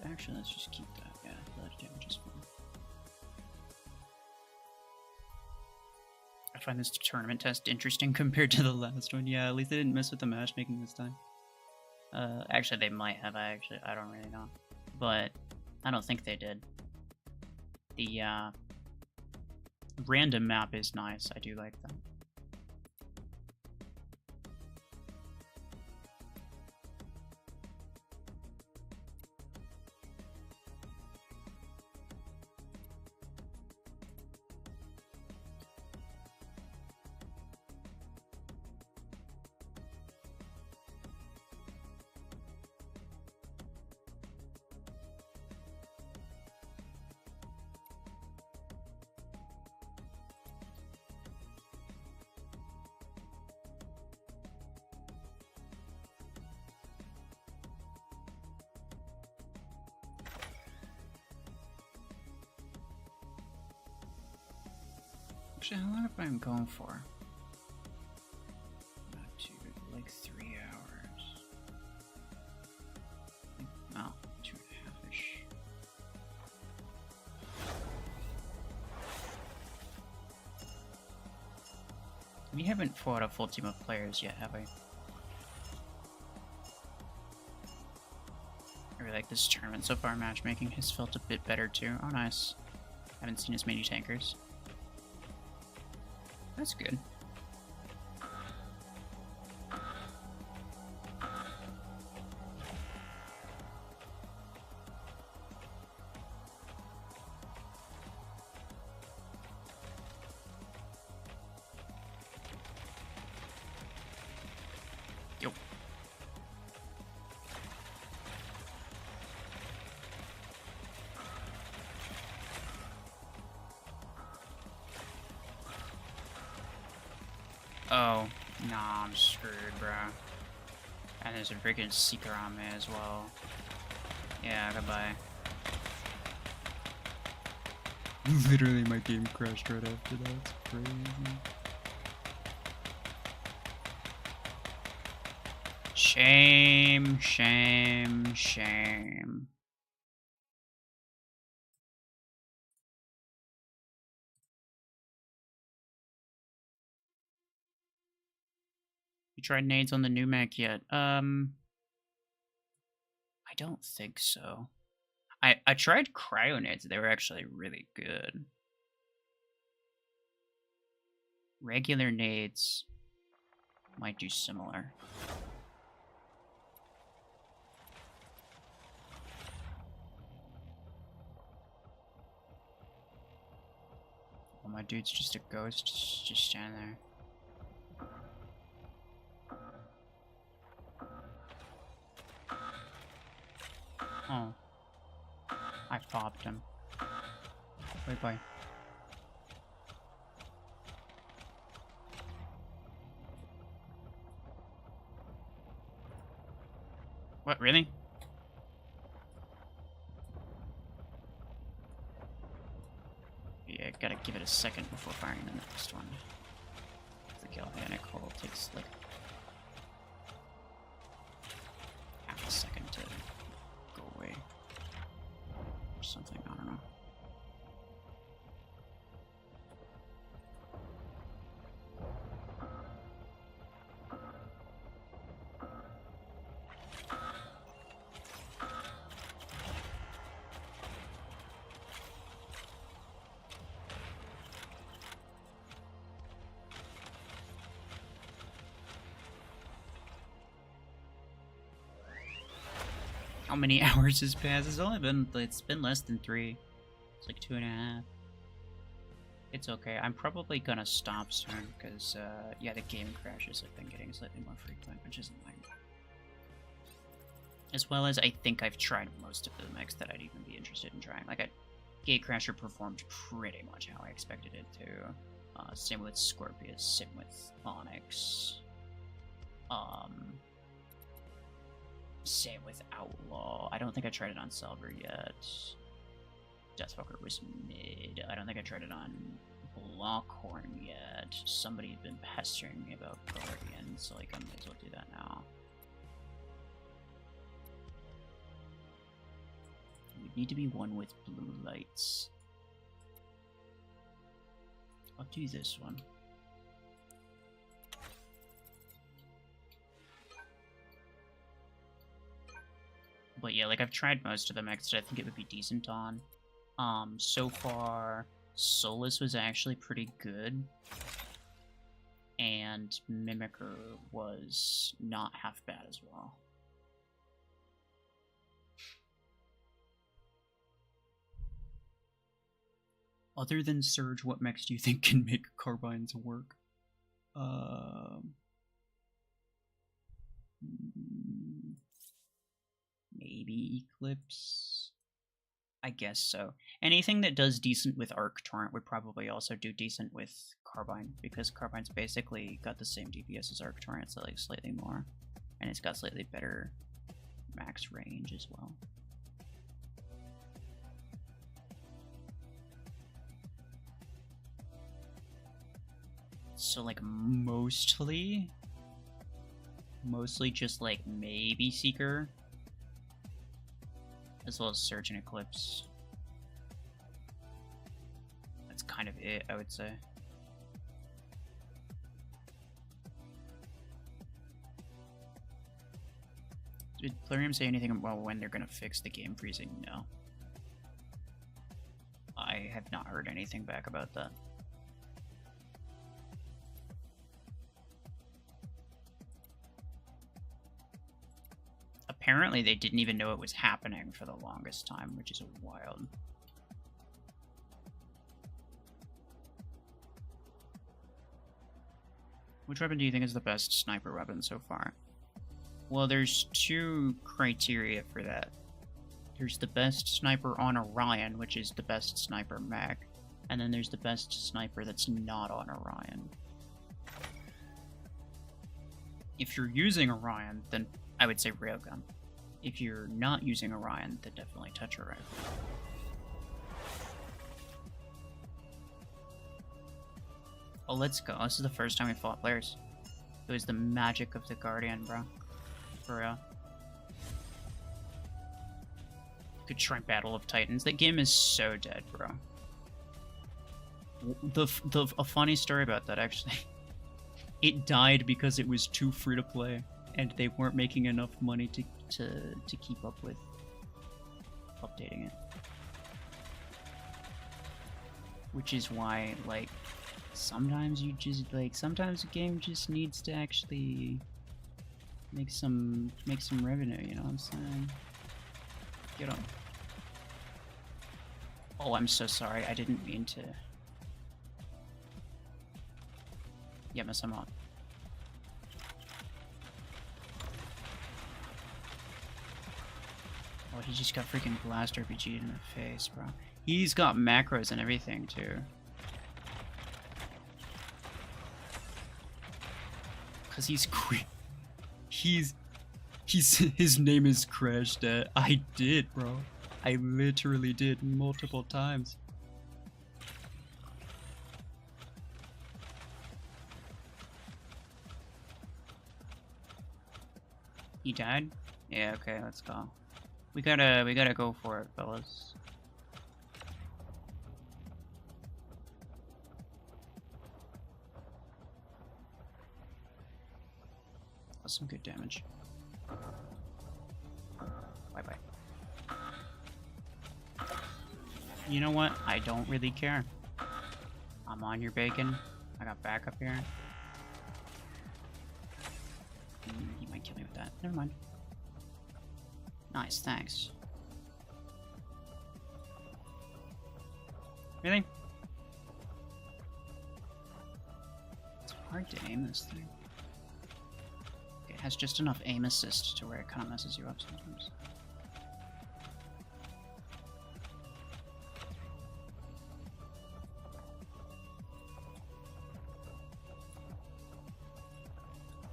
Actually, let's just keep that. Yeah, blood damage is fine. I find this tournament test interesting compared to the last one. Yeah, at least they didn't mess with the matchmaking this time. Actually, they might have. I don't really know. But I don't think they did. The, random map is nice. I do like that. Actually, how long have I been going for? Not too, like 3 hours. Oh, 2.5-ish. We haven't fought a full team of players yet, have we? I really like this tournament so far. Matchmaking has felt a bit better too. Oh, nice. Haven't seen as many tankers. That's good. Yo. Oh, nah, I'm screwed, bro. And there's a freaking Seeker on me as well. Yeah, goodbye. Literally, my game crashed right after that. It's crazy. Shame, shame, shame. You tried nades on the new Mech yet? I don't think so. I tried cryo nades. They were actually really good. Regular nades might do similar. Oh, my dude's just a ghost. Just stand there. Oh. I popped him. Bye-bye. What, really? Yeah, gotta give it a second before firing the next one. The galvanic hull takes like half a second to go away. Or something, I don't know. How many hours has passed? It's been less than 3. It's like 2.5. It's okay. I'm probably gonna stop soon because, yeah, the game crashes have been getting slightly more frequent, which isn't like. As well as I think I've tried most of the mechs that I'd even be interested in trying. Like, Gatecrasher performed pretty much how I expected it to. Same with Scorpius, same with Onyx. Same with Outlaw. I don't think I tried it on Silver yet. Deathfucker was mid. I don't think I tried it on Blockhorn yet. Somebody had been pestering me about Guardian, so like I might as well do that now. It would need to be one with blue lights. I'll do this one. But yeah, like I've tried most of the mechs that I think it would be decent on. So far, Solus was actually pretty good. And Mimicker was not half bad as well. Other than Surge, what mechs do you think can make carbines work? Maybe Eclipse? I guess so. Anything that does decent with Arc Torrent would probably also do decent with Carbine, because Carbine's basically got the same DPS as Arc Torrent, so like slightly more. And it's got slightly better max range as well. So like mostly just like maybe Seeker, as well as Surge and Eclipse. That's kind of it, I would say. Did Plarium say anything about when they're gonna fix the game freezing? No. I have not heard anything back about that. Apparently they didn't even know it was happening for the longest time, which is wild. Which weapon do you think is the best sniper weapon so far? Well, there's 2 criteria for that. There's the best sniper on Orion, which is the best sniper mech, and then there's the best sniper that's not on Orion. If you're using Orion, then I would say Railgun. If you're not using Orion, then definitely Tetra Rifle. Oh, let's go. This is the first time we fought players. It was the magic of the Guardian, bro. For real. Could try Battle of Titans. That game is so dead, bro. A funny story about that, actually. It died because it was too free to play, and they weren't making enough money to keep up with updating it. Which is why, like, sometimes you just, like, sometimes a game just needs to actually make some revenue, you know what I'm saying? Get on. Oh, I'm so sorry. I didn't mean to. Yeah, mess him up. Oh, he just got freaking blast RPG'd in the face, bro. He's got macros and everything, too. Cause he's quick. His name is Crash Dad. I did, bro. I literally did multiple times. He died? Yeah, okay, let's go. We gotta go for it, fellas. That's some good damage. Bye-bye. You know what? I don't really care. I'm on your bacon. I got backup here. He might kill me with that. Never mind. Nice, thanks. Really? It's hard to aim this thing. It has just enough aim assist to where it kind of messes you up sometimes.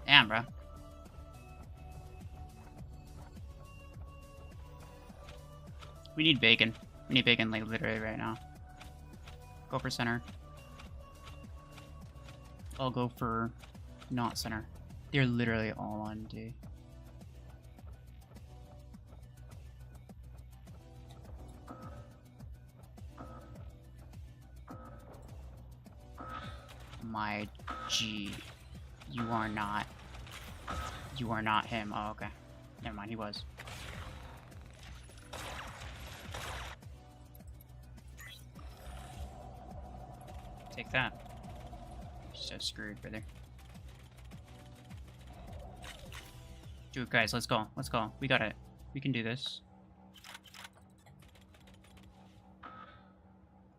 Damn, bro. We need bacon. We need bacon, like, literally right now. Go for center. I'll go for not center. They're literally all on D. My G. You are not. You are not him. Oh, okay. Never mind, he was. Take that. So screwed, brother. Dude, guys, let's go. Let's go. We got it. We can do this.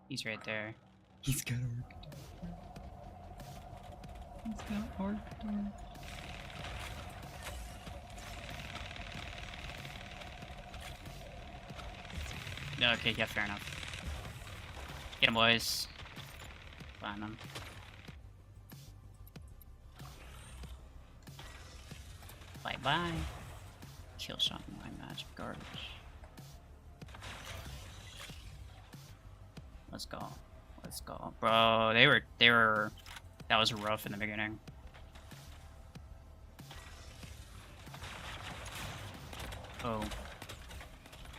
He's right there. He's got arc. He's got arc. Okay, yeah, fair enough. Get him, boys. Find them. Bye-bye. Kill shot in my magic garbage. Let's go. Let's go. Bro, they were that was rough in the beginning. Oh.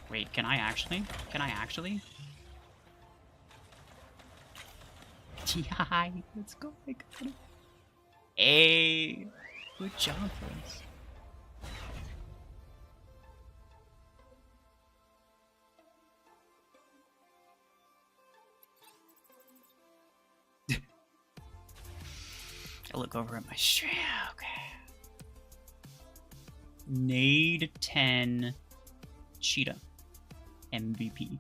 Wait, can I actually? Can I actually? Yeah, let's go. I got it. Hey, good job, boys. I look over at my stream. Okay. Nade 10 Cheetah MVP.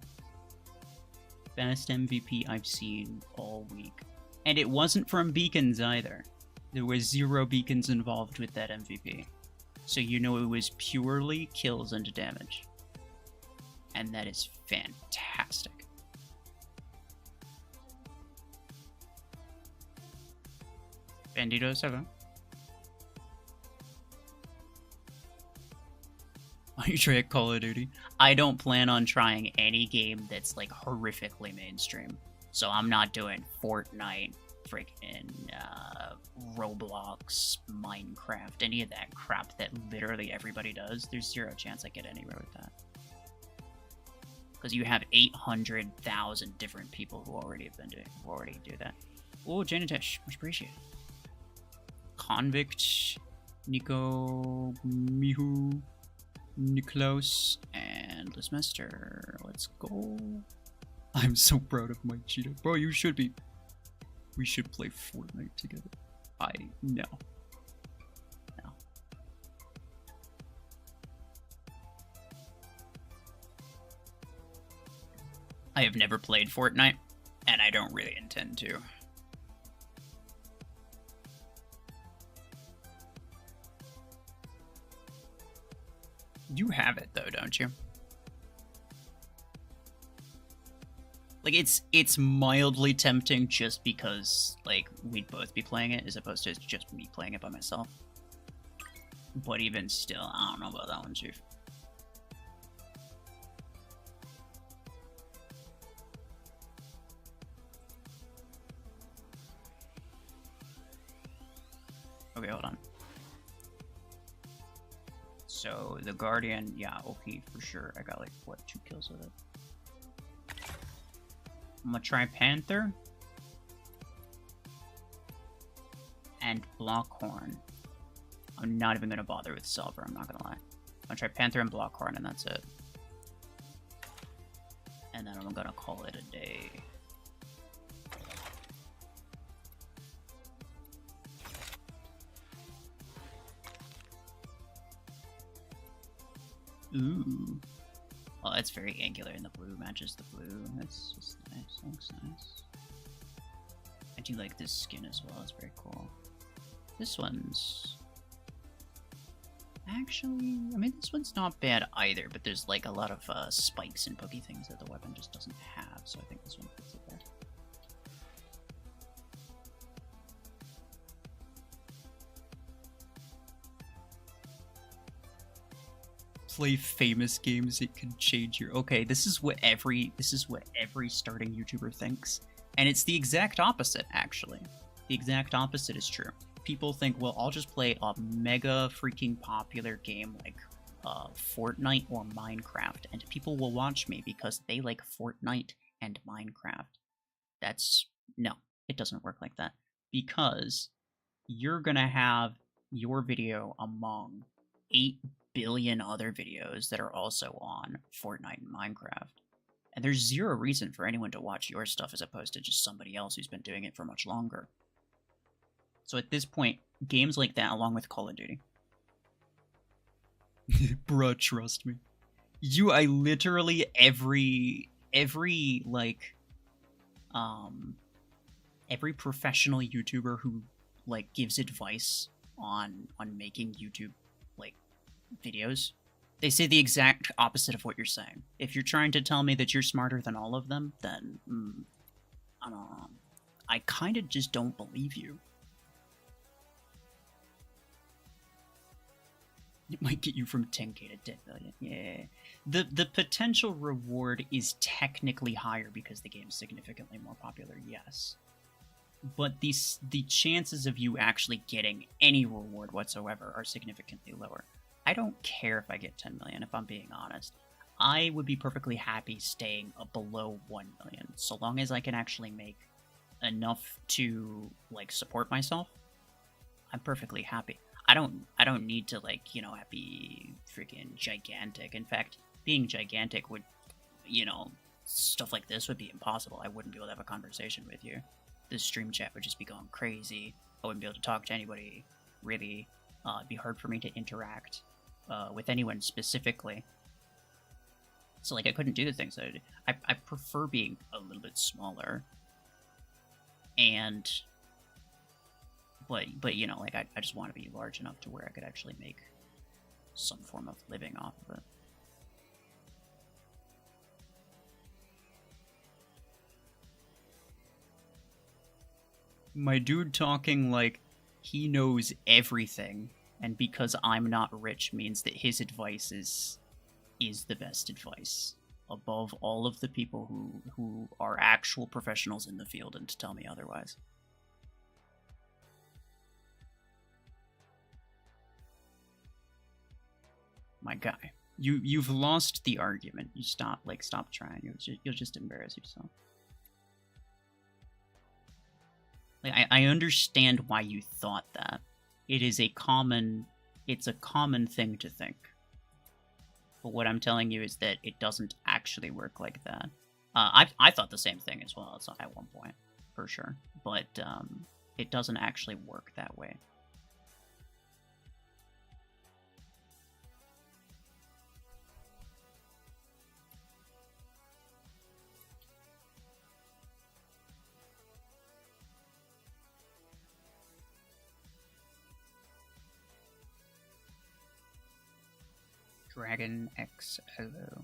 Best MVP I've seen all week. And it wasn't from beacons either. There was 0 beacons involved with that MVP. So you know it was purely kills and damage. And that is fantastic. Bandito 7. Why you try Call of Duty? I don't plan on trying any game that's like horrifically mainstream. So I'm not doing Fortnite, freaking Roblox, Minecraft, any of that crap that literally everybody does. There's 0 chance I get anywhere with that. Because you have 800,000 different people who already do that. Oh, Janitesh, much appreciated. Convict, Nico, Mihu, Niklos, and Lismester. Let's go. I'm so proud of my cheetah. Bro, you should be. We should play Fortnite together. No. No. I have never played Fortnite, and I don't really intend to. You have it though, don't you? Like it's mildly tempting just because like we'd both be playing it as opposed to just me playing it by myself. But even still, I don't know about that one, Chief. Okay, hold on. So the Guardian, yeah, OP for sure. I got like what, 2 kills with it. I'm gonna try Panther and Blockhorn. I'm not even gonna bother with Silver, I'm not gonna lie. I'm gonna try Panther and Blockhorn and that's it. And then I'm gonna call it a day. Ooh. Oh, that's very angular, and the blue matches the blue. That's just nice. Looks nice. I do like this skin as well. It's very cool. This one's... Actually, I mean, this one's not bad either, but there's like a lot of spikes and pokey things that the weapon just doesn't have, so I think this one fits it there. Play famous games, it can change your... Okay, this is what every starting YouTuber thinks. And it's the exact opposite, actually. The exact opposite is true. People think, well, I'll just play a mega freaking popular game like Fortnite or Minecraft, and people will watch me because they like Fortnite and Minecraft. No, it doesn't work like that. Because you're gonna have your video among 8 billion other videos that are also on Fortnite and Minecraft. And there's zero reason for anyone to watch your stuff as opposed to just somebody else who's been doing it for much longer. So at this point, games like that, along with Call of Duty. Bruh, trust me. I literally, every professional YouTuber who, like, gives advice on making YouTube, like, videos, they say the exact opposite of what you're saying. If you're trying to tell me that you're smarter than all of them, then, I kind of just don't believe you. It might get you from 10k to 10 million. Yeah. The potential reward is technically higher because the game's significantly more popular, yes. But the chances of you actually getting any reward whatsoever are significantly lower. I don't care if I get 10 million, if I'm being honest. I would be perfectly happy staying below 1 million, so long as I can actually make enough to, like, support myself. I'm perfectly happy. I don't need to, like, you know, be freaking gigantic. In fact, being gigantic would, you know, stuff like this would be impossible. I wouldn't be able to have a conversation with you. The stream chat would just be going crazy. I wouldn't be able to talk to anybody, really. It'd be hard for me to interact with anyone specifically. So, like, I couldn't do the things that I do. I prefer being a little bit smaller. And... But you know, like, I just want to be large enough to where I could actually make some form of living off of it. My dude talking like he knows everything, and because I'm not rich means that his advice is the best advice above all of the people who are actual professionals in the field and to tell me otherwise. My guy, you've lost the argument. You stop trying. You'll just embarrass yourself. Like, I understand why you thought that. It's a common thing to think. But what I'm telling you is that it doesn't actually work like that. I thought the same thing as well at one point, for sure. But it doesn't actually work that way. Dragon XLO.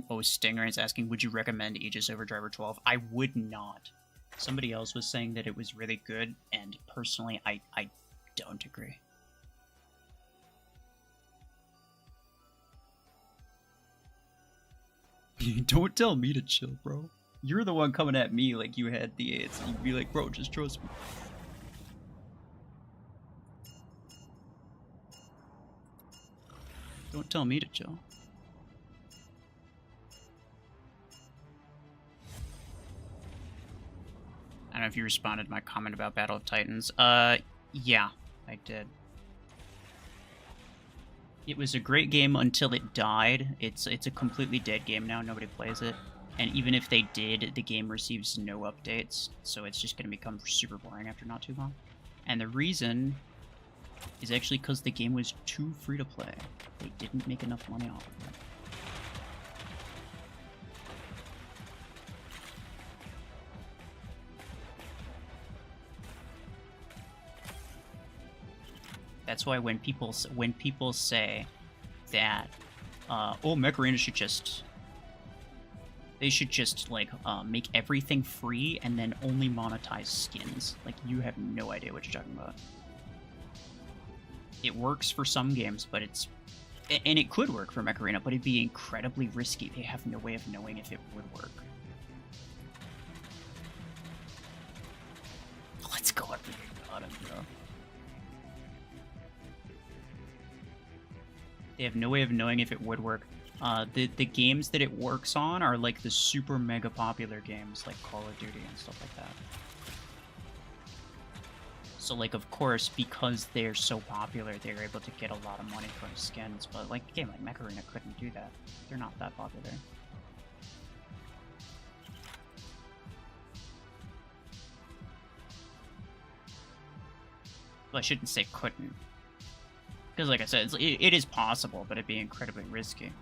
Oh, Stinger is asking, would you recommend Aegis over Driver 12? I would not. Somebody else was saying that it was really good, and personally, I don't agree. Don't tell me to chill, bro. You're the one coming at me like you had the AIDS. You'd be like, bro, just trust me. Don't tell me to chill. I don't know if you responded to my comment about Battle of Titans. Yeah, I did. It was a great game until it died. It's a completely dead game now. Nobody plays it. And even if they did, the game receives no updates. So it's just going to become super boring after not too long. And the reason is actually because the game was too free to play. They didn't make enough money off of it. That's why when people say that, oh, Mech Arena should just like make everything free and then only monetize skins. Like, you have no idea what you're talking about. It works for some games, but and it could work for Mech Arena, but it'd be incredibly risky. They have no way of knowing if it would work. Let's go after the bottom, bro. They have no way of knowing if it would work. The games that it works on are like the super mega popular games like Call of Duty and stuff like that. So like, of course, because they're so popular, they're able to get a lot of money from skins. But like a game like Mech Arena couldn't do that. They're not that popular. Well, I shouldn't say couldn't. Because like I said, it is possible, but it'd be incredibly risky.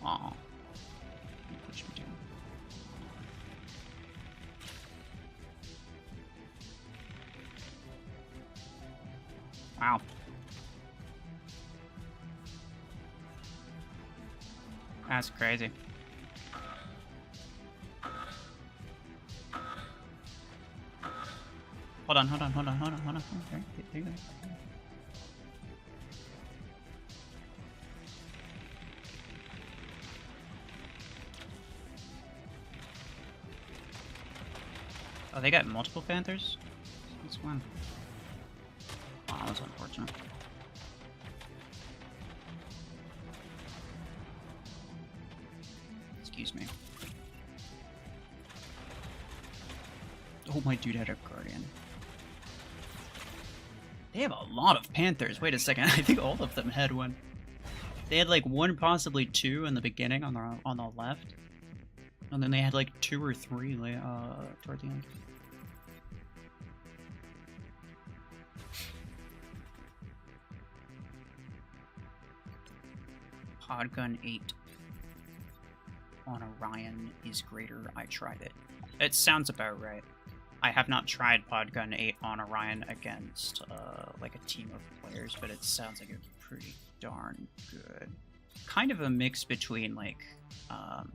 Aw. Push me down. Wow. That's crazy. Hold on. There you go. Oh, they got multiple Panthers? Since when? Wow, that was unfortunate. Excuse me. Oh, my dude had a Guardian. They have a lot of Panthers. Wait a second, I think all of them had one. They had like one, possibly two in the beginning on the left. And then they had like 2 or 3 toward the end. Podgun 8 on Orion is greater. I tried it. It sounds about right. I have not tried Podgun 8 on Orion against like a team of players, but it sounds like it's pretty darn good. Kind of a mix between like kind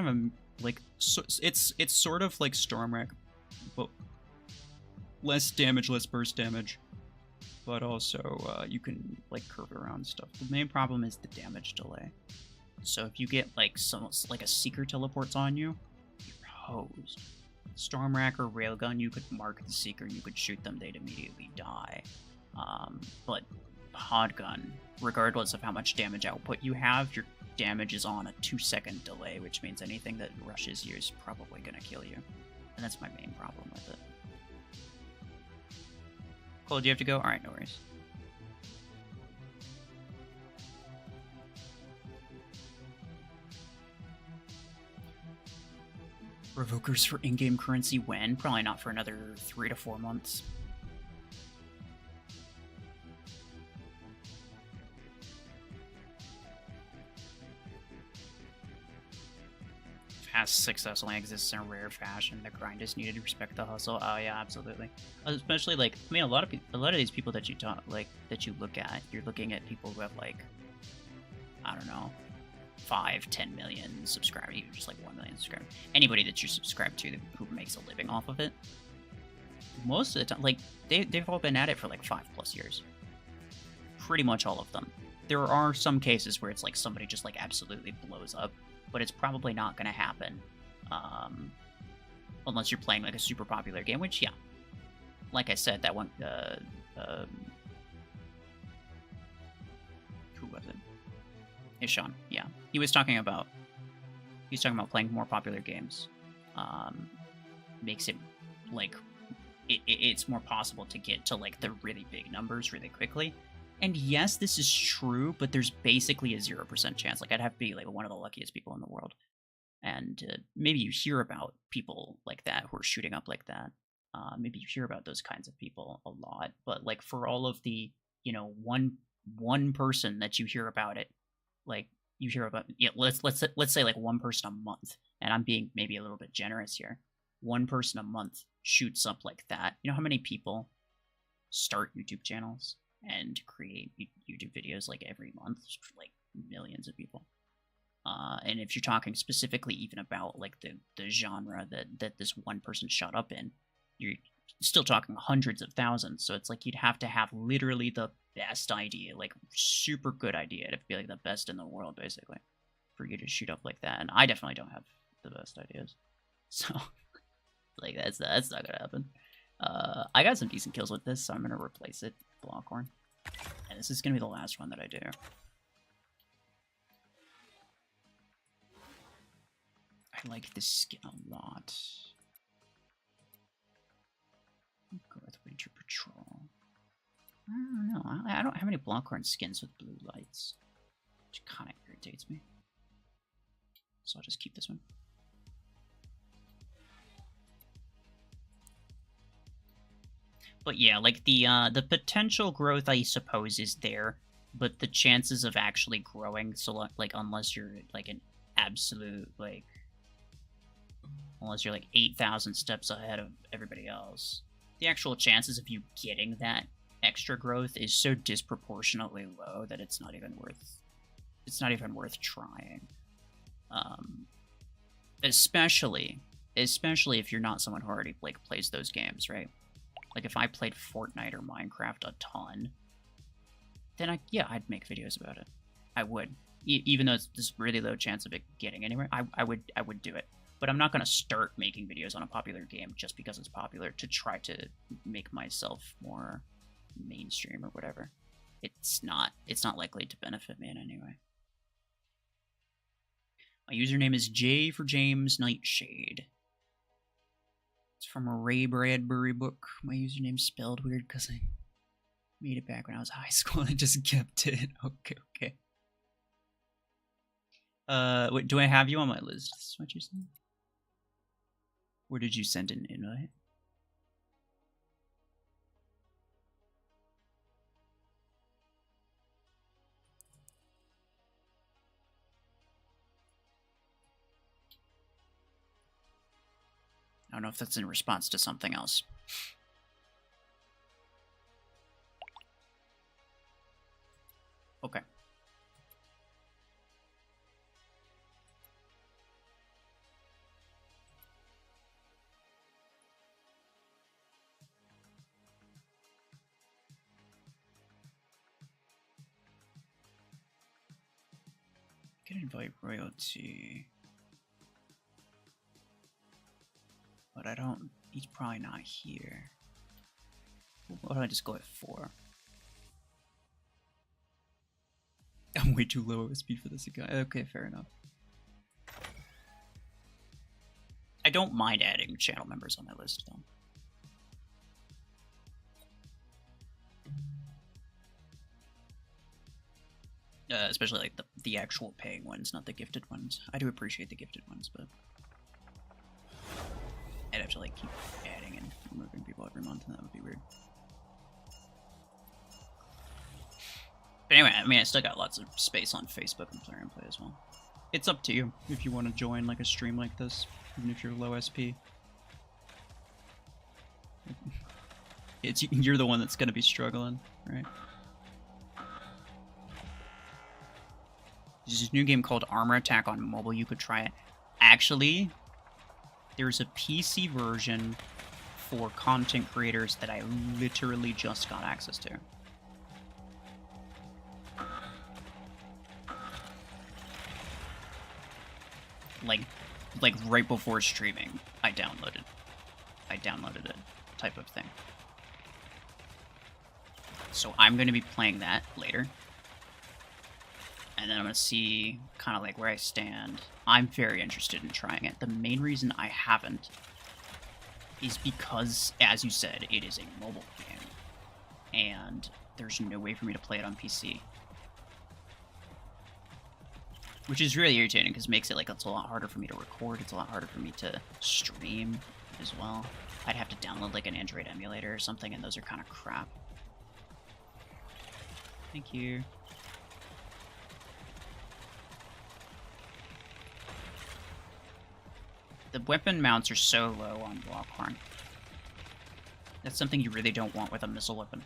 of a like it's sort of like Stormwreck, but less damage, less burst damage, but also you can like curve around stuff. The main problem is the damage delay. So if you get like a Seeker teleports on you, you're hosed. Stormwreck or Railgun, you could mark the Seeker, you could shoot them, they'd immediately die. But Podgun, regardless of how much damage output you have, your damage is on a 2-second delay, which means anything that rushes you is probably going to kill you. And that's my main problem with it. Cole, do you have to go? Alright, no worries. Revokers for in-game currency when? Probably not for another 3 to 4 months. Fast success only exists in a rare fashion. The grind is needed to respect the hustle. Oh yeah, absolutely. Especially like, I mean, a lot of these people that you talk, like that you look at, you're looking at people who have like, I don't know, 5-10 million subscribers, even just like 1 million subscribers. Anybody that you subscribe to who makes a living off of it, most of the time, like they've all been at it for like 5+ years. Pretty much all of them. There are some cases where it's like somebody just like absolutely blows up, but it's probably not going to happen unless you're playing like a super popular game, which, yeah, like I said, that one, who was it? Ishan, yeah. He was talking about playing more popular games. Makes it, like, it's more possible to get to, like, the really big numbers really quickly. And yes, this is true, but there's basically a 0% chance. Like, I'd have to be, like, one of the luckiest people in the world. And maybe you hear about people like that who are shooting up like that. Maybe you hear about those kinds of people a lot. But, like, for all of the, you know, one person that you hear about it, like, you hear about, yeah, let's say, like, one person a month. And I'm being maybe a little bit generous here. One person a month shoots up like that. You know how many people start YouTube channels and create YouTube videos like every month? Like millions of people. And if you're talking specifically even about like the genre that this one person shot up in, you're still talking hundreds of thousands. So it's like you'd have to have literally the best idea, like super good idea, to be like the best in the world, basically, for you to shoot up like that. And I definitely don't have the best ideas. So like that's not gonna happen. I got some decent kills with this, so I'm gonna replace it, Blockhorn. And this is gonna be the last one that I do. I like this skin a lot. I'll go with Winter Patrol. I don't know. I don't have any Blockhorn skins with blue lights, which kind of irritates me. So I'll just keep this one. But yeah, like the potential growth, I suppose, is there, but the chances of actually growing, so like unless you're like an absolute like, unless you're like 8,000 steps ahead of everybody else, the actual chances of you getting that extra growth is so disproportionately low that it's not even worth trying. Especially if you're not someone who already like plays those games, right? Like if I played Fortnite or Minecraft a ton, then I'd make videos about it. I would, even though it's this really low chance of it getting anywhere. I would do it. But I'm not gonna start making videos on a popular game just because it's popular to try to make myself more mainstream or whatever. It's not likely to benefit me in any way. My username is J for James Nightshade. It's from a Ray Bradbury book. My username's spelled weird because I made it back when I was high school and I just kept it. Okay. Wait, do I have you on my list? Is what you're saying? Or did you send an invite? I don't know if that's in response to something else. Okay. I can invite royalty. But I don't, he's probably not here. Why don't I just go at 4? I'm way too low speed for this guy. Okay, fair enough. I don't mind adding channel members on my list, though. Especially like the actual paying ones, not the gifted ones. I do appreciate the gifted ones, but I'd have to like keep adding and removing people every month, and that would be weird. But anyway, I mean, I still got lots of space on Facebook and Plarium Play as well. It's up to you if you want to join like a stream like this, even if you're low SP. You're the one that's gonna be struggling, right? There's this new game called Armor Attack on mobile. You could try it. Actually, there's a PC version for content creators that I literally just got access to. Like right before streaming, I downloaded it, type of thing. So I'm going to be playing that later. And then I'm going to see kind of like where I stand. I'm very interested in trying it. The main reason I haven't is because, as you said, it is a mobile game. And there's no way for me to play it on PC. Which is really irritating, because it makes it like it's a lot harder for me to record, it's a lot harder for me to stream as well. I'd have to download like an Android emulator or something, and those are kind of crap. Thank you. The weapon mounts are so low on Lockhorn. That's something you really don't want with a missile weapon.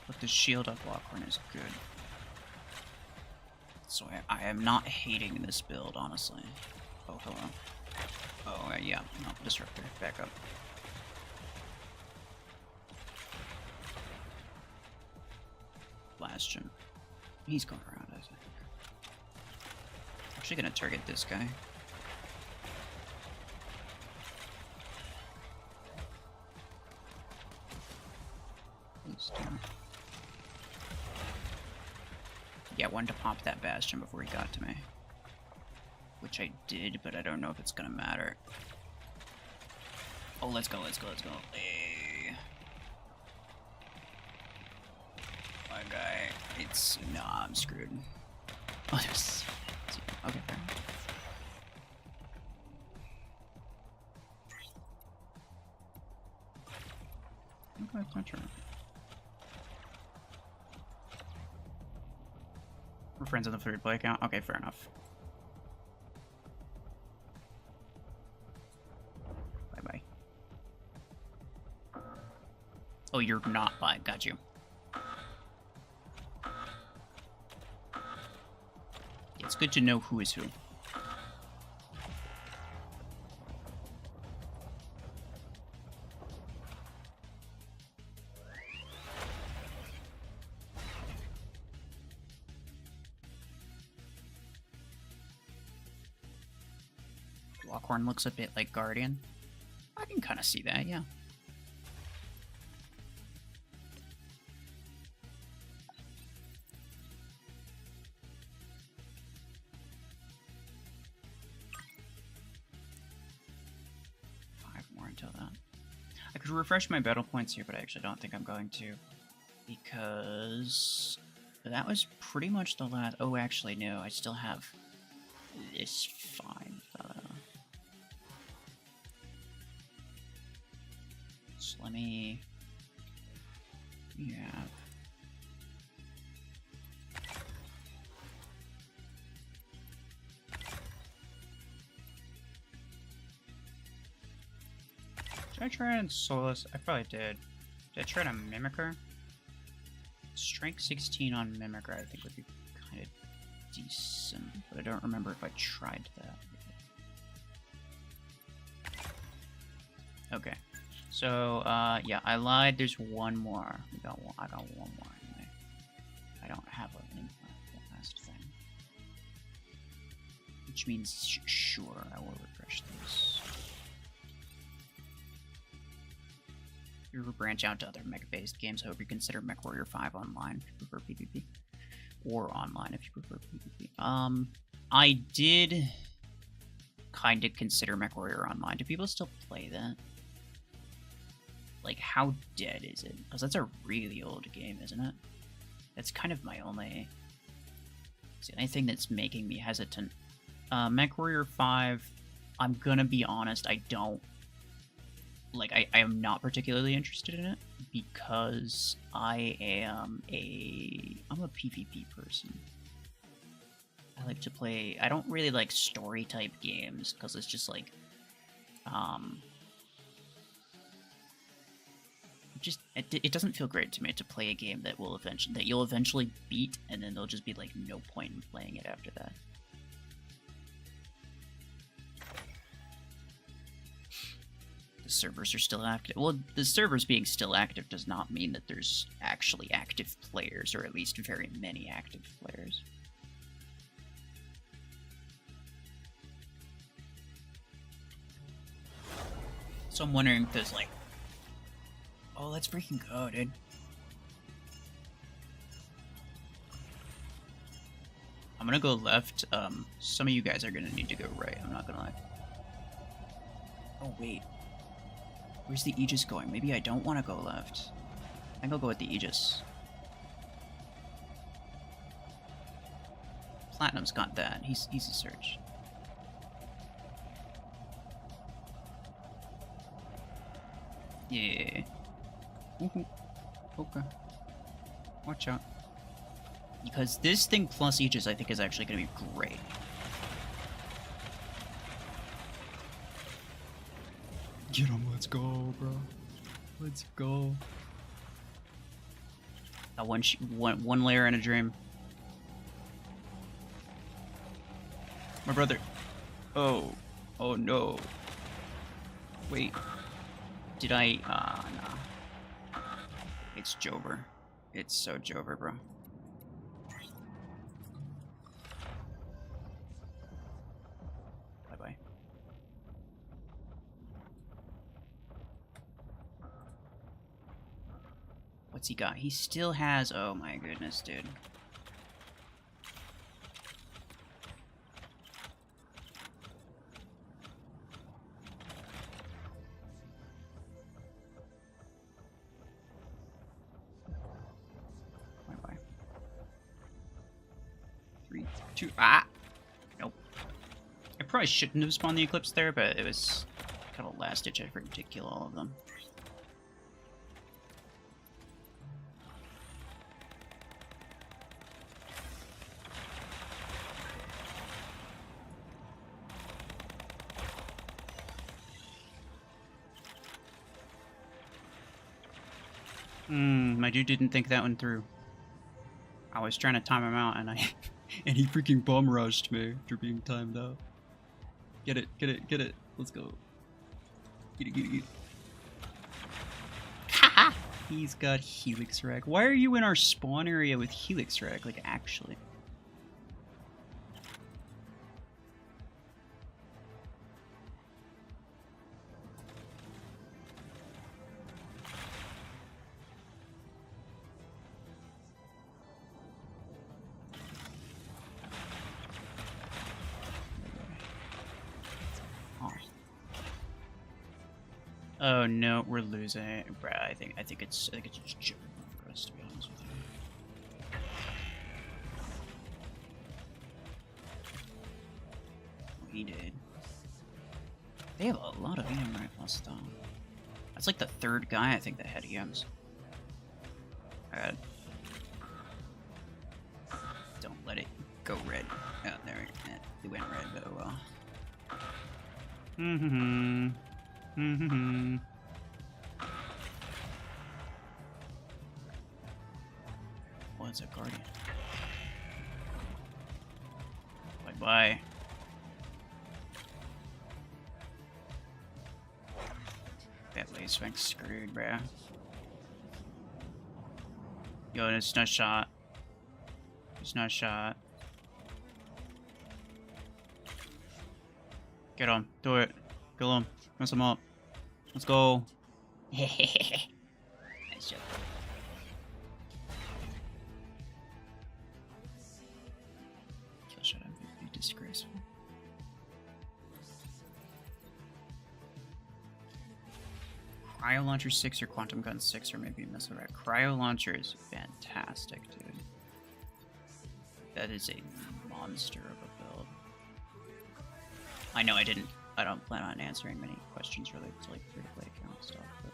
But the shield up Lockhorn is good. So I am not hating this build, honestly. Oh, hello. Oh, yeah. No, Disruptor. Back up. Bastion. He's going around, I think. Actually gonna target this guy. Please do. Yeah, wanted to pop that Bastion before he got to me. Which I did, but I don't know if it's gonna matter. Oh, let's go, let's go, let's go. Hey. My guy, it's... Nah, I'm screwed. Oh, there's... Okay, fair. Okay, that's not true. We're friends on the third play account? Okay, fair enough. Bye-bye. Oh, you're not by. Got you. It's good to know who is who. Lockhorn looks a bit like Guardian. I can kind of see that, yeah. Until that. I could refresh my battle points here, but I actually don't think I'm going to. Because that was pretty much the last... Oh, actually, no. I still have this fine fellow. So let me... Yeah. Did I try and Solus? I probably did. Did I try to Mimicker? Strength 16 on Mimicker I think would be kind of decent, but I don't remember if I tried that. Okay. So, yeah, I lied. There's one more. I got one more anyway. I don't have an implant for the last thing. Which means, sure, I will refresh this. If you ever branch out to other mech-based games, I hope you consider MechWarrior 5 online if you prefer PvP. Or online if you prefer PvP. I did kind of consider MechWarrior online. Do people still play that? Like, how dead is it? Because that's a really old game, isn't it? That's kind of my only... It's the only thing that's making me hesitant. MechWarrior 5, I'm gonna be honest, I don't... Like, I am not particularly interested in it, because I'm a PvP person. I like to play... I don't really like story-type games, because it's just like... It doesn't feel great to me to play a game that you'll eventually beat, and then there'll just be like no point in playing it after that. The servers are still active. Well, the servers being still active does not mean that there's actually active players, or at least very many active players. So I'm wondering if there's like Oh, let's freaking go, dude. I'm gonna go left. Some of you guys are gonna need to go right. I'm not gonna lie. Oh, wait. Where's the Aegis going? Maybe I don't want to go left. I think I'll go with the Aegis. Platinum's got that. He's easy search. Yeah. Okay. Watch out. Because this thing plus Aegis, I think, is actually going to be great. Get him, let's go, bro. Let's go. One layer in a dream. My brother. Oh. Oh, no. Wait. Did I... nah. It's Jover. It's so Jover, bro. Bye-bye. What's he got? He still has... Oh my goodness, dude. Bye-bye. 3, 2... Ah! Nope. I probably shouldn't have spawned the Eclipse there, but it was kind of a last-ditch effort to kill all of them. My dude didn't think that one through. I was trying to time him out, and and he freaking bum rushed me after being timed out. Get it, get it, get it. Let's go. Get it, get it, get it. Haha! He's got Helix Rag. Why are you in our spawn area with Helix Rag? Like, actually. Oh no, we're losing. Bruh, I think it's just joking for us, to be honest with you. Oh, he did. They have a lot of EM rifles though. That's like the third guy I think that had EMs. Alright. Don't let it go red. Oh, there it went red, but oh well. Oh, it's a guardian. Bye-bye. That lace bank's screwed, bruh. Yo, it's not shot. It's not shot. Get him. Do it. Kill him. Mess him up. Let's go. Nice job. Kill shot MVP, disgraceful. Cryo Launcher 6 or Quantum Gun 6 or maybe Missile Rack. Cryo Launcher is fantastic, dude. That is a monster of a build. I know I don't plan on answering many questions related to like free-to-play account stuff, but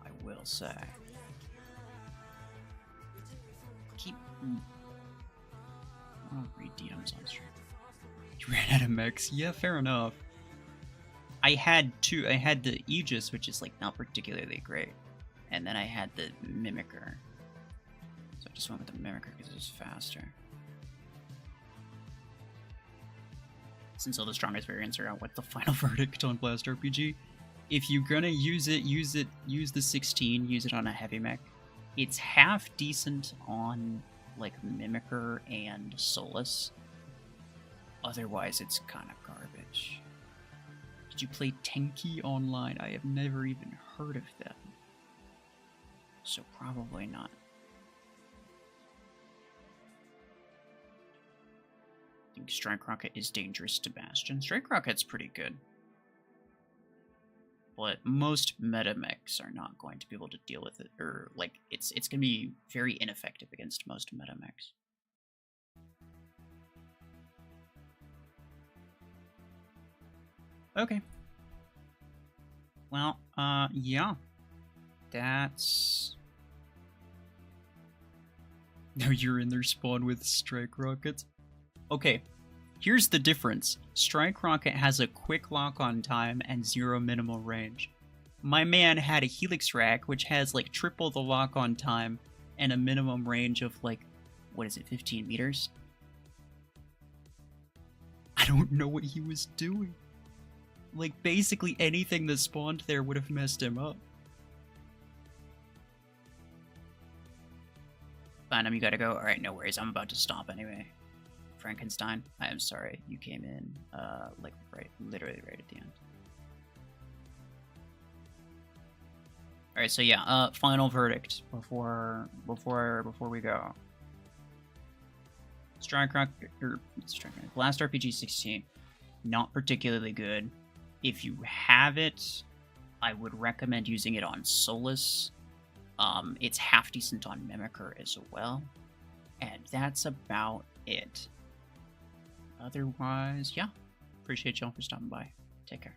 I will say, keep. I don't read DMs on stream. You ran out of mechs. Yeah, fair enough. I had two. I had the Aegis, which is like not particularly great, and then I had the Mimicker. So I just went with the Mimicker because it was faster. Since all the strongest variants are out, what's the final verdict on Blast RPG? If you're gonna use it, use the 16, use it on a heavy mech. It's half decent on like Mimicker and Solus. Otherwise, it's kind of garbage. Did you play Tenki online? I have never even heard of them. so probably not. I think Strike Rocket is dangerous to Bastion. Strike Rocket's pretty good. But most meta mechs are not going to be able to deal with it, or like it's going to be very ineffective against most meta mechs. Okay. Well, yeah. That's... Now you're in their spawn with Strike Rockets. Okay, here's the difference. Strike Rocket has a quick lock-on time and 0 minimal range. My man had a Helix Rack, which has like triple the lock-on time and a minimum range of like, what is it, 15 meters? I don't know what he was doing. Like, basically anything that spawned there would have messed him up. Phantom, you gotta go? Alright, no worries. I'm about to stop anyway. Frankenstein, I am sorry. You came in, like, literally right at the end. Alright, so yeah, final verdict before we go. Strike Rocket, Blast RPG 16, not particularly good. If you have it, I would recommend using it on Solus. It's half decent on Mimicker as well. And that's about it. Otherwise, yeah. Appreciate y'all for stopping by. Take care.